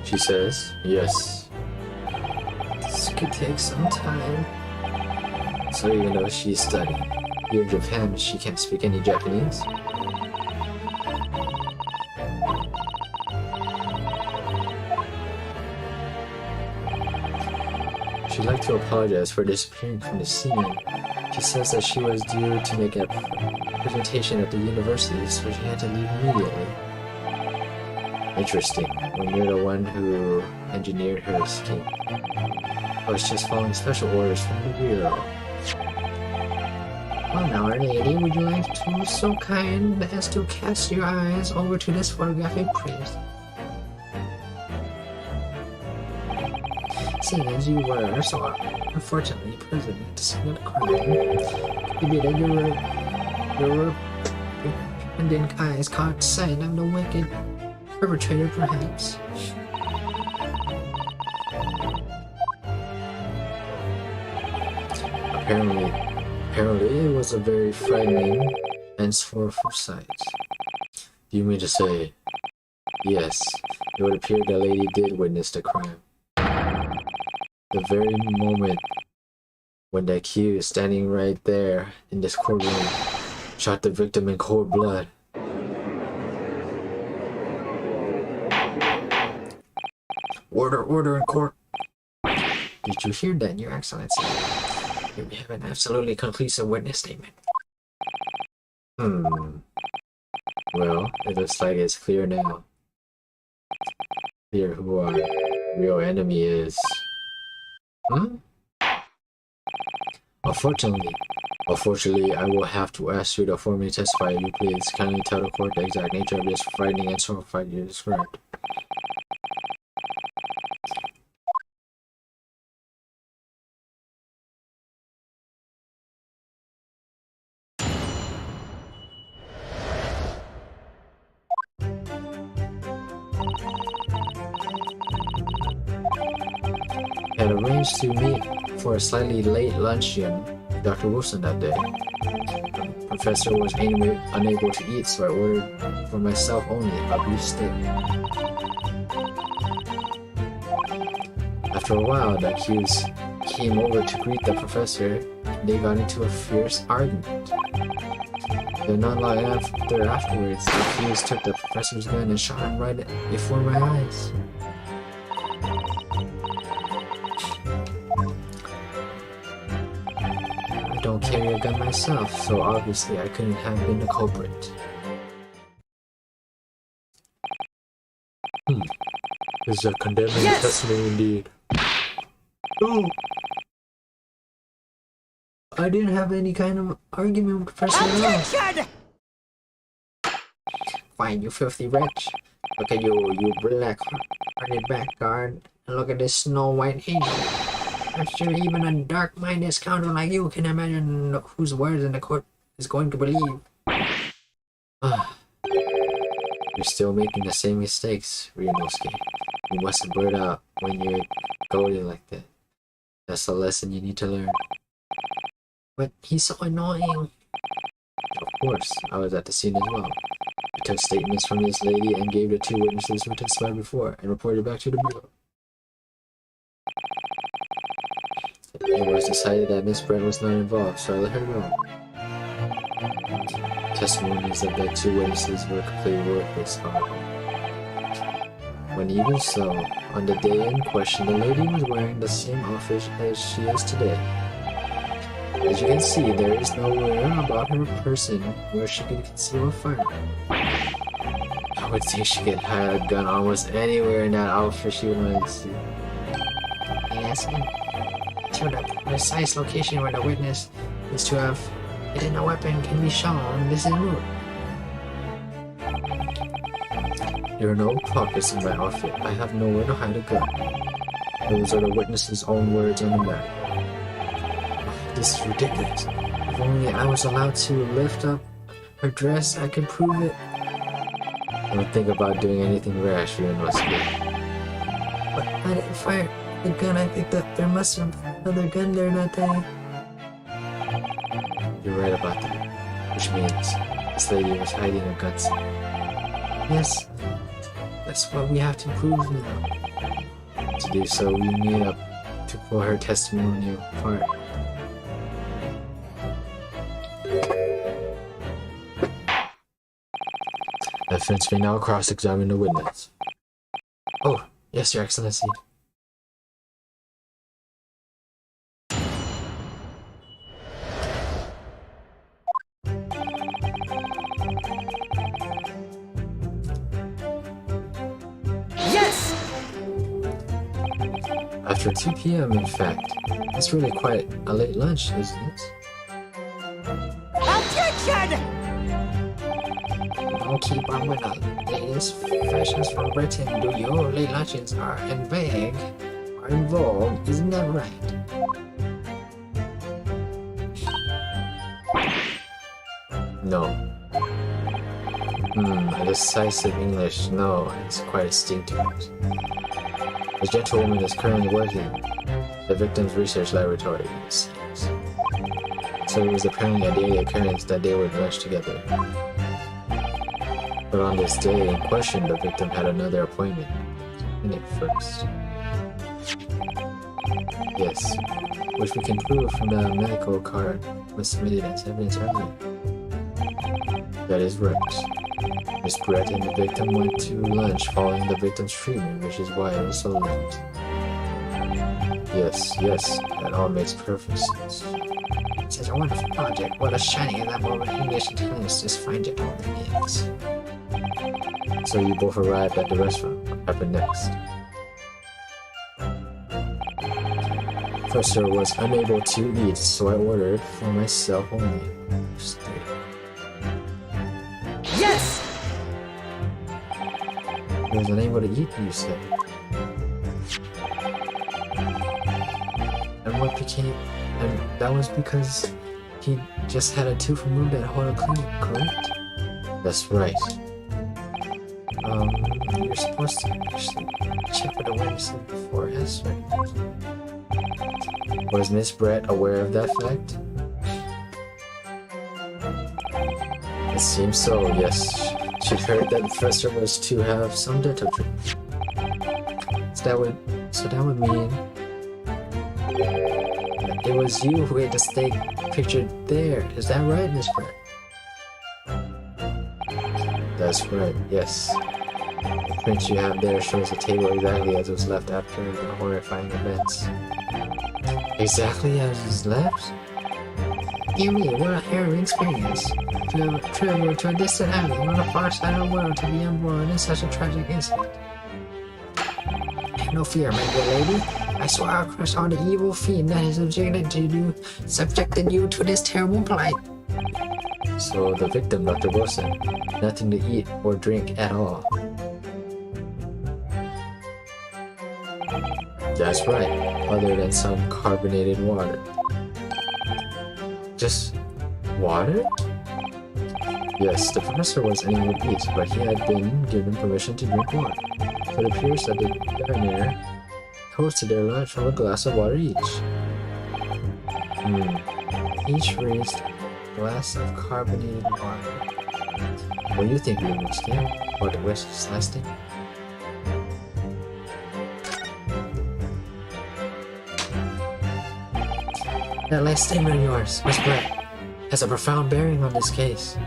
She says, yes. This could take some time. So even though she's studying here in Japan, she can't speak any Japanese. She'd like to apologize for disappearing from the scene. She says that she was due to make a presentation at the university, so she had to leave immediately. Interesting, when you're the one who engineered her escape. I was just following special orders from the Bureau. Well now, Our Lady, would you like to be so kind as to cast your eyes over to this photographic print? Seeing as you were so unfortunately present at the scene of the crime, could be that your repentant eyes caught sight of the wicked perpetrator, perhaps. Apparently it was a very frightening and sorrowful sight. Do you mean to say, yes, it would appear the lady did witness the crime. The very moment when the accused, standing right there in this courtroom, shot the victim in cold blood. Order in court. Did you hear that, Your Excellency? You have an absolutely conclusive witness statement. Well, it looks like it's clear now. Clear who our real enemy is. Unfortunately, I will have to ask you to formally testify. You please kindly tell the court the exact nature of this frightening and sorrowful fight you described. Had arranged to meet for a slightly late luncheon with Dr. Wilson that day. The professor was unable to eat, so I ordered for myself only a beef steak. After a while, the accused came over to greet the professor, and they got into a fierce argument. Then not long afterwards, the accused took the professor's gun and shot him right before my eyes. I don't carry a gun myself, so obviously I couldn't have been the culprit. Is a condemning Yes! testimony indeed. Oh! I didn't have any kind of argument with Professor at all. Objection! Fine, you filthy wretch. Look at you, you black-hearted blackguard. And look at this snow-white angel. I'm sure even a dark-minded scoundrel like you can imagine whose words in the court is going to believe. I You're still making the same mistakes, Ryunosuke. You mustn't blurt out when you're goaded like that. That's a lesson you need to learn. But he's so annoying. Of course, I was at the scene as well. I took statements from this lady and gave the 2 witnesses who testified before and reported back to the bureau. It was decided that Miss Brent was not involved, so I let her go. Testimonies of the 2 witnesses were completely worthless, however. When even so, on the day in question, the lady was wearing the same outfit as she is today. As you can see, there is nowhere about her person where she can conceal a firearm. I would think she could hide a gun almost anywhere in that outfit she wanted to. Yes, and to the precise location where the witness is to have hidden a weapon can be shown. This is moot. There are no pockets in my outfit. I have nowhere to hide a gun. Those are the witness's own words on the map. This is ridiculous. If only I was allowed to lift up her dress, I could prove it. Don't think about doing anything rash, Ryunosuke. But I didn't fire the gun I picked up. There must have been another gun there that day. You're right about that. Which means this lady was hiding a gun somewhere. Yes, that's what we have to prove now. To do so, we need to pull her testimony apart. Defense may now cross-examine the witness. Oh, yes, Your Excellency. Yes! After 2 p.m., in fact. That's really quite a late lunch, isn't it? Objection! Don't keep on with the latest fashions from Britain, do you? Late lunches are in vogue, isn't that right? No. A decisive English no is quite distinct to it. The gentlewoman is currently working at the victim's research laboratory, it seems. So it was apparently a daily occurrence that they would lunch together. But on this day in question, the victim had another appointment in it first. Yes, which we can prove from the medical card was submitted as evidence earlier. That is right. Miss Brett and the victim went to lunch following the victim's treatment, which is why it was so late. Yes, that all makes perfect sense. Such a wonderful project. What a shining example of English intelligence this fine gentleman is. So you both arrived at the restaurant. What happened next? Professor was unable to eat, so I ordered for myself only. Yes! He was unable to eat, you said. And that was because he just had a tooth removed at Hotel Clinic, correct? That's right. You're supposed to actually check with the witness before answering. Was Miss Brett aware of that fact? It seems so, yes. She'd heard that the professor was to have some dental treatment. So that would mean it was you who ate the steak pictured there. Is that right, Miss Brett? That's right, yes. The print you have there shows the table exactly as it was left after the horrifying events. Exactly as it was left? Dear me, what a harrowing experience. To have traveled to a distant island on the far side of the world to be embroiled in such a tragic incident. Have no fear, my good lady. I swear I'll crush all the evil fiend that has subjected you to this terrible plight. So the victim, Dr. Wilson, nothing to eat or drink at all. That's right, other than some carbonated water. Just water? Yes, the professor was in a beat, but he had been given permission to drink water. So it appears that the diner toasted their lunch from a glass of water each. Each raised a glass of carbonated water. What do you think, Luminosky, about the West's last thing? That last statement of yours, Miss Brett, has a profound bearing on this case.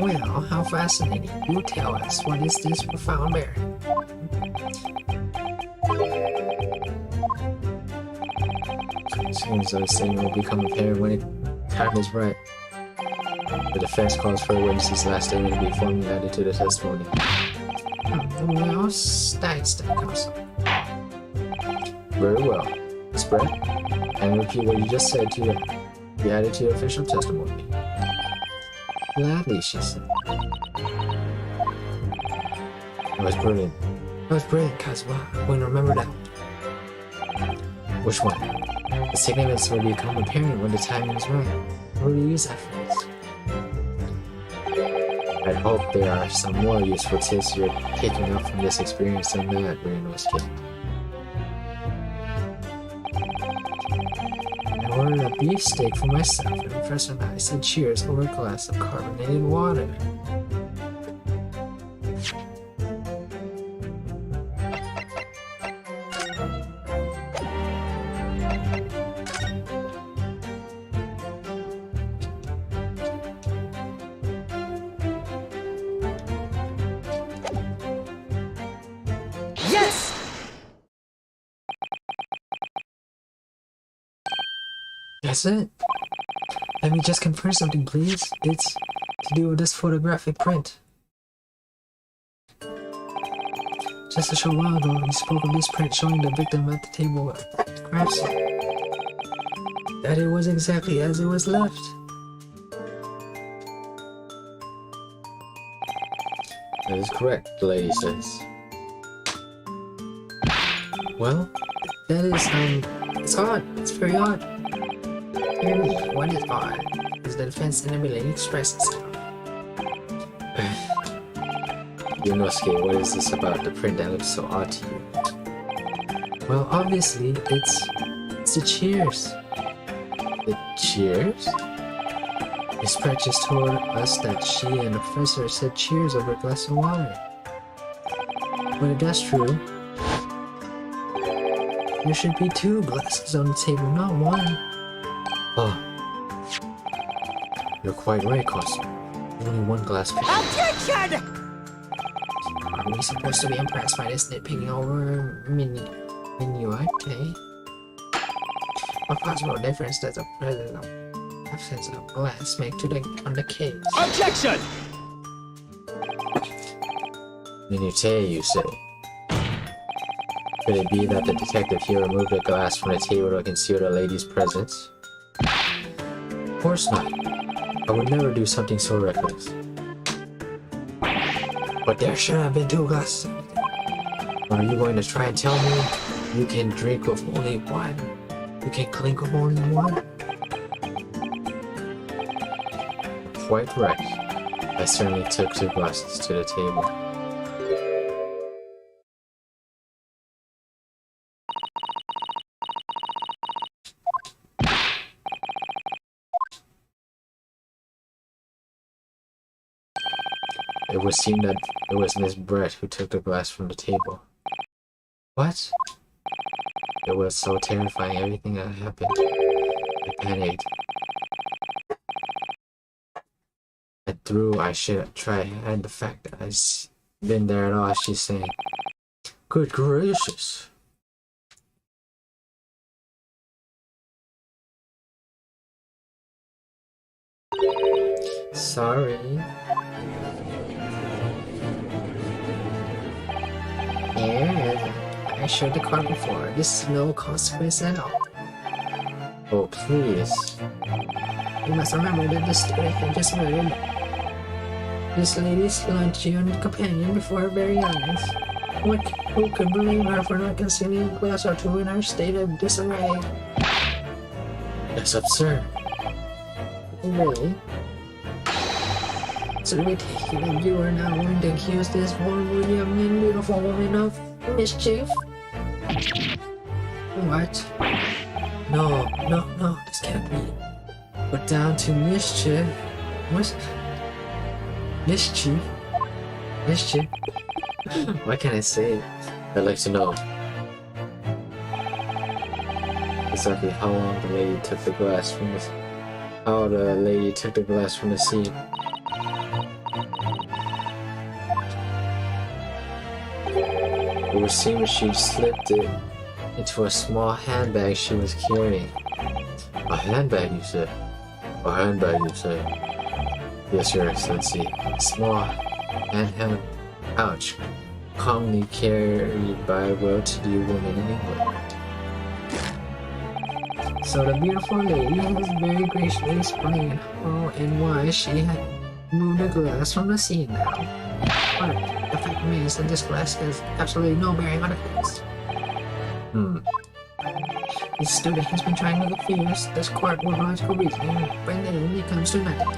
Well, how fascinating. You tell us, what is this profound bearing? Seems the statement will become apparent when time is right. The defense calls for the witness's last statement to be formally added to the testimony. Well, that's the counsel. Very well. Miss Brett, and repeat what you just said to be added to your official testimony. Gladly, she said. It was brilliant. It was brilliant, cuz when remember that. Which one? The significance will become apparent when the timing is right. What do you use that phrase? I hope there are some more useful tips you're picking up from this experience than that, Renosuke. I ordered a beefsteak for myself, and the professor and I said cheers over a glass of carbonated water. Yes! That's it. Let me just confirm something, please. It's to do with this photographic print. Just a short while ago, we spoke of this print showing the victim at the table at the crime scene. That it was exactly as it was left. That is correct, the lady says. Well, that is, it's odd. It's very odd. Hear me, what is odd is the defense inability to express itself. Yunosuke, what is this about the print that looks so odd to you? Well, obviously, it's the cheers. The cheers? Miss Pratt just told us that she and the professor said cheers over a glass of water. But if that's true, there should be 2 glasses on the table, not 1. Oh. You're quite right, Kosu. Only 1 glass per. Objection! Are we supposed to be impressed by this nitpicking over minuate? What possible difference does the absence of glass make to on the case? Objection! Minute, you say? Could it be that the detective here removed the glass from the table to conceal the lady's presence? Of course not. I would never do something so reckless. But there should have been 2 glasses. Are you going to try and tell me you can drink with only 1? You can clink with only 1? Quite right. I certainly took 2 glasses to the table. It would seem that it was Miss Brett who took the glass from the table. What? It was so terrifying, everything that happened. I panicked. I should try and hide the fact that I've been there at all, she's saying. Good gracious. Sorry. Yeah, I showed the car before. This is no consequence at all. Oh, please. You must remember that the student had just murdered this lady's luncheon companion before her very eyes. Who could blame her for not concealing a glass or 2 in her state of disarray? That's absurd. Really? So we take it that you are now going to accuse this vulnerable young and beautiful woman of mischief? What? No, this can't be. But down to mischief. What? Mischief? Mischief? What can I say? I'd like to know exactly how long the lady took the glass from the scene. It would seem she slipped it into a small handbag she was carrying. A handbag, you say? A handbag, you say? Yes, Your Excellency. A small handheld pouch commonly carried by well-to-do women in England. So the beautiful lady has very graciously explained how and why she had moved the glass from the scene now. But the fact remains that this glass has absolutely no bearing on the case. This student has been trying to confuse this court with logical reasoning, but in the end it comes to nothing.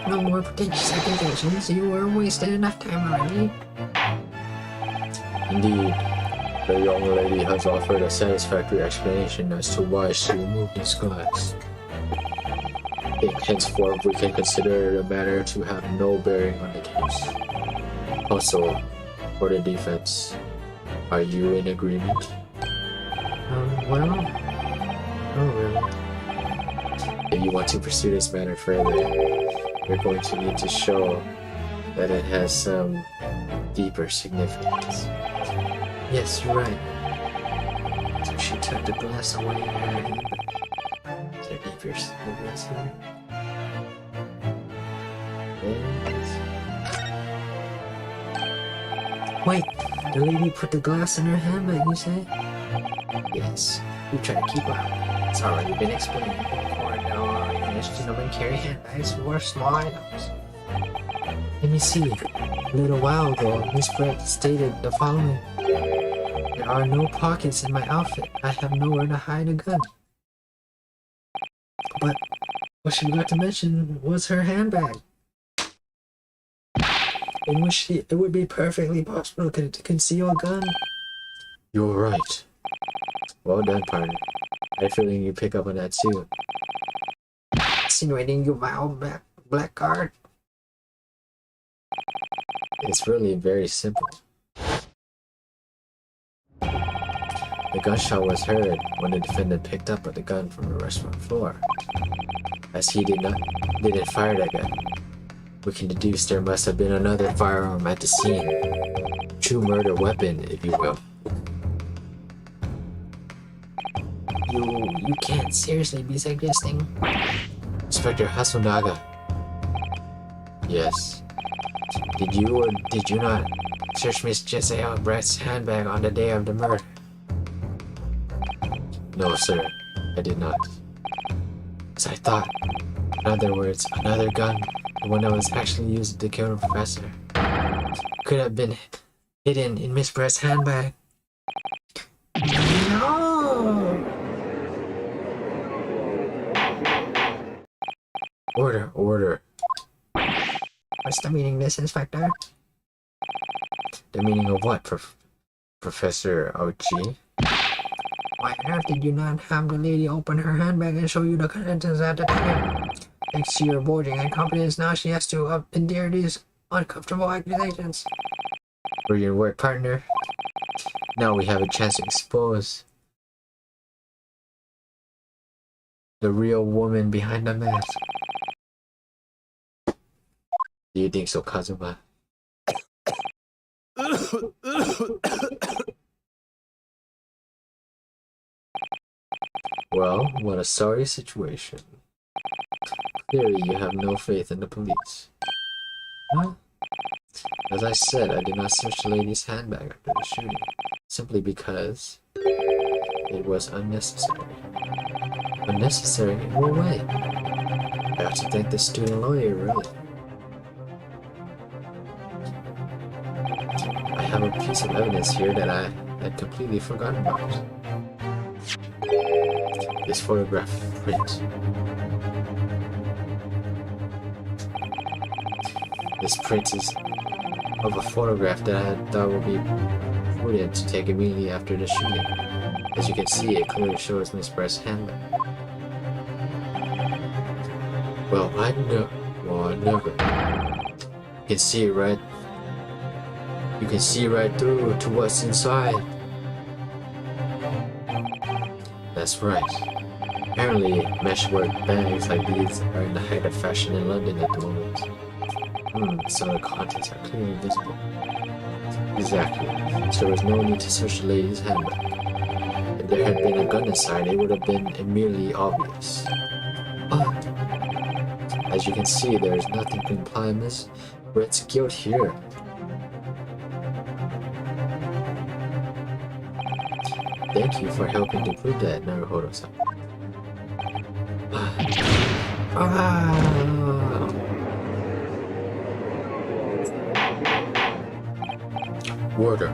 No more pretentious accusations, you were wasted enough time already. Indeed, the young lady has offered a satisfactory explanation as to why she removed this glass. I think henceforth we can consider the matter to have no bearing on the case. Also, for the defense, are you in agreement? Well, oh really? If you want to pursue this matter further, you're going to need to show that it has some deeper significance. Yes, you're right. So she took the glass away in her hand. Is there deeper significance here? Wait, the lady put the glass in her handbag, you say? Yes, you try to keep out. It's already been explained before. Now, English gentlemen carry handbags for small items. Let me see. A little while ago, Miss Brett stated the following. There are no pockets in my outfit. I have nowhere to hide a gun. But what she forgot to mention was her handbag, in which it would be perfectly possible to conceal a gun. You're right. Well done, partner. I had a feeling you pick up on that too. Insinuating you vile blackguard. It's really very simple. The gunshot was heard when the defendant picked up the gun from the restaurant floor. As he didn't fire that gun, we can deduce there must have been another firearm at the scene. True murder weapon, if you will. You can't seriously be suggesting. Inspector Hasunaga. Yes. Did you or did you not search Miss Giselle Brett's handbag on the day of the murder? No, sir. I did not. As I thought. In other words, another gun, the one that was actually used to kill the professor, could have been hidden in Miss Brett's handbag. No! Order. What's the meaning of this, Inspector? The meaning of what, Professor Ochi? Why on earth did you not have the lady open her handbag and show you the contents at the time? Thanks to your bulging incompetence, now she has to endure these uncomfortable accusations. Brilliant work, partner. Now we have a chance to expose the real woman behind the mask. Do you think so, Kazuma? Well, what a sorry situation. Clearly you have no faith in the police. Huh? As I said, I did not search the lady's handbag after the shooting, simply because it was unnecessary. Unnecessary in what way? I have to thank the student lawyer, really. I have a piece of evidence here that I had completely forgotten about. This photograph print. This print is of a photograph that I thought would be prudent to take immediately after the shooting. As you can see, it clearly shows Miss Brest's handbag. Well, I never. You can see right. You can see right through to what's inside. That's right. Apparently, meshwork bags like these are in the height of fashion in London at the moment. So the contents are clearly visible. Exactly. So there was no need to search the lady's handbag. If there had been a gun inside, it would have been immediately obvious. But, as you can see, there is nothing to imply Miss Brett's guilt here. Thank you for helping to prove that, Naruhodo-san. Order.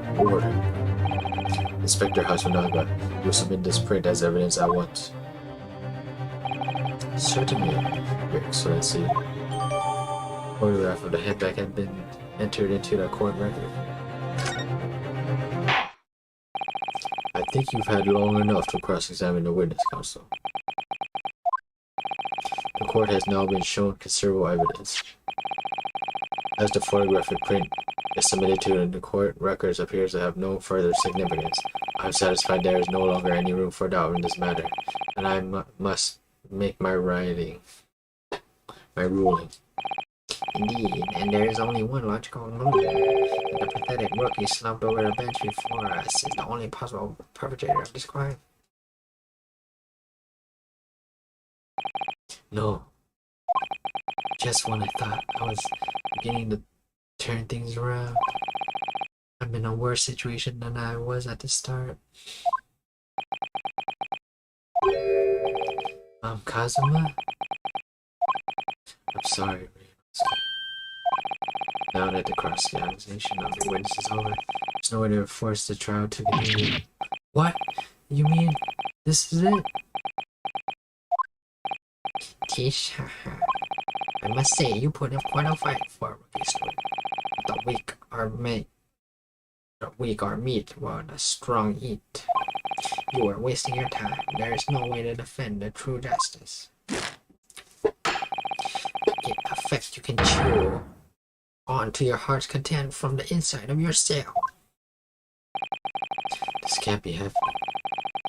Inspector Hasunaga, you submit this print as evidence at once. Certainly, Your Excellency. Photograph of the handbag had been entered into the court record. I think you've had long enough to cross-examine the witness, counsel. The court has now been shown considerable evidence. As the photographic print is submitted to the court, records appears to have no further significance. I'm satisfied there is no longer any room for doubt in this matter, and I must make my ruling. Indeed, and there is only one logical conclusion. That the pathetic rookie slumped over the bench before us is the only possible perpetrator of this crime. No. Just when I thought I was beginning to turn things around, I'm in a worse situation than I was at the start. Kazuma? I'm sorry, Ryunosuke. Now that the cross-examination of the witness is over, there's no way to force the trial to continue. What? You mean this is it? Tisha, I must say you put up quite a fight for a rookie student. The weak are meat, while the strong eat. You are wasting your time. There is no way to defend the true justice. In effect, you can chew on to your heart's content from the inside of your cell. This can't be happening.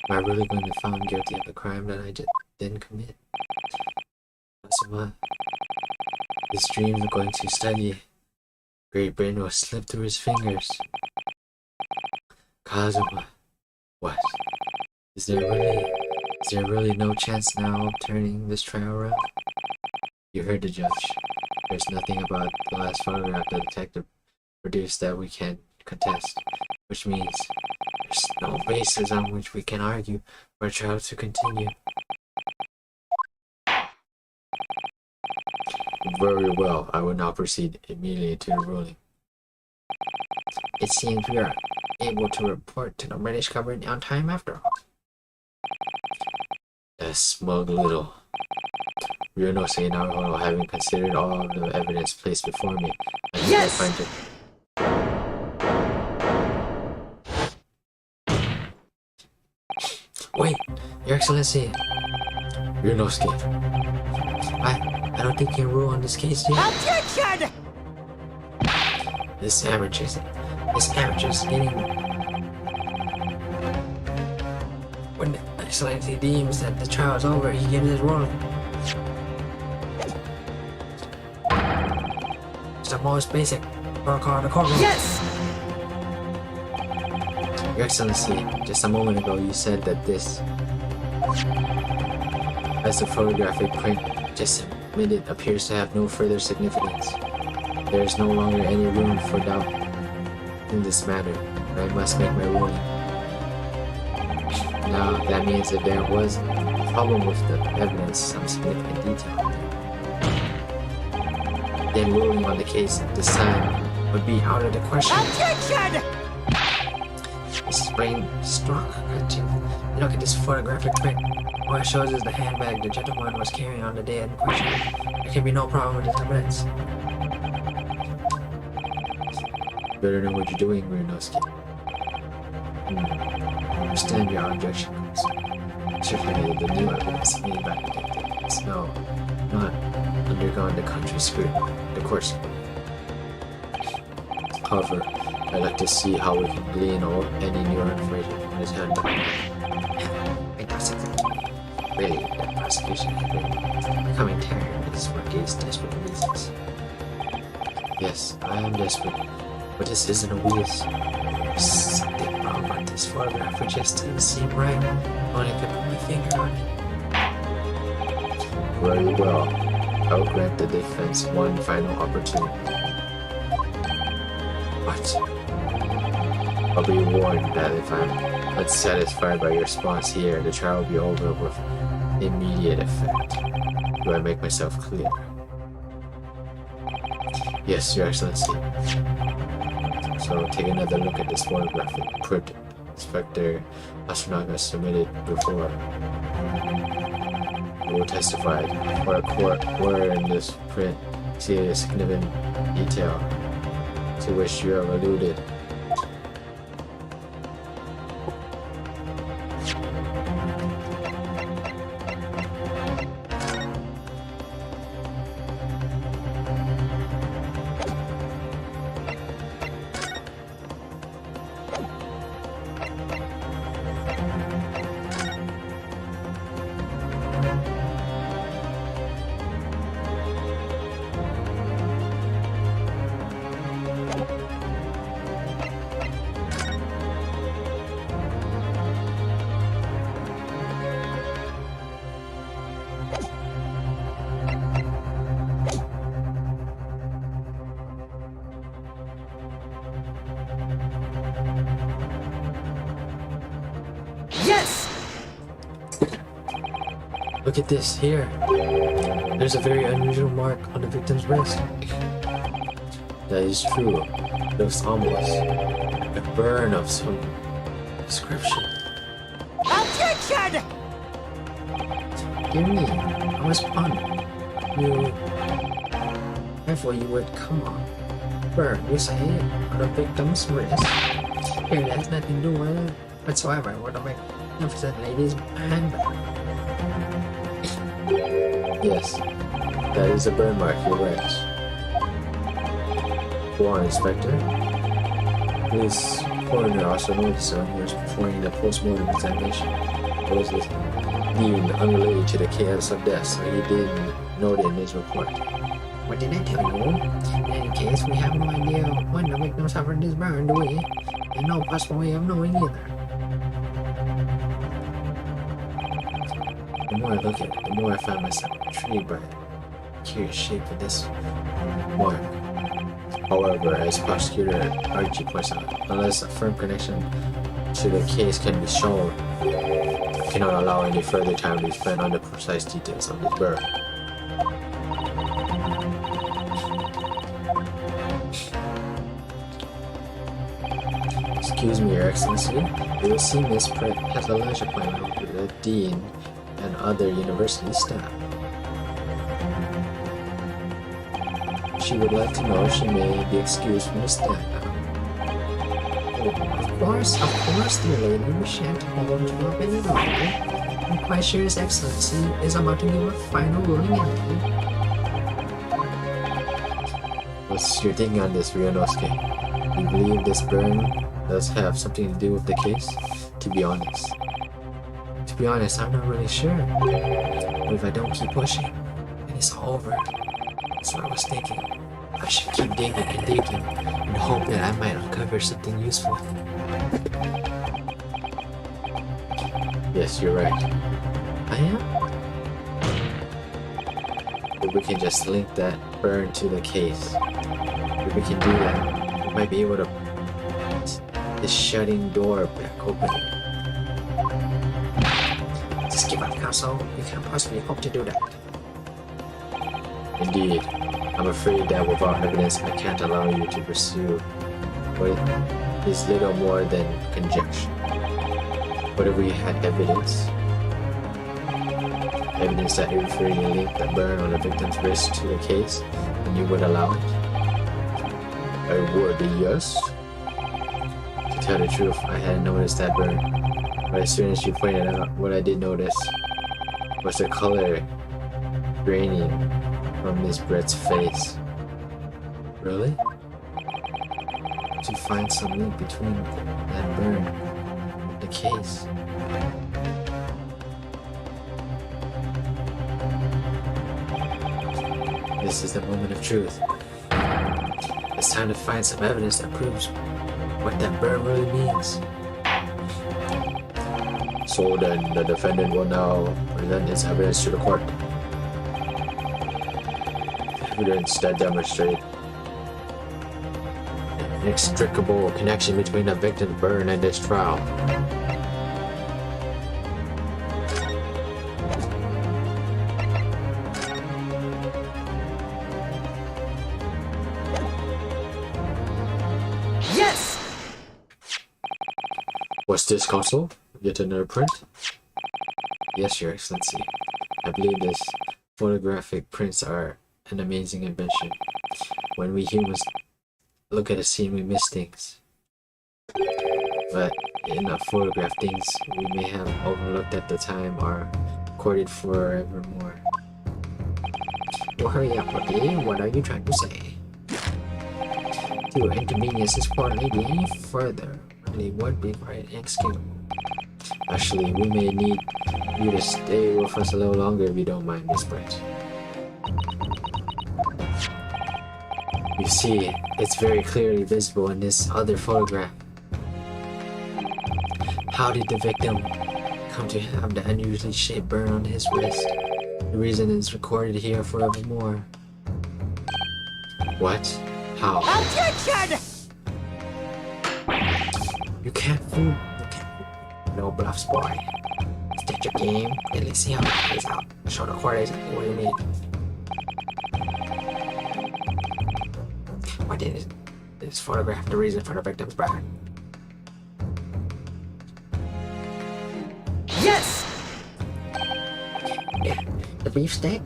Am I really going to be found guilty of the crime that I didn't commit? Kazuma, his dream of going to study Great Britain will slip through his fingers. Kazuma, what? Is there really no chance now of turning this trial around? You heard the judge. There's nothing about the last photograph the detective produced that we can contest, which means there's no basis on which we can argue for a trial to continue. Very well, I will now proceed immediately to the ruling. It seems we are able to report to the British government on time after all. That smug little. Ryunosuke Naruhodo, having considered all of the evidence placed before me, I Yes! find it. Wait, Your Excellency, Ryunosuke, I don't think you can rule on this case yet. Objection! This amateur's getting... When the Excellency deems that the trial is over, he gives his ruling. It's the most basic protocol of the courtroom. Yes! Your Excellency, just a moment ago you said that this, as the photographic print just submitted, appears to have no further significance. There is no longer any room for doubt in this matter, and I must make my ruling. Now, that means if there was a problem with the evidence, some significant detail, then ruling on the case this time Would be out of the question. Objection! His brain struck. Look at this photographic print. What it shows is the handbag the gentleman was carrying on the day in question. There can be no problem with this evidence. better know what you're doing, Ryunosuke. I understand your objections. Certainly, the new evidence made by the detectives. No, not undergone the country scrutiny, the court scrutiny. However, I'd like to see how we can glean any new information from his handbook. It doesn't really that prosecution has been becoming tired of his work is desperate reasons. Yes, I am desperate, but this isn't a wheeze. There's something wrong with this photograph. It just doesn't seem right. Only I could put my finger on it. Very well. I will grant the defense one final opportunity. What? I'll be warned that if I'm unsatisfied by your response here, the trial will be over with immediate effect. Do I make myself clear? Yes, Your Excellency. So take another look at this photographic print Inspector Astronaga submitted before. You will testify for a court where in this print see a significant detail to which you have alluded. Yes! Look at this here. There's a very unusual mark on the victim's wrist. That is true. It looks almost like a burn of some description. Objection! Dear me, I was pondering. I thought you would come on. Burn, you say, on the victim's wrist. Here, that has nothing to do with it whatsoever. What the magnificent lady's handbag. Yes, that is a burn mark, you're right. Go on, Inspector. This coroner also noticed when he was performing the post-mortem examination. It was deemed unrelated to the cause of death, so he didn't note it in his report. What did I tell you? In any case, we have no idea when the victim suffered this burn, do we? And no possible way of knowing either. The more I look at it, the more I find myself intrigued by the curious shape of this mark. However, as Prosecutor Archie points out, unless a firm connection to the case can be shown, I cannot allow any further time to be spent on the precise details of this burn. Excuse me, Your Excellency. You will see Miss Pratt has a lunch appointment with the Dean and other university staff. She would like to know if she may be excused from the staff. Oh, of course, dear lady, we shan't hold you up any longer. I'm quite sure His Excellency is about to give a final ruling entry. What's your thinking on this, Ryunosuke? You believe this burn does have something to do with the case? To be honest, I'm not really sure. But if I don't keep pushing, then it's all over. So I was thinking, I should keep digging and digging and hope that I might uncover something useful. Yes, you're right. I am? If we can just link that burn to the case, if we can do that, we might be able to put this shutting door back open. Just give up, Council. We can't possibly hope to do that. Indeed, I'm afraid that without evidence, I can't allow you to pursue what is little more than conjecture. But if we had evidence that referring a link that burn on the victim's wrist to the case, then you would allow it? I would, yes. tell the truth, I hadn't noticed that burn. But as soon as she pointed out, what I did notice was the color draining from Miss Brett's face. Really? To find some link between that burn and the case. This is the moment of truth. It's time to find some evidence that proves what that burn really means. So then, the defendant will now present its evidence to the court. Evidence that demonstrates an inextricable connection between the victim's burn and this trial. Yes! What's this, Consul? Yet another print? Yes, Your Excellency. I believe these photographic prints are an amazing invention. When we humans look at a scene, we miss things. But in a photograph, things we may have overlooked at the time are recorded forevermore. Well, hurry up, okay? What are you trying to say? To inconvenience this poor lady any further really would be quite inexcusable. Actually, we may need you to stay with us a little longer if you don't mind, Miss Brett. You see, it's very clearly visible in this other photograph. How did the victim come to have the unusually shaped burn on his wrist? The reason is recorded here forevermore. What? How? Objection! You can't fool. No bluffs, boy. State your game, and let's see how it plays out. Show the court exactly what you need. Why did this photograph the reason for the victim's burn? Yes! Yeah, the beefsteak?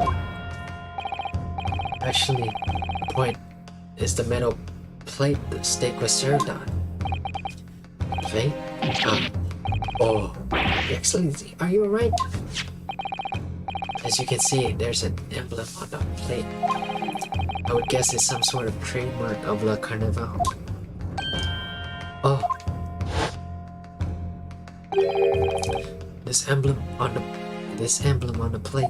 Actually, the point is the metal plate the steak was served on. Plate? Oh, Your Excellency, are you alright? as you can see, there's an emblem on the plate. I would guess it's some sort of trademark of La Carnival. Oh. This emblem on the plate.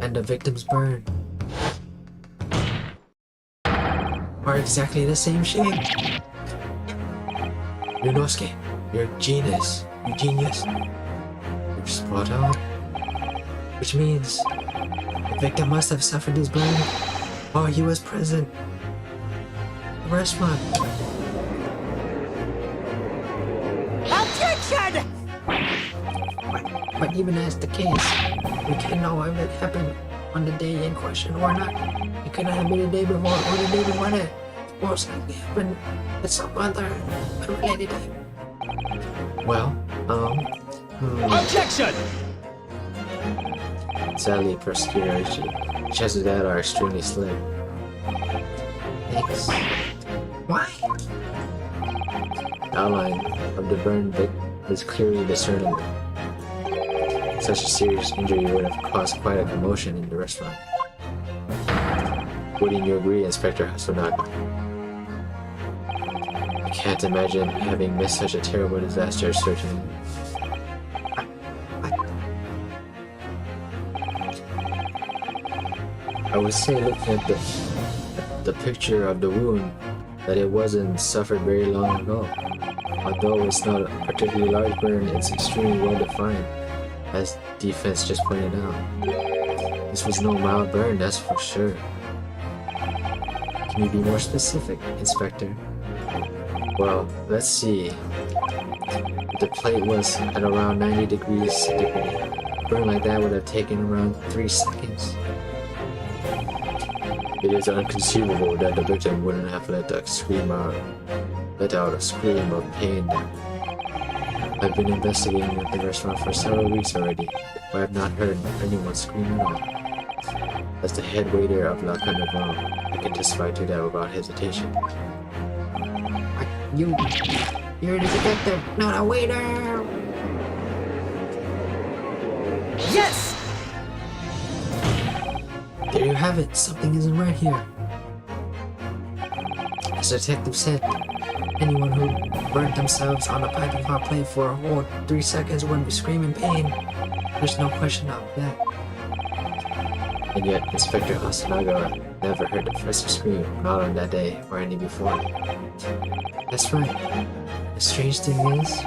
And the victim's burn are exactly the same shape. Yunosuke, you're a genius. You genius. You're spot on. Which means the victim must have suffered his burn while he was present at the restaurant. Objection! But even as the case, we can't know if it happened on the day in question or not. It could have been the day before or the day before that. Most likely happened at some other unrelated time. Well, Objection! sadly, prosecutor, chances of that are extremely slim. Thanks. Why? The outline of the burn bit is clearly discernible. Such a serious injury would have caused quite a commotion in the restaurant. Wouldn't you agree, Inspector Hasunaka? I can't imagine having missed such a terrible disaster, certainly. I would say, looking at the picture of the wound, that it wasn't suffered very long ago. Although it's not a particularly large burn, it's extremely well defined, as defense just pointed out. This was no mild burn, that's for sure. Can you be more specific, Inspector? Well, let's see. The plate was at around 90 degrees centigrade. A burn like that would have taken around 3 seconds. It is inconceivable that the victim wouldn't have let out a scream of pain. I've been investigating at the restaurant for several weeks already, but I have not heard anyone scream at all. As the head waiter of La Carnival, I can testify to that without hesitation. You're the detective, not a waiter. Yes! There you have it. Something isn't right here. As the detective said, anyone who burned themselves on a piping hot plate for a whole 3 seconds would scream in pain. There's no question of that. And yet, Inspector Hasanaga never heard the professor scream, not on that day or any before. That's right. The strange thing is,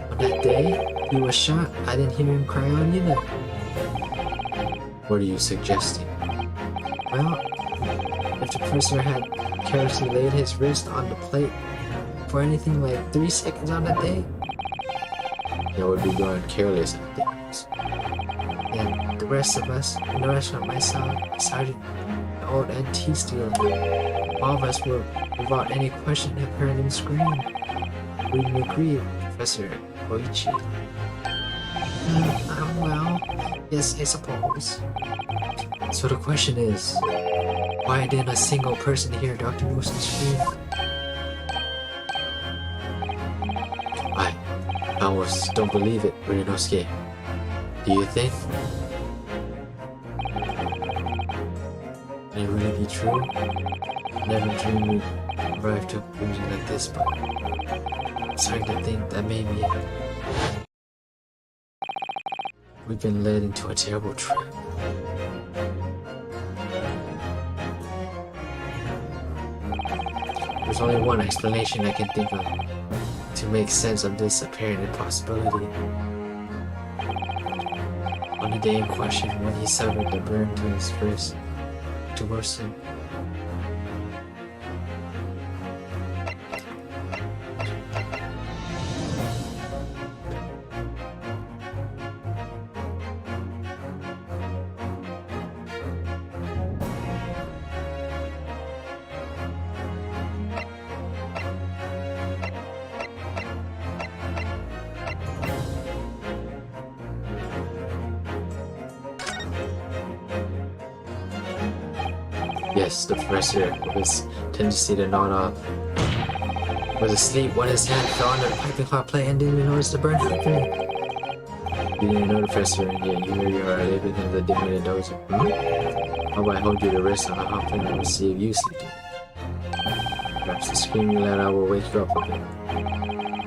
on that day he was shot, I didn't hear him cry out either. What are you suggesting? Well, if the professor had carelessly laid his wrist on the plate for anything like 3 seconds on that day, That would be going careless, I think. and the rest of us in the restaurant, myself, Sergeant, the old antique dealer, all of us were, without any question, have heard him scream. We agree, Professor Koichi. Well, yes, I suppose. So the question is, why didn't a single person hear Dr. Wilson scream? I almost don't believe it, Ryunosuke. Do you think? Can it really be true? Never dreamed we'd arrive to a conclusion like this, but I'm starting to think that maybe we've been led into a terrible trap. There's only one explanation I can think of to make sense of this apparent impossibility. On the day in question, when he severed the burn to his wrist, to worsen. Yes, the professor, with his tendency to nod off, was asleep when his hand fell on the piping hot plate and didn't even notice the burn happening. You didn't know the professor, and yet here you are living in the dim-witted dozer. How about I hold you to rest on a hot plate and we'll see if you sleep? Perhaps the scream you let out will wake you up a bit.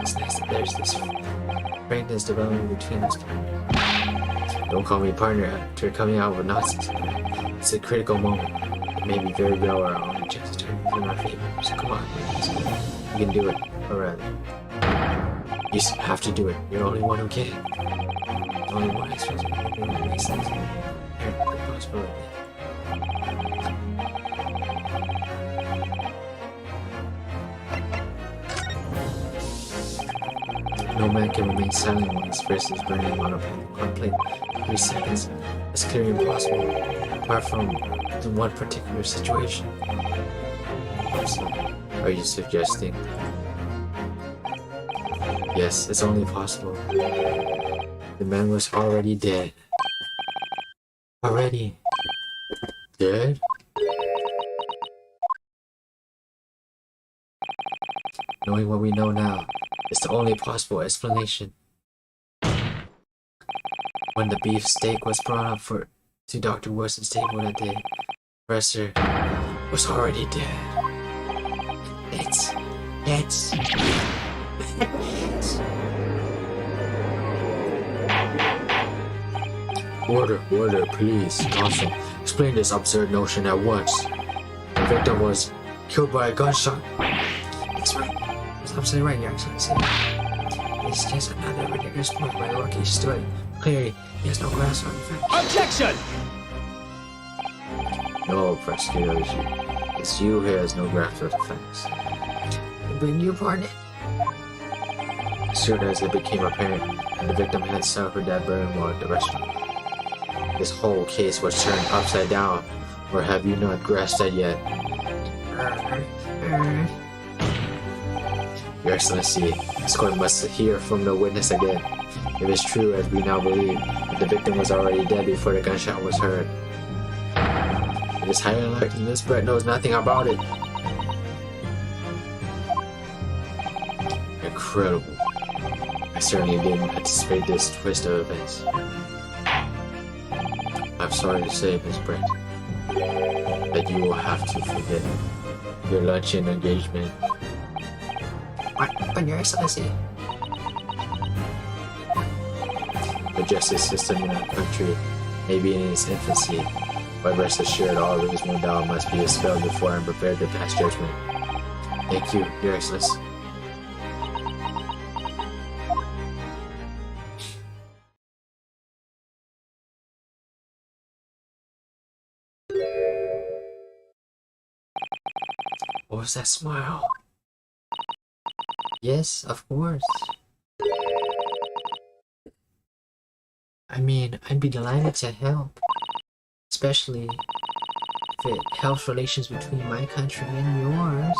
It's nice that there's this frankness developing between us. Don't call me partner after coming out with nonsense. It's a critical moment. It may be very well or our own chance to turn in our favor. So come on, you can do it, or rather, you have to do it. You're the only one who can. The only one who's supposed to do it makes sense. Here's the possibility. No man can remain silent when his wrist is burning on a plate. 3 seconds is clearly impossible, apart from in one particular situation. So, are you suggesting? Yes, it's only possible. The man was already dead. Already dead? Knowing what we know now is the only possible explanation. When the beef steak was brought up to Dr. Wilson's table that day, the professor was already dead. It's Order, please. Counsel, explain this absurd notion at once. The victim was killed by a gunshot. That's right. It's absolutely right, Your Excellency. It's just another ridiculous point where Rocky stood. Clearly, he has no grasp on the facts. Objection! No, prosecutor, it's you who has no grasp of the facts. I beg your pardon. As soon as it became apparent that the victim had suffered that burn while at the restaurant, this whole case was turned upside down. Or have you not grasped that yet? Your Excellency, this court must hear from the witness again. If it's true, as we now believe, that the victim was already dead before the gunshot was heard, it is highly likely Miss Brett knows nothing about it. incredible. I certainly didn't anticipate this twist of events. I'm sorry to say, Miss Brett, that you will have to forget your luncheon engagement. But Your Excellency, The justice system in our country may be in its infancy, but rest assured all reasonable doubt must be expelled before I'm prepared to pass judgment. Thank you, Your Excellency. What was that smile? yes, of course. I mean, I'd be delighted to help, especially if it helps relations between my country and yours.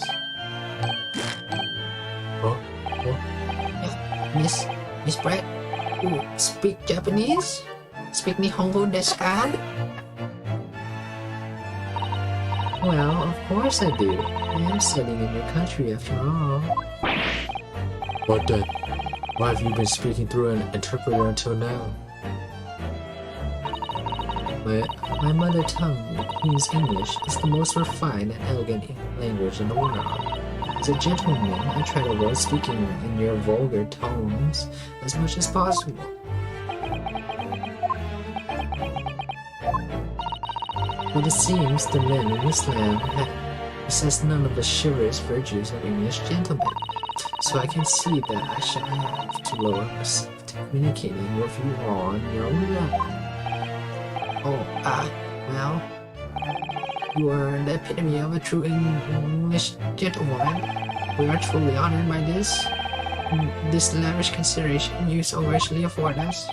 Oh, Yeah, Miss Brett, you speak Japanese? Speak Nihongo desu ka? Well, of course I do. I am studying in your country after all. but then, why have you been speaking through an interpreter until now? My mother tongue, Queen's English, is the most refined and elegant language in the world. As a gentleman, I try to avoid speaking in your vulgar tones as much as possible. But it seems the men in this land possess none of the chivalrous virtues of English gentlemen, so I can see that I shall have to lower myself to communicating with you all on your own level. Oh, well, you are the epitome of a true English gentlewoman. We are truly honored by this lavish consideration you so graciously afford us.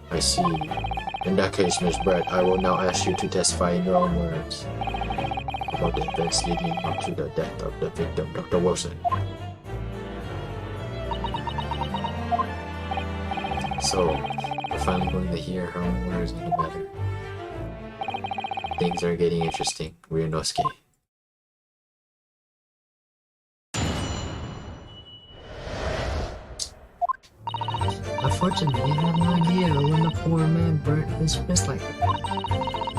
I see. In that case, Miss Brett, I will now ask you to testify in your own words about the events leading up to the death of the victim, Dr. Wilson. So, we're finally going to hear her own words on the matter. Things are getting interesting, Ryunosuke. Unfortunately, I have no idea when the poor man burnt his wrist like that.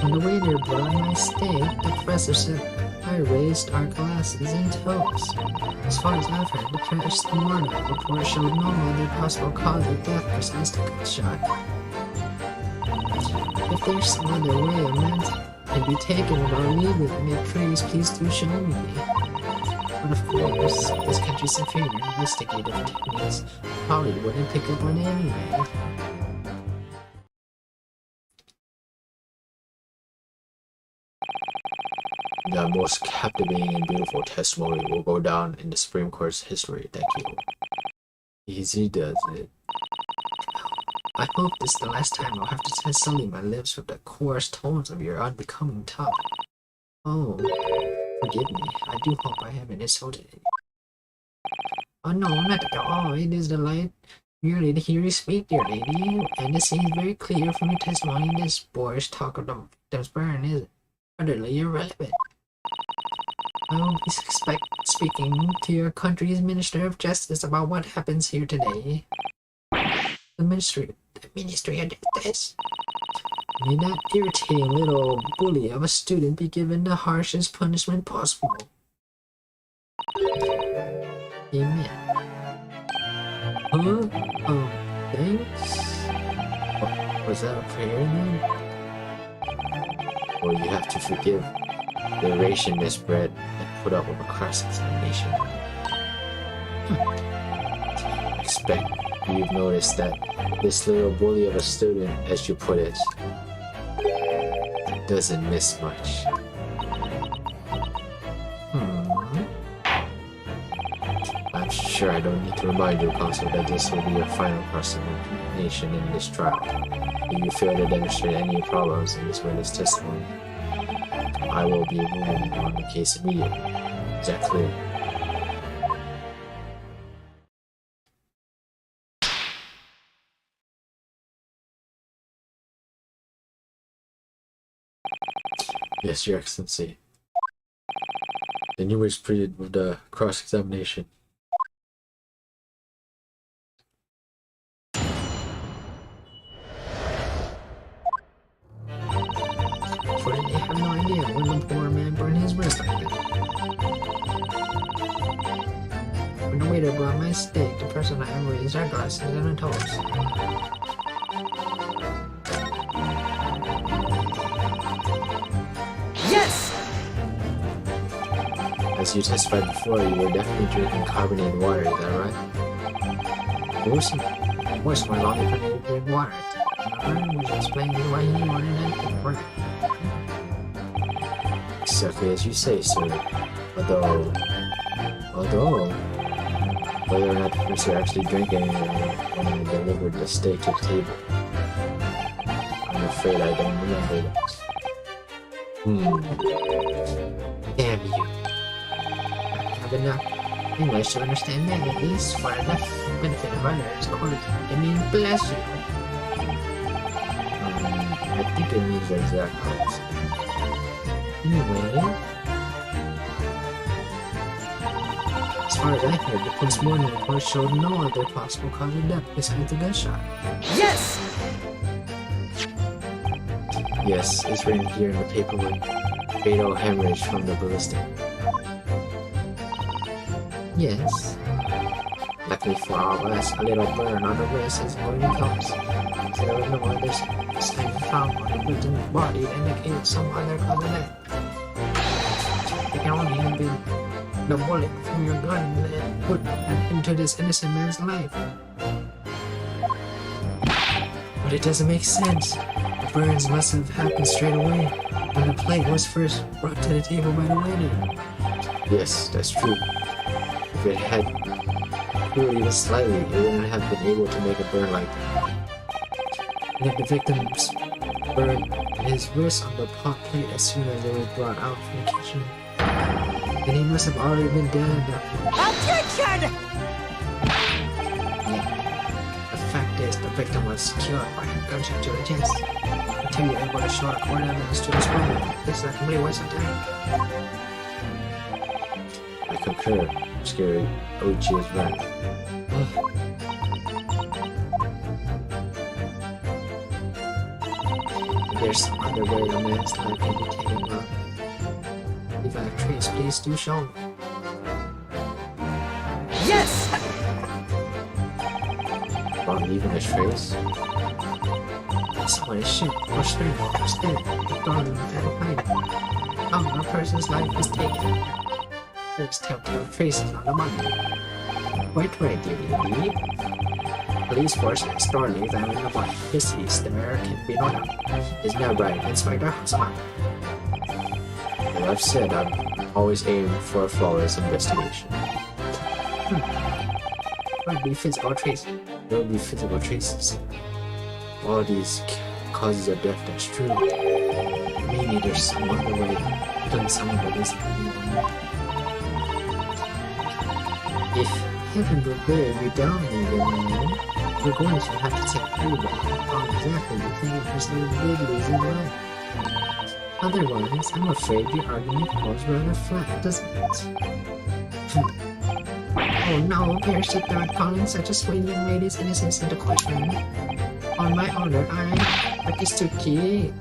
When the waiter brought my steak, the professor said I raised our glasses and toast. As far as I've heard, the post-mortem report showed no other possible cause of death besides the gunshot. If there's some other way a man can be taken about leaving me, please do show me. But of course, this country's inferior investigative techniques probably wouldn't pick up on it anyway. The most captivating and beautiful testimony will go down in the Supreme Court's history. Thank you. Easy does it. I hope this is the last time I'll have to sully my lips with the coarse tones of your unbecoming tongue. Oh, forgive me. I do hope I haven't insulted you. Oh no, not at all. It is delight merely to hear you speak, dear lady, and it seems very clear from your testimony this boorish talk of the victim's burn is utterly irrelevant. I will be speaking to your country's Minister of Justice about what happens here today. The Ministry of Justice. May that irritating little bully of a student be given the harshest punishment possible. Amen. Huh? Thanks? Was that a prayer then? Well, you have to forgive the oration, Miss Brett, and put up with a cross-examination. I expect you've noticed that this little bully of a student, as you put it, doesn't miss much. I'm sure I don't need to remind you, Counsel, that this will be your final cross-examination in this trial. If you fail to demonstrate any problems in this witness testimony, I will be ruling on the case immediately. Is that clear? Yes, Your Excellency. Then you wish proceed with the cross-examination. idea when the poor man burned his wrist like that. When the waiter brought my steak, the person I raised our glasses and a toast. Yes! As you testified before, you were definitely drinking carbonated water, is that right? Of course, my long couldn't drink water. I was explaining why he wanted anything for it. Exactly as you say, sir. Although, whether or not the person actually drank anything when I delivered the steak to the table, I'm afraid I don't remember that. Damn you. I have enough English to understand that at least for the benefit of others. It means bless you. I think it means the exact opposite. Anyway, as far as I heard, the post-mortem report showed no other possible cause of death besides a gunshot. Yes! Yes, it's written here in the paperwork. Fatal hemorrhage from the ballistic. Yes. Luckily for all of us, a little burn on the wrist is all it comes. There was no other sign found on the victim's body that indicated some other cause of death. It can only have been the bullet from your gun that put into this innocent man's life. But it doesn't make sense. The burns must have happened straight away when the plate was first brought to the table by the waiter. Yes, that's true. If it had cooled even slightly, it wouldn't have been able to make a burn like that. And if the victims burned his wrist on the pot plate as soon as it was brought out from the kitchen, then he must have already been dead at that point. Objection! The fact is, the victim was killed by a gunshot to the chest. Until you're able to show court evidence to disprove it, this is a complete waste of time. I concur. Scary. Oichi is right. There's some other way a man's life can be taken from. If I have trace, please do show me. Yes! While leaving a trace? Someone is shot or strangled or stabbed or thrown at a plane. A person's life is taken. There's telltale traces on the body. Quite right, dearie. Police force is thoroughly examining the body. Deceased, there can be no doubt. Is now right, Inspector Husman. As I've said, I've always aimed for a flawless investigation. Would be physical traces. There will be physical traces. All these causes of death, that's true. Maybe there's some other way to kill someone that isn't evil. If heaven were very down there, man, you're going to have to take everybody on exactly the thing a person did lose in life. Otherwise, I'm afraid your argument falls rather flat, doesn't it? Oh no, Percy not calling such a sweet young lady's innocence into question. On my honor, I, Akistuki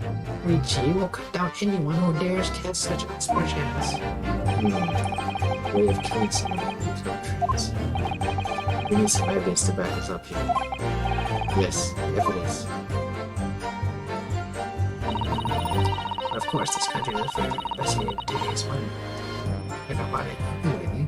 Richi, will cut down anyone who dares cast such aspersions. Way of killing someone with no trace. We need some evidence to back us up here. Yes, evidence. Of course, this country is afraid of investigating today's money. I got about it anyway.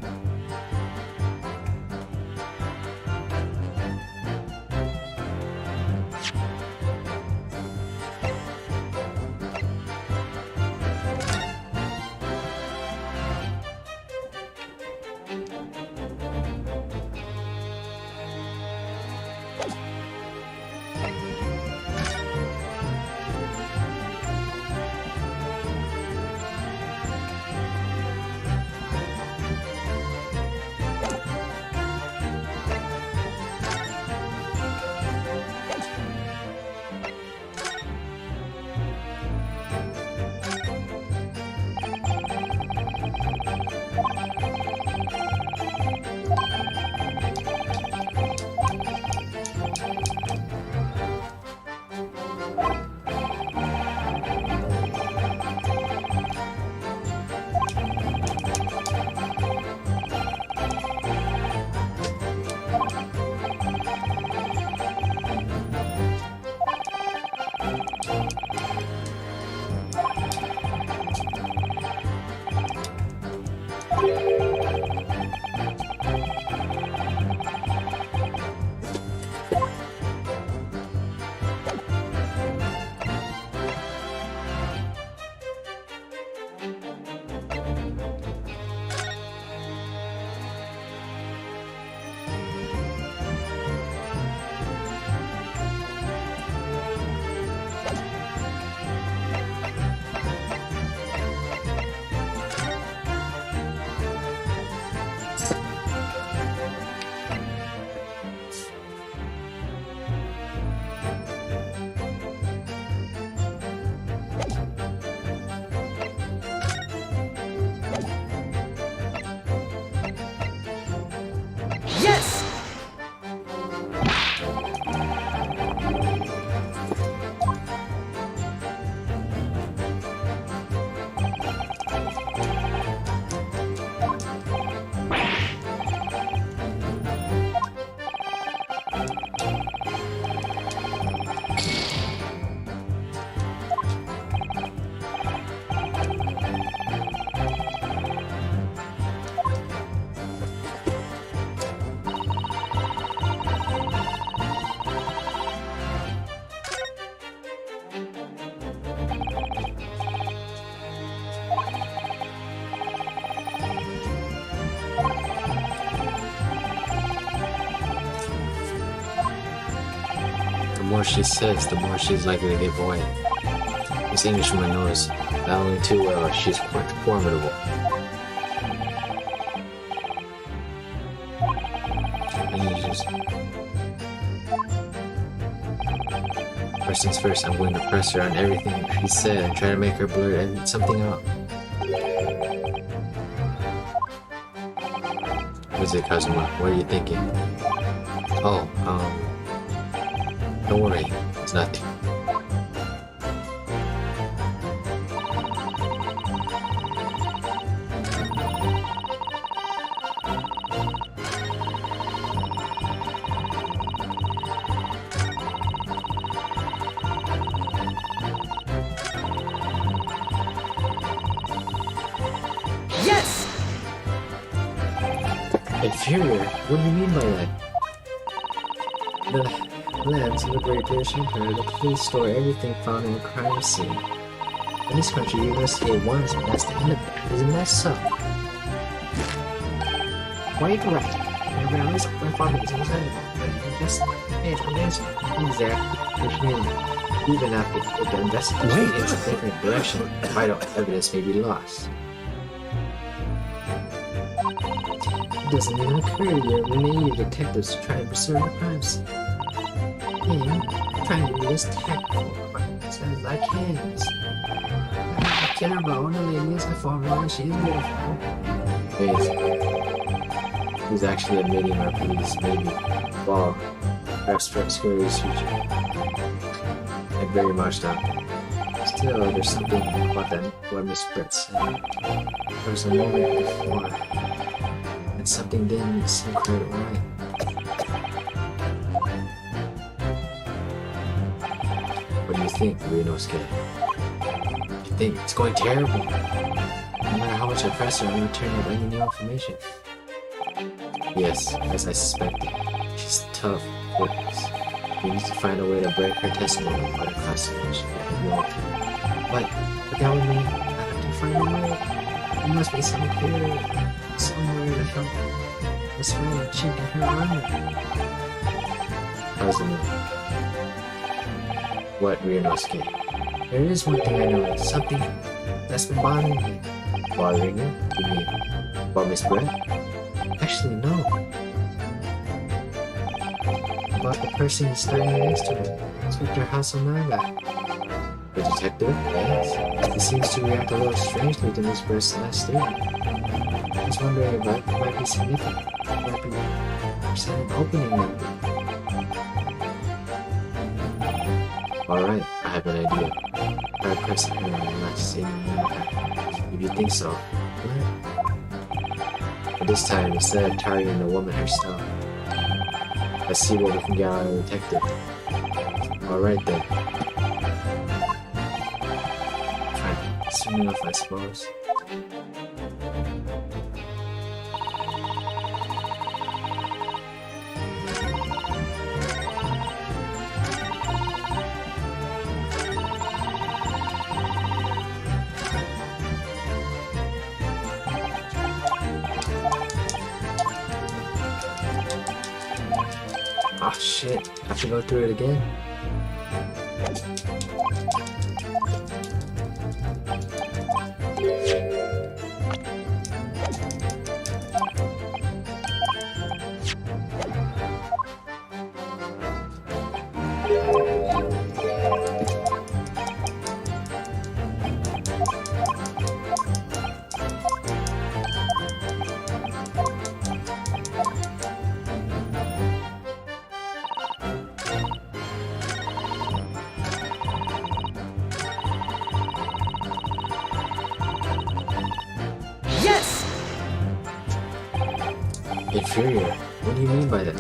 more she says, the more she's likely to give away. This Englishwoman knows that only too well she's quite formidable. And you just... First things first, I'm going to press her on everything she said and try to make her blurt something out. What is it, Kazuma? What are you thinking? Oh, don't worry, it's nothing. Yes! Inferior? What do you mean by that? The lands of the Great British Empire, the police store everything found in a crime scene. In this country, you investigate once and that's the end of it. Isn't that so? Quite correct. My rallies are performance in China, but just it's amazing. Exactly. Which means, even after the investigation takes a different direction, vital evidence may be lost. It doesn't even occur to you when you detectives try to preserve the crime scene. And trying to be as tactful as I can. I care about the lady as I fall and she is beautiful. Wait. He's actually admitting our police maybe. Well, perhaps for obscure research. And very much not. Still, there's something about that what Miss Brett said. There was a moment before, and something didn't seem quite right. What do you think, Ryunosuke? You think it's going terrible? No matter how much I press her, I'm not turning up any new information. Yes, as I suspected. She's tough, witness. We need to find a way to break her testimony about the classification of the reality. But that would mean I have to find a way. There must be some clear somewhere to help us find a chink in her armor. Kazuma. What, Ryunosuke? There is one thing I know, something that's been bothering me. Bothering you? You mean about Miss Brett? Actually, no. About the person standing next to her, Inspector Hasanaga. The detective? Yes. He seems to react a little strangely to Miss Brett's last statement. I was wondering if that might be significant. Might be an opening maybe. Alright, I have an idea. Try pressing her and not saying anything. If you think so. What? But this time, instead of targeting the woman herself, let's see what we can get out of the detective. Alright then. Fine, soon enough, I suppose. Oh shit, I have to go through it again. Yes! Inferior? What do you mean by that?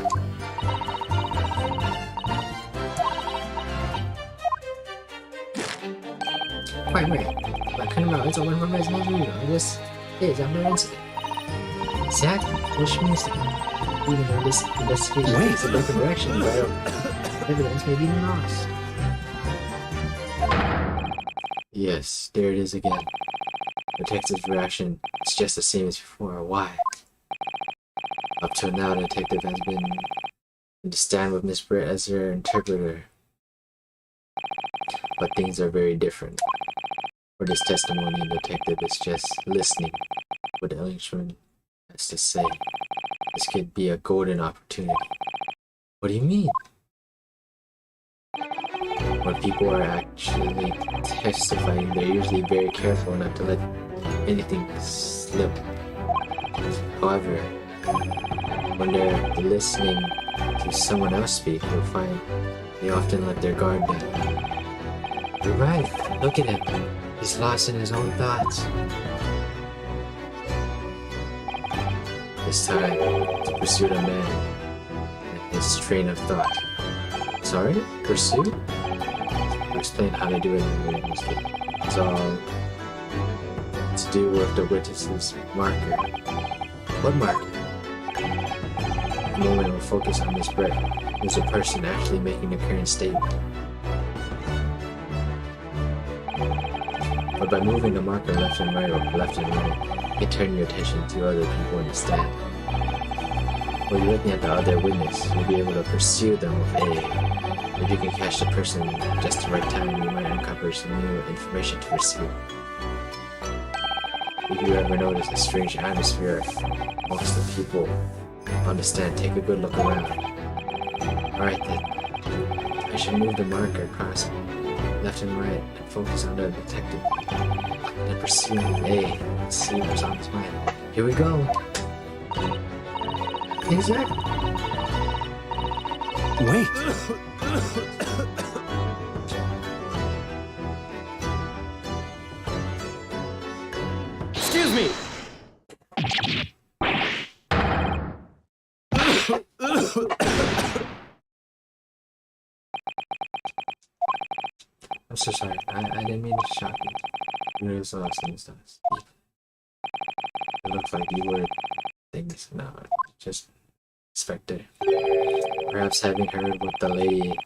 Quite right. But I couldn't realize I went from Resident Evil. This is after incident. Exactly, which means that even though this investigation takes a different direction, vital evidence may be lost. Yes, there it is again. Detective's reaction is just the same as before. Why? Up till now, the detective has been to stand with Miss Britt as her interpreter. but things are very different. For this testimony, the detective is just listening what the Englishman has to say. This could be a golden opportunity. What do you mean? When people are actually testifying, they're usually very careful not to let anything slip. However, when they're listening to someone else speak, you'll find they often let their guard down. You're right, look at him. He's lost in his own thoughts. It's time to pursue the man and his train of thought. Sorry? Pursue? I'll explain how to do it in the movie. It's all to do with the witness's marker. What marker? The moment we'll focus on this breath, there's a person actually making the current statement. But by moving the marker left and right or left and right, you turn your attention to other people instead. When you're looking at the other witness, you'll be able to pursue them with A. If you can catch the person just the right time, you might uncover some new information to pursue. If you ever notice a strange atmosphere amongst the people on the stand, take a good look around. Alright then, I should move the marker across left and right and focus on the detective. Then pursue A and see what's on his mind. Here we go! Exactly. Wait! Excuse me! I'm so sorry. I didn't mean to shock you. You really saw some stuff. It looks like you were things. No, just Spectre. Perhaps having heard what the lady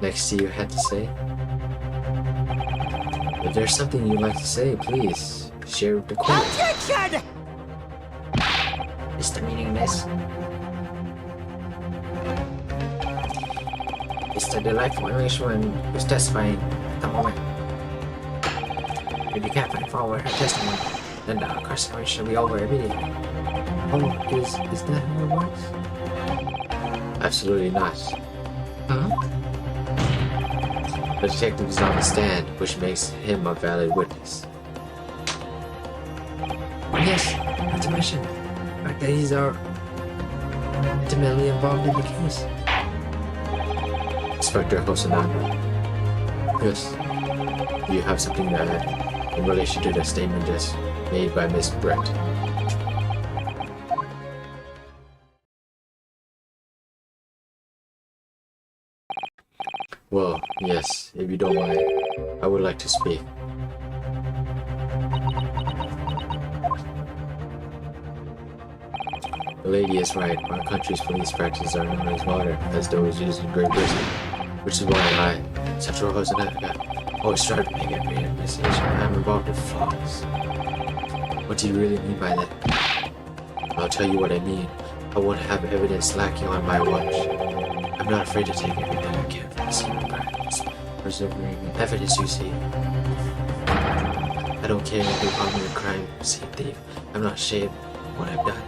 next to you had to say. If there's something you'd like to say, please share with the court. Objection! Is the meaningless? It's the delightful Englishman who's testifying at the moment. If you can't find fault with her testimony, then the incarceration should be over immediately. Oh, is that how it works? Absolutely not. Huh? The detective is on the stand, which makes him a valid witness. Yes, not to mention the fact that he's intimately involved in the case. Inspector Hosanami. Yes. Do you have something to add in relation to the statement just made by Miss Brett? Well, yes, if you don't mind, I would like to speak. The lady is right. Our country's police practices are known as modern, as those used in Great Britain, which is why I, Central Hosanaka, always strive to make every investigation I'm involved in flawless. What do you really mean by that? I'll tell you what I mean. I won't have evidence lacking on my watch. I'm not afraid to take everything I can from the scene of crimes, preserving evidence you see. I don't care if they call me a crime scene thief. I'm not ashamed of what I've done.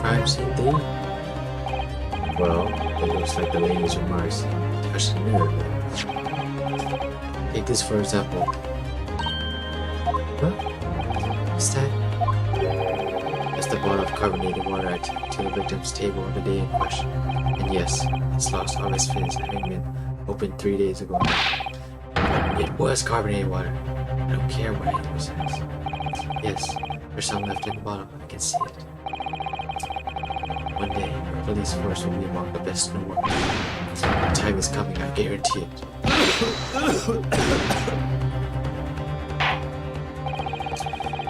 Crime scene thief? Well, it looks like the lady's remarks touched the nerve. Take this for example. What? What's that? That's the bottle of carbonated water I took to the victim's table on the day in question. And yes, it's lost all its fins, having been opened 3 days ago. It was carbonated water. I don't care what anyone says. Yes, there's some left in the bottle. I can see it. One day, our police force will be among the best in the world. The time is coming, I guarantee it.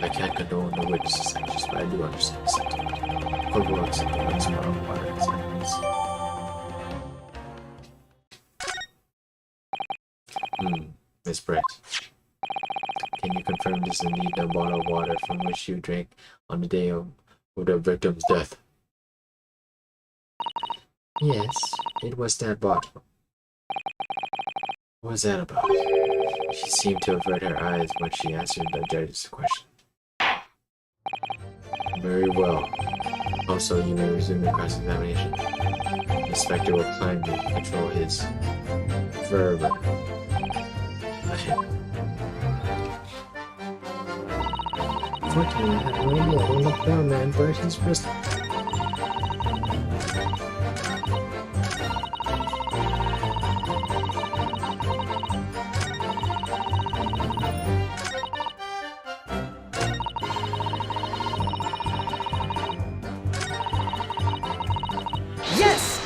I can't condone the witness's actions, but I do understand the sentiment. Court will accept the witness for our water as evidence. Miss Brett, can you confirm this is indeed the bottle of water from which you drank on the day of the victim's death? Yes, it was that bottle. What was that about? She seemed to avert her eyes when she answered the judge's question. Very well. Also, you may resume your cross-examination. The inspector will kindly control his fervor. Fortunately, I have no idea when the poor man burst his wrist. Yes!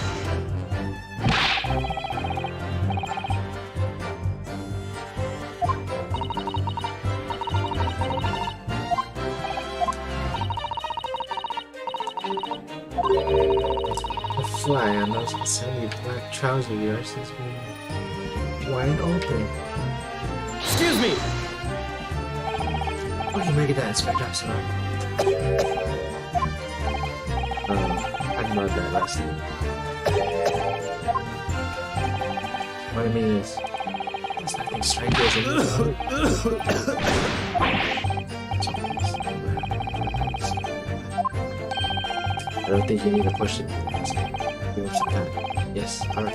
The fly on those sandy black trousers of yours has been wide open. Excuse me! What do you make of that, Inspector Officer? I love that last time. What I mean is, there's nothing strange as it I don't think you need to push it. Just give him some time. Yes, alright.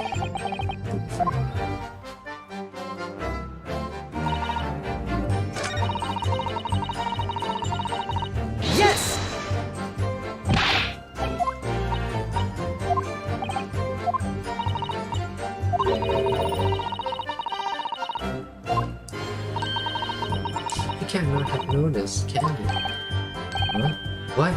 Yes! You cannot have noticed, can you? Huh? What?